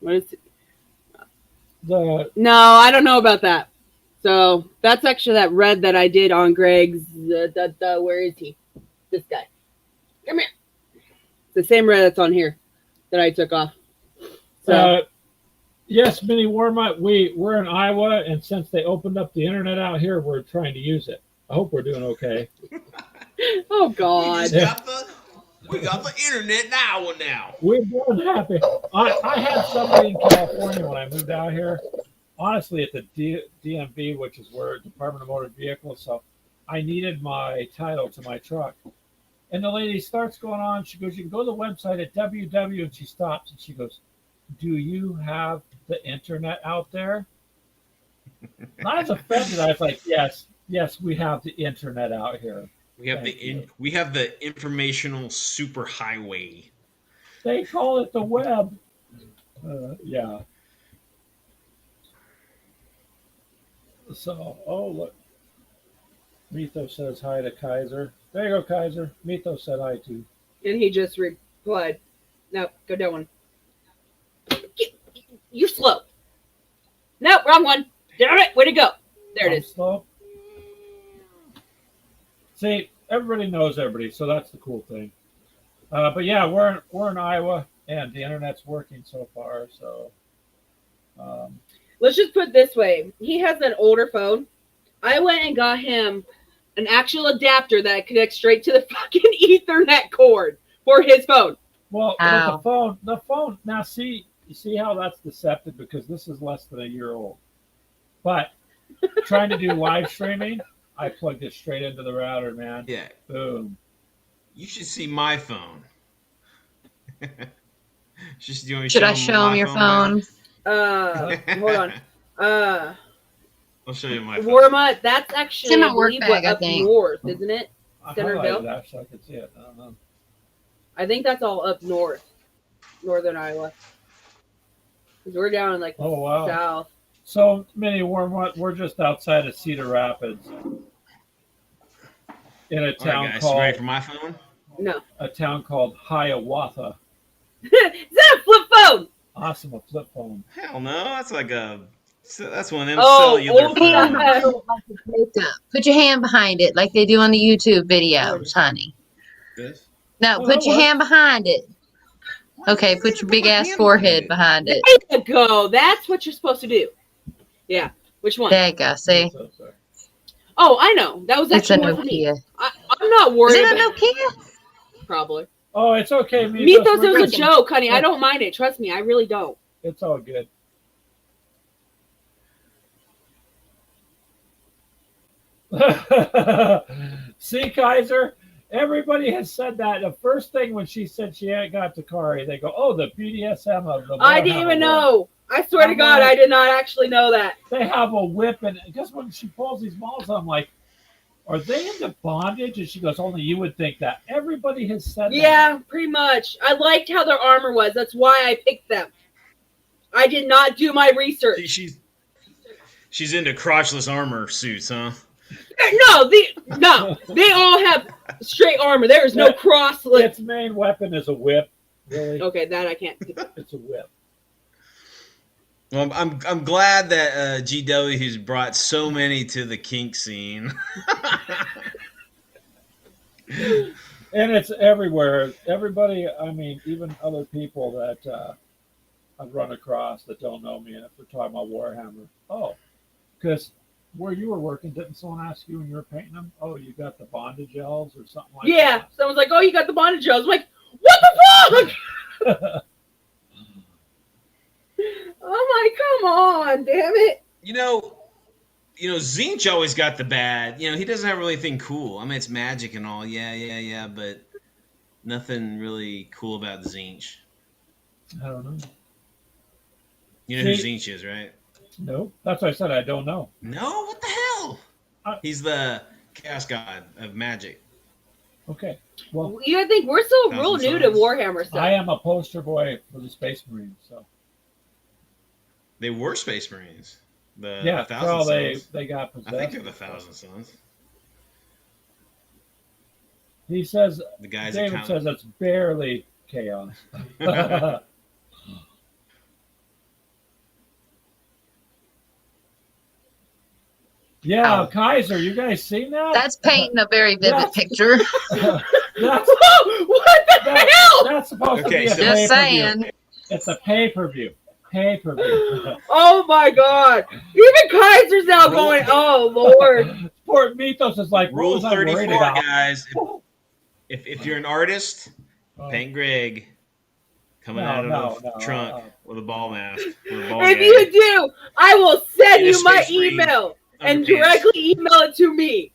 What is it? the No, I don't know about that. So that's actually that red that I did on Greg's. Where is he? This guy. Come here. The same red that's on here that I took off. So yes, Mini Warmut, we're in Iowa, and since they opened up the internet out here, we're trying to use it. I hope we're doing okay. oh god. We got the internet in Iowa now. We're more than happy. I had somebody in California when I moved out here honestly at the DMV, which is where Department of Motor Vehicles. So I needed my title to my truck. And the lady starts going on. She goes, "You can go to the website at www," and she stops and she goes, "Do you have the internet out there?" And I was offended. I was like, "Yes, yes, we have the internet out here." We have we have the informational superhighway. They call it the web. Yeah. So, oh look, Mito says hi to Kaiser. There you go, Kaiser. Mito said hi too. And he just replied, "No, go down one. You're slow. No, wrong one. Damn it, way to go. There it I'm is." slow. See, everybody knows everybody, so that's the cool thing. But yeah, we're in Iowa, and the internet's working so far. So, Let's just put it this way. He has an older phone. I went and got him an actual adapter that connects straight to the fucking Ethernet cord for his phone. well, Ow. but the phone. Now, see, you see how that's deceptive because this is less than a year old. But trying to do live streaming, I plugged it straight into the router, man. Yeah, Boom. you should see my phone. Just doing. Should I show him your phone? Hold on. I'll show you my phone. Warma, that's actually It's in my I work believe, bag, I up think. north, isn't it? I Centerville? highlighted that so I could see it. I don't know. I think that's all up north, northern Iowa. Because we're down in like Oh wow. south. So, Minnie, we're just outside of Cedar Rapids in a All town right, guys, called ready for my phone? No. Hiawatha. Is that a flip phone? Awesome, a flip phone. Hell no, that's like that's one of them Oh, cellular oh, phones. Put your hand behind it like they do on the YouTube videos, honey. This? No, Oh, put that your works. hand behind it. Okay, put your big ass forehead behind it. There you go. That's what you're supposed to do. Yeah. Which one? There you go. See, So sorry. Oh, I know. That was it's a actually one for me. Nokia. I'm not Is worried it a about Nokia? Probably. Oh, it's okay, Mythos. Mythos, We're it was a good. joke, honey. I don't mind it. Trust me. I really don't. It's all good. See, Kaiser, everybody has said that. The first thing when she said she hadn't got Takari, they go, "Oh, the BDSM of the." I didn't even Warhammer world." know. I swear to I'm God, like- I did not actually know that. They have a whip, and because when she pulls these balls, I'm like, "Are they into bondage?" And she goes, "Only you would think that." Everybody has said that. Yeah, pretty much. I liked how their armor was. That's why I picked them. I did not do my research. She's into crotchless armor suits, huh? No, they all have straight armor. There is no cross. Its main weapon is a whip. Really, Okay, that I can't. it's a whip. Well, I'm glad that GW has brought so many to the kink scene. And it's everywhere. Everybody, I mean, even other people that I've run across that don't know me, and if we're talking about Warhammer, oh, because where you were working, didn't someone ask you when you were painting them? Oh, you got the bondage elves or something like Yeah, that? someone's like, "Oh, you got the bondage." I was like, "What the fuck?" I'm like, "Come on, damn it!" You know, Zinch always got the bad. He doesn't have really anything cool. I mean, it's magic and all. Yeah, but nothing really cool about Zinch. I don't know. You know who See- Zinch is, right? No, that's what I said. I don't know. No, what the hell? He's the chaos god of magic. Okay, well, You gotta think we're still real Thousand new to Suns. Warhammer stuff. I am a poster boy for the Space Marines, so They were Space Marines. The yeah. Thousand Well, they Sons. got possessed. I think they're the Thousand Sons. He says The guys David that says it's barely chaos. Yeah, Ow. Kaiser, you guys seen that? That's painting a very vivid That's- picture. that's, What the hell? that's supposed Okay, to be a so- Just pay-per-view. saying. It's a pay-per-view. Pay-per-view. Oh my God! Even Kaiser's now going. Oh Lord! Poor Mythos is like, what Rule was I worried 34, about? guys. If you're an artist, Oh, paint Greg. coming No, out of no, the no, trunk with a ball mask. With a ball If gag. you do, I will send In a you my Space Marine email and underpants. directly email it to me.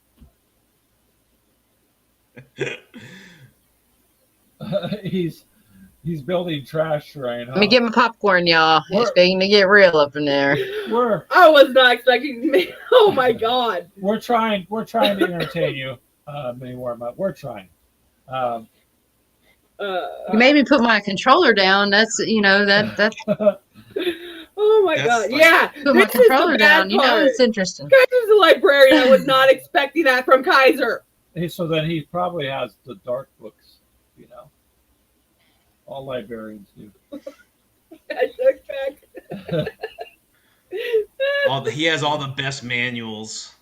He's building trash terrain. Huh? Let me get my popcorn, y'all. It's We're- beginning to get real up in there. We're I was not expecting me. Oh my god. we're trying to entertain you, Mini Warm Up. We're trying. You made me put my controller down. That's that Oh my That's god. like- Yeah. put my This is the controller bad down. You know part. it's interesting. Kaiser's a librarian. I was not expecting that from Kaiser. So then he probably has the dark books. All librarians do. I took back. He has all the best manuals.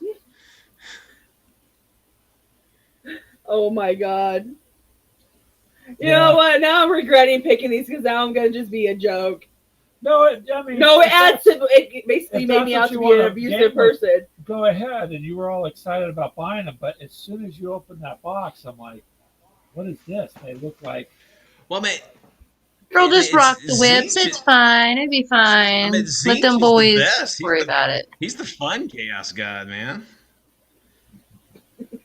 Oh my god. You Yeah. know what? Now I'm regretting picking these because now I'm gonna just be a joke. No, it No, it adds to it. Basically, if made that's me what out you to be an wanna abusive game with- person. go ahead, and you were all excited about buying them. But as soon as you open that box, I'm like, what is this? They look like Well, man, Girl, just it's- rock the whips. Zinch- It's fine. It'd be fine. I mean, Let Zinch them is the boys best. worry about it. He's the fun chaos god, man.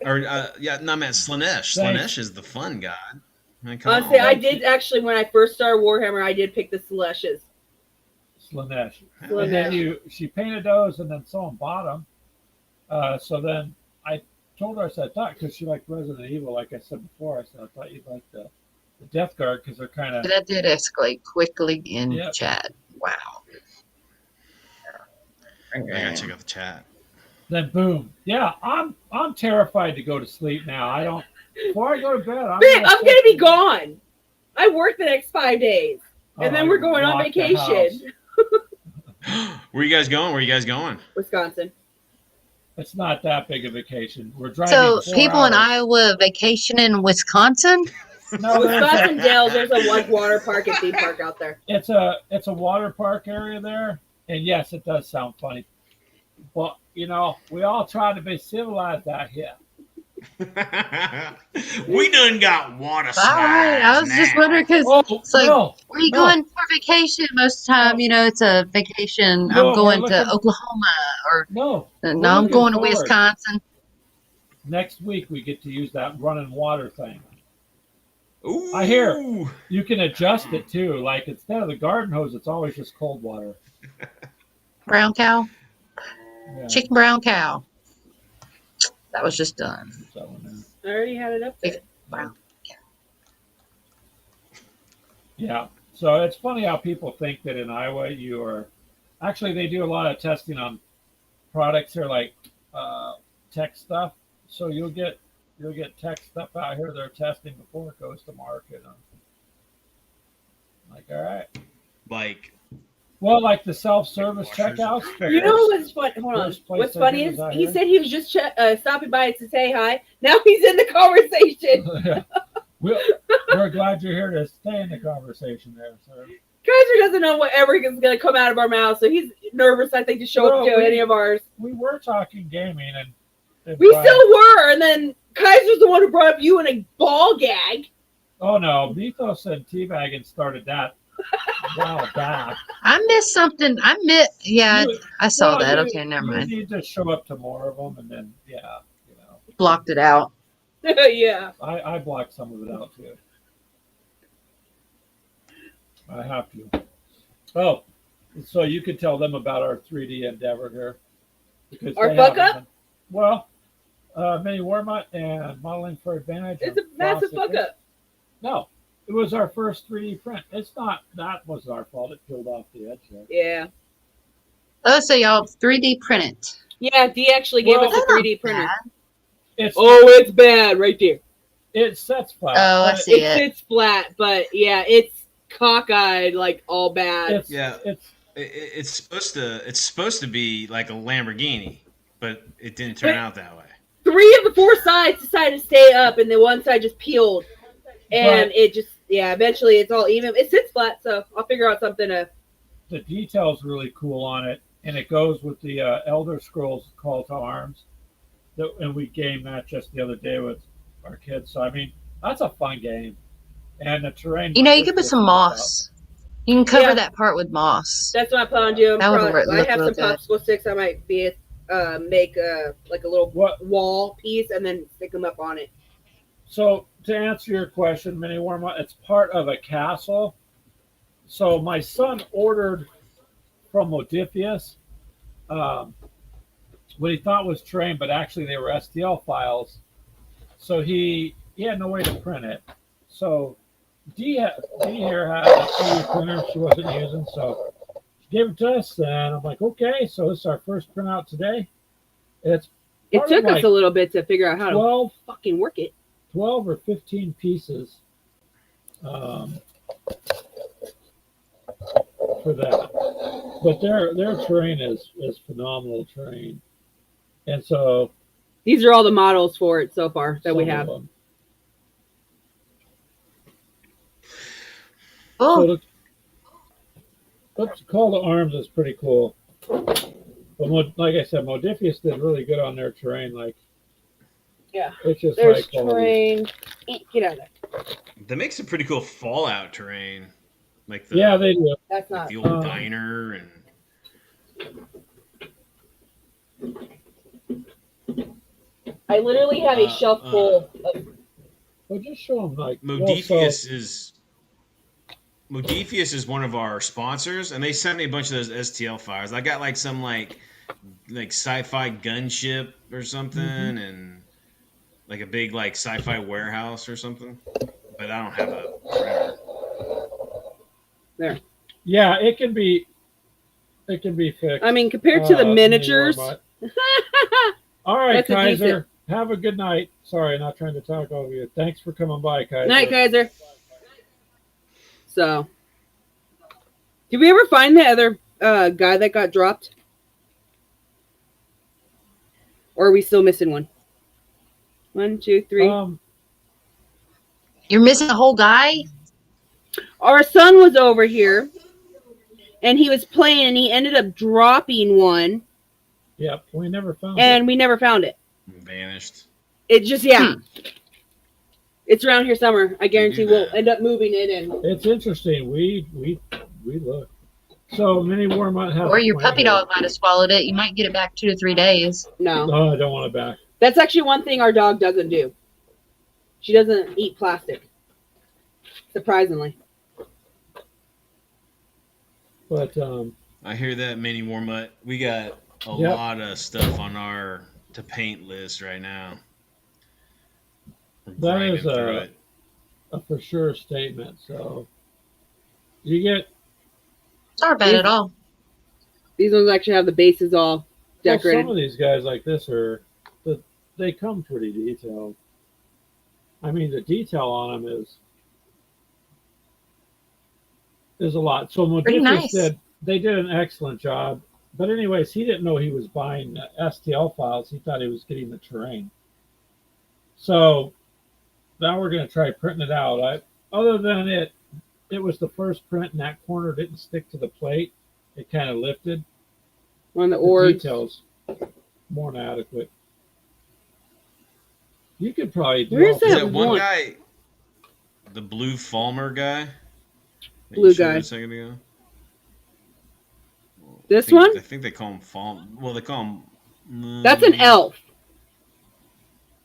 Or no, man, Slanesh. Thanks. Slanesh is the fun god. I mean, come Honestly, on. I did actually when I first started Warhammer, I did pick the Celestials. Slanesh. Slanesh. And then she painted those, and then someone bought them. So then I told her, I said, I thought, because she liked Resident Evil, like I said before, I said, I thought you'd like the Death Guard because they're kind of. That did escalate quickly in Yep. chat. Wow. I gotta check out the chat. Then boom, yeah, I'm terrified to go to sleep now. I don't. Before I go to bed, Babe, I'm gonna be gone. I work the next 5 days, and then we're going on lock the house. vacation. Where you guys going? Where you guys going? Wisconsin. It's not that big a vacation. We're driving. So 4 people in hours. Iowa vacation in Wisconsin? No, Wisconsin Dells. There's a one water park and theme park out there. it's a water park area there, and yes, it does sound funny, but we all try to be civilized out here. We done got water All slides. right. I was just now. wondering because Oh it's like, no, where are you no. going for vacation? Most of the time, it's a vacation. No, I'm going we're to looking- Oklahoma or no. no, We're I'm looking going to forward. Wisconsin. Next week we get to use that running water thing. Ooh. I hear. You can adjust it too. Like instead of the garden hose, it's always just cold water. Brown cow, Yeah, chicken brown cow. That was just done. so, I already had it up there. Brown. yeah. So it's funny how people think that in Iowa you are. Actually, they do a lot of testing on products here, like tech stuff. So you'll get tech stuff out here they're testing before it goes to market. Like, all right. Like, Well, like the self-service Washers. checkouts. You know what's funny? Hold on. First place What's I funny think is was out he here. said he was just stopping by to say hi. Now he's in the conversation. Yeah. We're glad you're here to stay in the conversation there, sir. Kaiser doesn't know whatever is going to come out of our mouth, so he's nervous, I think, to show up Well, to any of ours. We were talking gaming, and We Brian- still were, and then Kaiser's the one who brought up you in a ball gag. Oh no, Mythos and Teabagging started that a while back. I missed something. Yeah, You- I saw well, that. you- Okay, never you mind. need to show up to more of them, and then Blocked it out. Yeah. I blocked some of it out too. I have to. Oh, so you could tell them about our 3D endeavor here. Because Our they fuck haven't up? been- Well, Mini Warmut and Modeling for Advantage. It's a are massive classic. fuck up. No, it was our first 3D print. It's not. That was our fault. It peeled off the edge there. Yeah. Oh, so y'all 3D print it. Yeah, D actually gave Well, us a 3D printer. It's Oh, it's bad right there. it sets flat. Oh, I but see It it. sits flat, but yeah, it's cockeyed, like all bad. It's Yeah. It's it's supposed to be like a Lamborghini, but it didn't turn out that way. 3 of the 4 sides decided to stay up, and the one side just peeled. And But- it just, eventually it's all even. It sits flat, so I'll figure out something to. the detail's really cool on it, and it goes with the Elder Scrolls Call to Arms. And we gamed that just the other day with our kids. So I mean, that's a fun game. and the terrain. You know, you could put some moss. You can cover that part with moss. That's what I plan on doing. That would I look have some real good. popsicle sticks. I might make like a little What? wall piece and then stick them up on it. So to answer your question, Mini Worma, it's part of a castle. So my son ordered from Modiphius what he thought was terrain, but actually they were STL files. So he had no way to print it. So Dee here had a 3D printer she wasn't using, so she gave it to us, and I'm like, okay, so this is our first printout today. It took us a little bit to figure out how 12, to fucking work it. 12 or 15 pieces for that. But their terrain is phenomenal terrain. And so These are all the models for it so far that we some of have. them. Oh, So the call to arms is pretty cool. But like I said, Modiphius did really good on their terrain. Like, Yeah. it's just There's high quality. terrain. Get out of there. That makes a pretty cool Fallout terrain, like the Yeah, they do. That's like not. the old diner and. I literally have a shelf full of. Well, just show them like Modiphius is one of our sponsors, and they sent me a bunch of those STL files. I got like some like sci-fi gunship or something, and like a big like sci-fi warehouse or something. But I don't have a printer. There. Yeah, it can be fixed. I mean, compared to the Mini miniatures. Warmut. All right, That's a Kaiser. decent- Have a good night. Sorry, not trying to talk over you. Thanks for coming by, Kaiser. Night, Kaiser. So, did we ever find the other guy that got dropped? Or are we still missing one? 1, 2, 3. you're missing a whole guy? Our son was over here, and he was playing, and he ended up dropping one, Yep, we never found it. and we never found it. Vanished. It just, it's around here somewhere. I guarantee do we'll that. end up moving it in. It's interesting. We look. So Mini Warmut have Or your puppy dog might have swallowed it. You might get it back 2 to 3 days. No, Oh, I don't want it back. that's actually one thing our dog doesn't do. She doesn't eat plastic. Surprisingly. But I hear that, Mini Warmut. We got a Yep. lot of stuff on our to paint list right now. We're That grinding is through it. a for sure statement. So you get It's not bad at all. These ones actually have the bases all well, decorated. some of these guys like this they come pretty detailed. I mean, the detail on them is a lot. So Pretty Modiphius nice. they did an excellent job. But anyways, he didn't know he was buying STL files. He thought he was getting the terrain. So now we're going to try printing it out. Other than it was the first print, and that corner didn't stick to the plate. It kind of lifted. One of the The orgs. details more than adequate. You could probably do Where's all- Is that that one one? guy, the blue Falmer guy? that you Blue showed guy. A second ago? This I think- one? I think they call him Falmer. Well, they call him. That's an elf.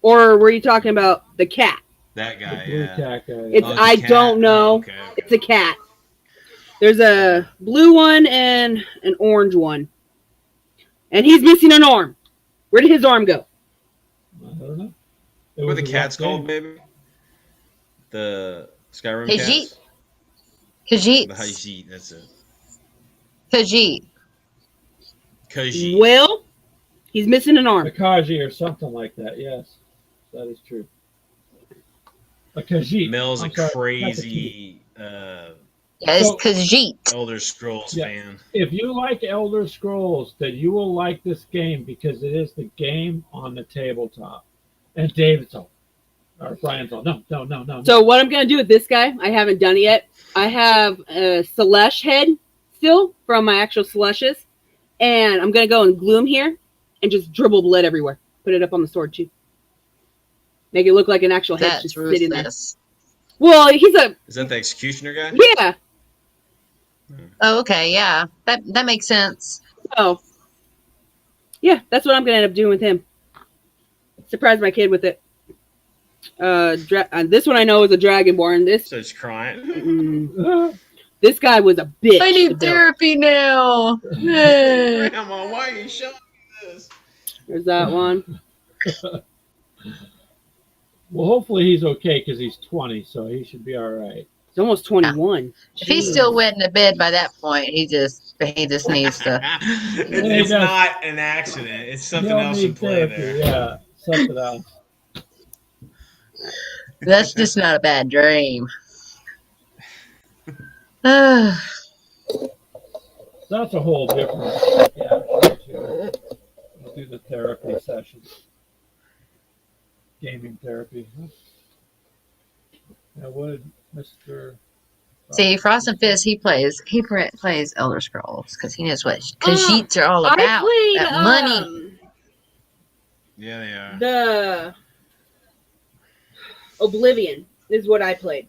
Or were you talking about the cat? That the guy, blue yeah. cat guy. It's- Oh, a I cat? don't know. Oh, okay. It's a cat. There's a blue one and an orange one. And he's missing an arm. Where did his arm go? I don't know. It What are was the a cats rough called, game. baby? The Skyrim Khajiit. cats? Khajiit. The Khajiit, that's it. Khajiit. Khajiit. Well, he's missing an arm. A Kaji or something like that. Yes, that is true. A Khajiit. Mel's a I'm sorry, that's crazy Yeah, it's So- Khajiit. Elder Scrolls Yeah. fan. If you like Elder Scrolls, then you will like this game because it is the game on the tabletop. And David's all, or Brian's all, no. So what I'm going to do with this guy, I haven't done it yet. I have a Celesh head still from my actual Celeshes. And I'm going to go and glue him here and just dribble blood everywhere. Put it up on the sword too. Make it look like an actual head That's just sitting there. ruthless. Well, he's a Is that the executioner guy? yeah. Oh, okay, yeah, that makes sense. Oh, yeah. That's what I'm gonna end up doing with him. Surprise my kid with it. This one I know is a Dragonborn. This So it's crying. this guy was a bitch. I to need build. therapy now. Grandma, why are you showing me this? There's that one. Well, hopefully he's okay because he's 20, so he should be all right. He's almost 21. If he's still wet in the bed by that point, he just needs to. It's not an accident. It's something He'll else in need play therapy, there. Yeah, something else. That's just not a bad dream. Ah, That's a whole different. Yeah, we'll do the therapy sessions. Gaming therapy. Now, what did Mr. See, Frost and Fizz, he plays Elder Scrolls because he knows what Khajiits are all about. I played That money. Yeah, they are. The Oblivion is what I played.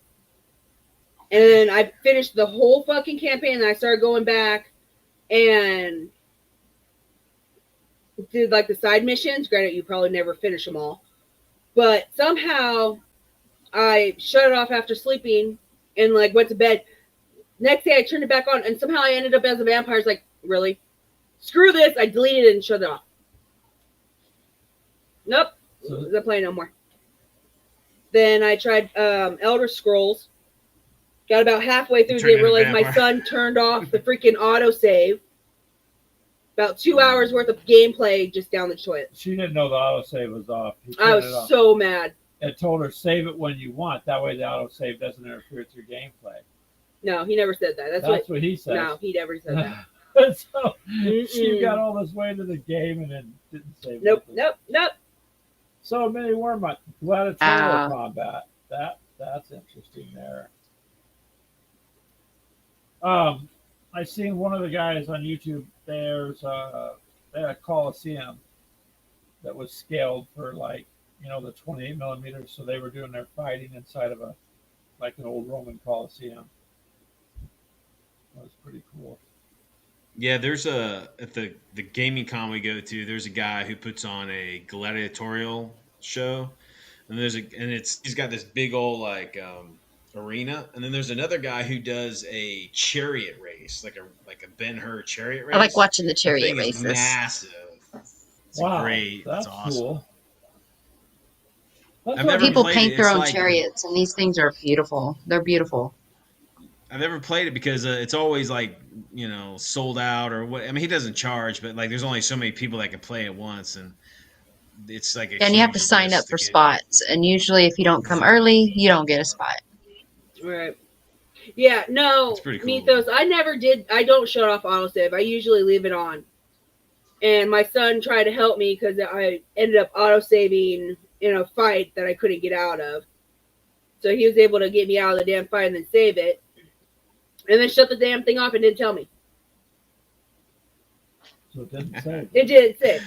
And then I finished the whole fucking campaign and I started going back and did like the side missions. Granted, you probably never finish them all. But somehow I shut it off after sleeping and like went to bed. Next day I turned it back on and somehow I ended up as a vampire. It's like, really? Screw this. I deleted it and shut it off. Nope. So- Not playing no more. Then I tried Elder Scrolls. Got about halfway through, Turned didn't into realize my vampire. son turned off the freaking autosave. About 2 hours worth of gameplay just down the toilet. She didn't know the autosave was off. He I turned it was off. so mad. It told her save it when you want. That way the autosave doesn't interfere with your gameplay. No, he never said that. That's what he says. No, he never said that. So she Mm-mm. got all this way into the game and then didn't save Nope, it. nope. So many Wormut gladiatorial combat. That's interesting there. I seen one of the guys on YouTube. They had a Coliseum that was scaled for like the 28 millimeters. So they were doing their fighting inside of an old Roman Coliseum. That was pretty cool. Yeah, there's at the gaming con we go to, there's a guy who puts on a gladiatorial show, and he's got this big old arena, and then there's another guy who does a chariot race, like a Ben-Hur chariot race. I like watching the The chariot thing is races. massive. It's Wow, great. that's It's awesome. cool. That's I've what never People played paint it. their It's own like- chariots, and these things are beautiful. They're beautiful. I've never played it because it's always sold out or what. I mean, he doesn't charge, but there's only so many people that can play at once, and it's like a And you have to huge sign list up for get- spots. And usually, if you don't come early, you don't get a spot. Right. Yeah, no, That's pretty cool. Mythos. I don't shut off autosave. I usually leave it on. And my son tried to help me because I ended up autosaving in a fight that I couldn't get out of. So he was able to get me out of the damn fight and then save it. And then shut the damn thing off and didn't tell me. So it didn't say. It didn't say.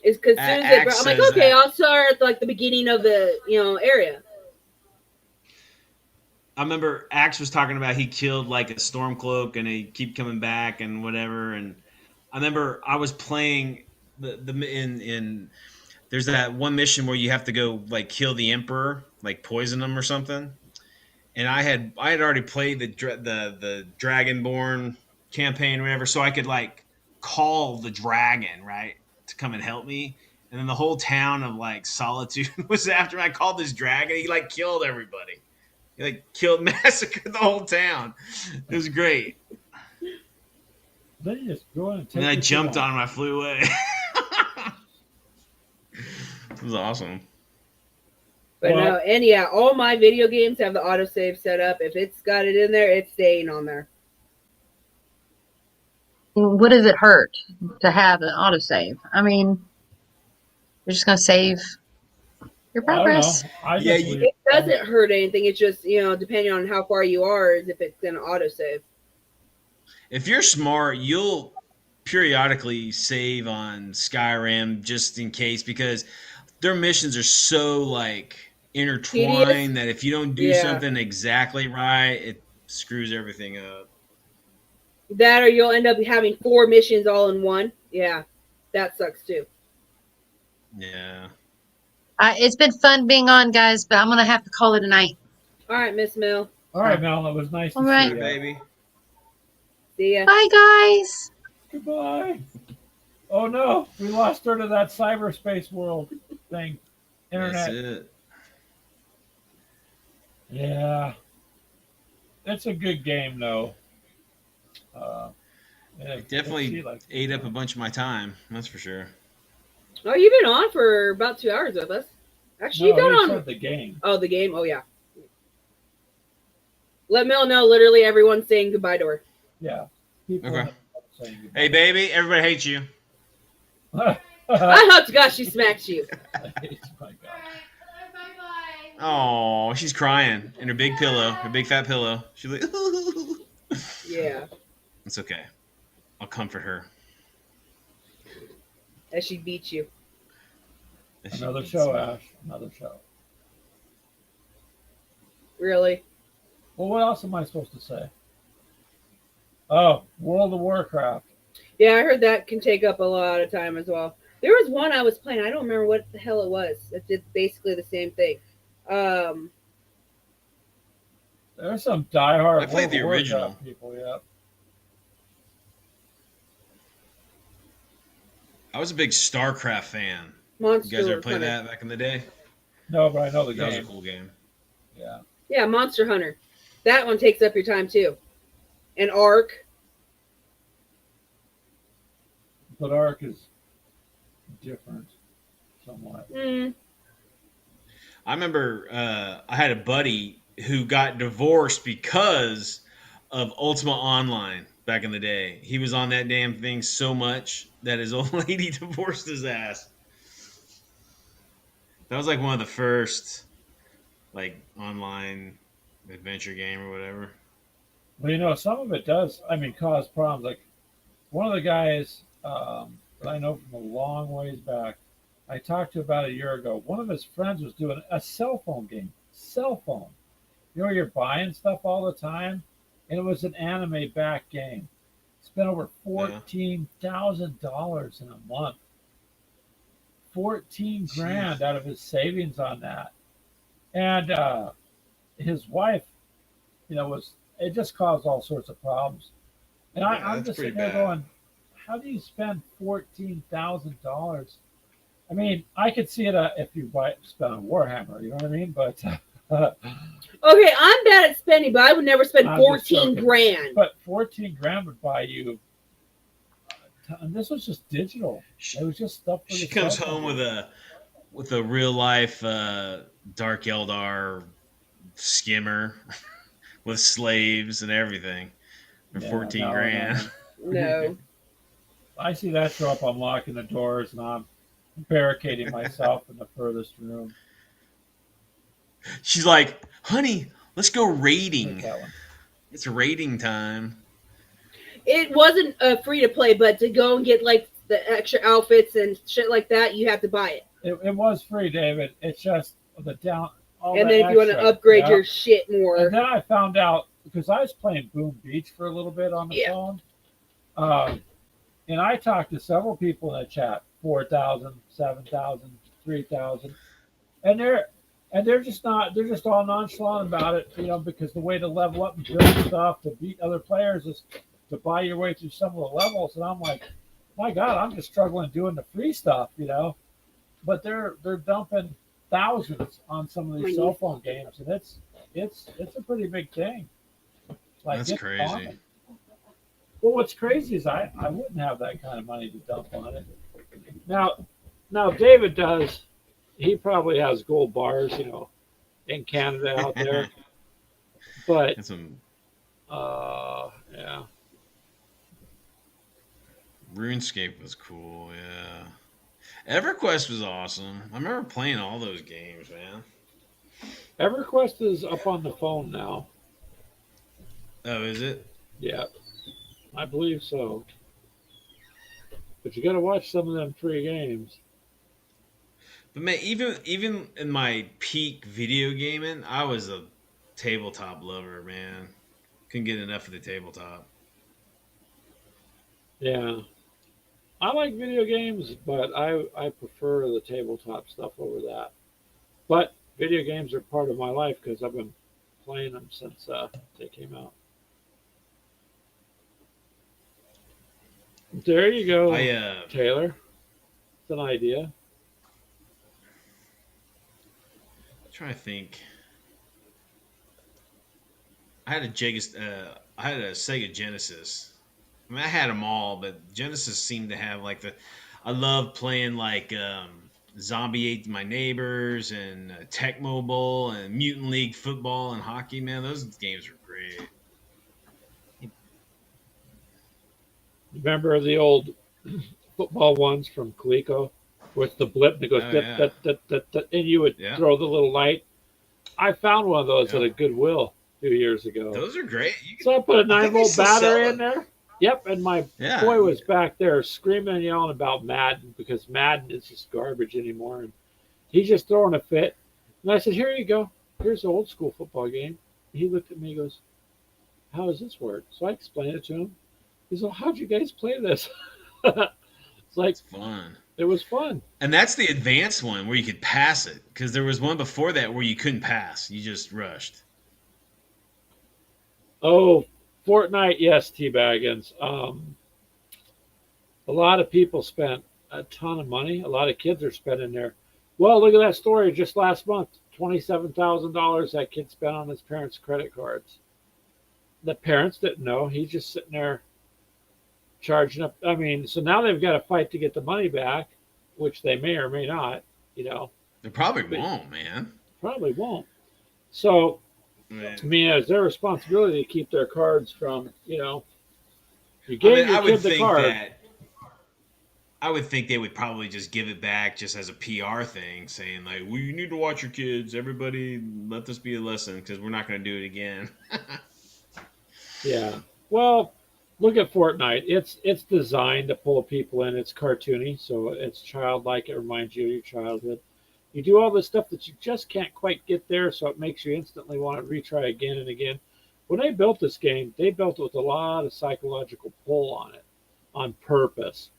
It's because soon as they Axe I'm like, says okay, that. I'll start at the beginning of the area. I remember Axe was talking about he killed a Stormcloak and he keep coming back and whatever. And I remember I was playing in there's that one mission where you have to go kill the Emperor, poison him or something. And I had already played the Dragonborn campaign or whatever, so I could call the dragon right to come and help me. And then the whole town of Solitude was after me. I called this dragon. He killed everybody. He massacred the whole town. It was great. Then you just go in and take And then I what you jumped want. on him. I flew away. It was awesome. But Well- no, and yeah, all my video games have the autosave set up. If it's got it in there, it's staying on there. What does it hurt to have an autosave? I mean, you're just going to save your I don't know. progress. I Yeah, just you- leave- It doesn't hurt anything. It's just, depending on how far you are, is if it's going to autosave. If you're smart, you'll periodically save on Skyrim just in case, because their missions are so intertwined that if you don't do Yeah. something exactly right, it screws everything up. That or you'll end up having 4 missions all in one. Yeah, that sucks too. Yeah. It's been fun being on, guys, but I'm gonna have to call it a night. All right, Miss Mill. All right, Mel. It was nice to All right. see you. Baby. See ya. Bye, guys. Goodbye. Oh no, we lost her to that cyberspace world thing. That's Internet. it. Yeah. It's a good game though. It definitely ate up a bunch of my time. That's for sure. Oh, you've been on for about 2 hours with us. Actually, No, you got he on. said the game. Oh, the game. Oh yeah. Let Mill know. Literally, everyone's saying goodbye to her. Yeah. People Okay. saying goodbye. Hey, baby, everybody hates you. I hope to God she smacks you. My God. Oh, she's crying in her big pillow, her big fat pillow. She's like, Yeah, it's okay. I'll comfort her. as she beats you. Another show, Ash. Another show. Really? Well, what else am I supposed to say? Oh, World of Warcraft. Yeah, I heard that can take up a lot of time as well. There was one I was playing. I don't remember what the hell it was. It did basically the same thing. There's some diehard I played the World of original. Warcraft people, yeah. I was a big StarCraft fan. Monster You guys ever play Hunter. that back in the day? No, but I know the That was a game. cool game. Yeah. Yeah, Monster Hunter. That one takes up your time too. And Ark. But Ark is different somewhat. Mm. I remember I had a buddy who got divorced because of Ultima Online back in the day. He was on that damn thing so much that his old lady divorced his ass. That was like one of the first like online adventure game or whatever. Well, you know, some of it does, cause problems. Like one of the guys that I know from a long ways back, I talked to about a year ago. One of his friends was doing a cell phone game. Cell phone. You know, you're buying stuff all the time, and it was an anime back game. Spent over $14,000 in a month. 14 grand out of his savings on that, and his wife, it just caused all sorts of problems. And Yeah, I'm that's just pretty sitting there bad. going, how do you spend $14,000? I mean, I could see it if you spend on Warhammer, you know what I mean? But Okay, I'm bad at spending, but I would never spend I'm just 14 joking. grand. but 14 grand would buy you. And this was just digital. It was just stuff. For She the comes cell home phone. with a real life Dark Eldar skimmer with slaves and everything for Yeah, 14 no, grand. No. I see that show up. I'm locking the doors and I'm barricading myself in the furthest room. She's like, honey, let's go Take raiding. that one. It's raiding time. It wasn't free to play, but to go and get like the extra outfits and shit like that, you have to buy it. It was free, David. It's just the down. All And the then if you want to extra, upgrade yeah. your shit more. And then I found out because I was playing Boom Beach for a little bit on the Yeah. phone, and I talked to several people in the chat, 4,000, 7,000, 3,000, and they're just not. They're just all nonchalant about it, because the way to level up and build stuff to beat other players is to buy your way through some of the levels. And I'm like, my God, I'm just struggling doing the free stuff, But they're dumping thousands on some of these cell phone games, and it's a pretty big thing. Like, That's it's crazy. common. Well, what's crazy is I wouldn't have that kind of money to dump on it. Now David does. He probably has gold bars, in Canada out there. But And some yeah, RuneScape was cool, yeah. EverQuest was awesome. I remember playing all those games, man. EverQuest is up on the phone now. Oh, is it? Yeah, I believe so. But you got to watch some of them free games. But man, even in my peak video gaming, I was a tabletop lover, man. Couldn't get enough of the tabletop. Yeah. I like video games, but I prefer the tabletop stuff over that. But video games are part of my life because I've been playing them since they came out. There you go, I Taylor. It's an idea. trying to think. I had a Sega Genesis. I mean, I had them all, but Genesis seemed to have like the. I love playing like Zombie Ate My Neighbors and Tech Mobile and Mutant League football and hockey. Man, those games were great. Remember the old football ones from Coleco with the blip that goes Oh, dip, yeah. dip, dip, dip, dip, and you would Yeah. throw the little light. I found one of those Yeah. at a Goodwill a few years ago. Those are great. So I put a I think 9 volt they still sell battery it. in there. Yep, and my Yeah. boy was back there screaming and yelling about Madden because Madden is just garbage anymore, and he's just throwing a fit. And I said, "Here you go. Here's the old school football game." And he looked at me and goes, "How does this work?" So I explained it to him. He's like, "How'd you guys play this?" It's like It's fun. it was fun. And that's the advanced one where you could pass it because there was one before that where you couldn't pass. You just rushed. Oh, Fortnite, yes, T-Baggins. A lot of people spent a ton of money. A lot of kids are spending there. Well, look at that story just last month. $27,000 that kid spent on his parents' credit cards. The parents didn't know. He's just sitting there charging up. I mean, so now they've got to fight to get the money back, which they may or may not, you know, They probably won't, man. probably won't. So, Man. I mean, it's their responsibility to keep their cards from, you know, you I gave mean, your I would kid the think card. that. I would think they would probably just give it back just as a PR thing, saying like, "Well, you need to watch your kids. Everybody, let this be a lesson because we're not going to do it again." Yeah. Well, look at Fortnite. It's designed to pull people in. It's cartoony, so it's childlike. It reminds you of your childhood. You do all this stuff that you just can't quite get there, so it makes you instantly want to retry again and again. When they built this game, they built it with a lot of psychological pull on it, on purpose.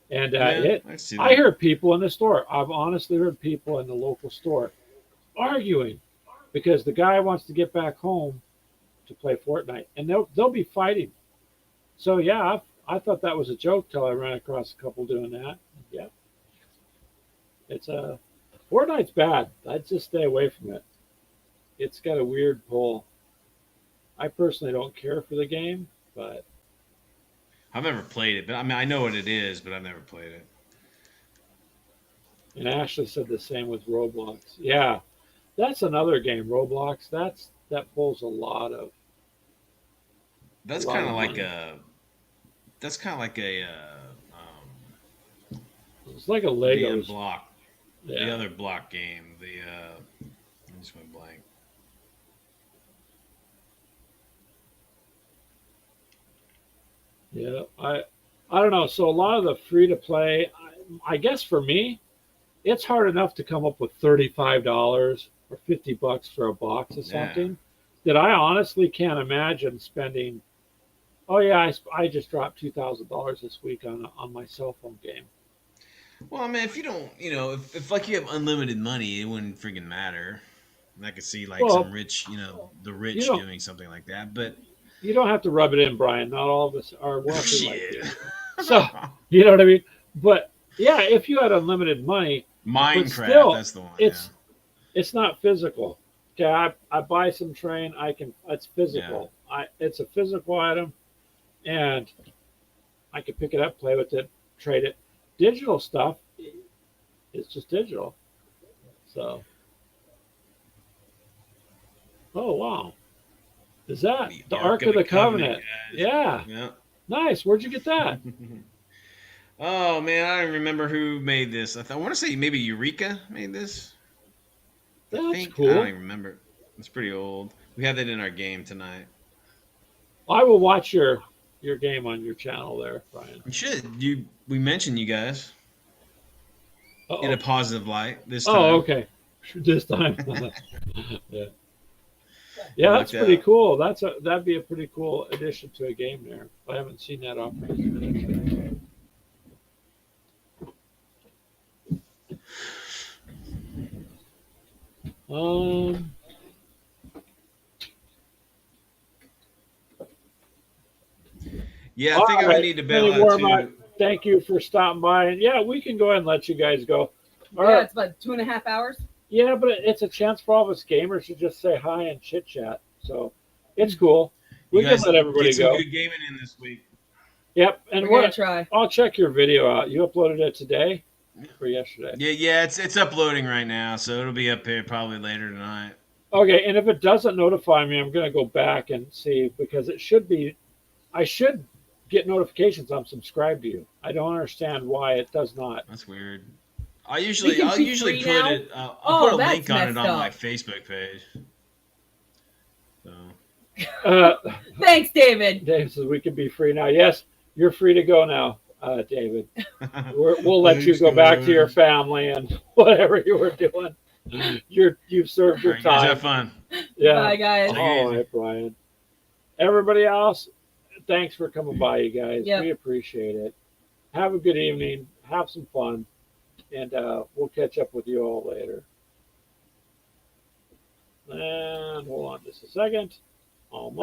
And I see that. I heard people in the store. I've honestly heard people in the local store arguing because the guy wants to get back home to play Fortnite, and they'll be fighting. So yeah, I thought that was a joke till I ran across a couple doing that. Yeah, it's Fortnite's bad. I'd just stay away from it. It's got a weird pull. I personally don't care for the game, but I've never played it, but I mean, I know what it is, but I've never played it. and Ashley said the same with Roblox. Yeah, that's another game. Roblox. That pulls a lot of. That's A lot kind of of like money. a. That's kind of like a. It's like a The Legos. block. The Yeah. other block game. I just went blank. Yeah, I don't know. So a lot of the free to play, I guess for me, it's hard enough to come up with $35 or $50 for a box of Yeah. something that I honestly can't imagine spending. Oh yeah, I just dropped $2,000 this week on my cell phone game. Well, I mean, if you don't, if like you have unlimited money, it wouldn't freaking matter. And I could see like Well, some rich, the you rich don't doing something like that. But you don't have to rub it in, Brian. Not all of us are wealthy like shit, you. So you know what I mean. But yeah, if you had unlimited money, Minecraft, still, that's the one. it's it's not physical. Okay, I buy some train. It's physical. It's a physical item, and I can pick it up, play with it, trade it. Digital stuff, it's just digital. So, oh wow, is that yeah. the Ark of the Covenant? guys. Yeah, Yeah. nice. Where'd you get that? Oh man, I don't remember who made this. I want to say maybe Eureka made this. I That's think. I cool. don't even remember. It's pretty old. We had that in our game tonight. I will watch your game on your channel there, Brian. You should. We mentioned you guys. in a positive light this time. Oh, okay. This time. Yeah. Yeah, that's Like pretty that. cool. That'd be a pretty cool addition to a game there. I haven't seen that operation. Um, Yeah, I think I All right. would need to bail Any out more too. about- Thank you for stopping by. And yeah, we can go ahead and let you guys go. All Yeah, right. it's about 2.5 hours. Yeah, but it's a chance for all of us gamers to just say hi and chit chat. So it's cool. We You can guys let everybody get some go. good gaming in this week. Yep. And We're gonna what? try. I'll check your video out. You uploaded it today or yesterday? Yeah, it's uploading right now, so it'll be up here probably later tonight. Okay. And if it doesn't notify me, I'm going to go back and see because it should be. I should get notifications. I'm subscribed to you. I don't understand why it does not. That's weird. I'll usually Making you put free now? it. I'll Oh, put a that's link on it messed on my up. Facebook page. So Uh, Thanks, David. Dave says we can be free now. Yes, you're free to go now, David. We'll let you Thanks, go back to guys. your family and whatever you were doing. You've served your All right, guys, time. have fun. Yeah. Bye, guys. Take it All easy. right, Brian. Everybody else, thanks for coming by, you guys. Yep. We appreciate it. Have a good evening. Have some fun. And we'll catch up with you all later. And hold on just a second. Almost.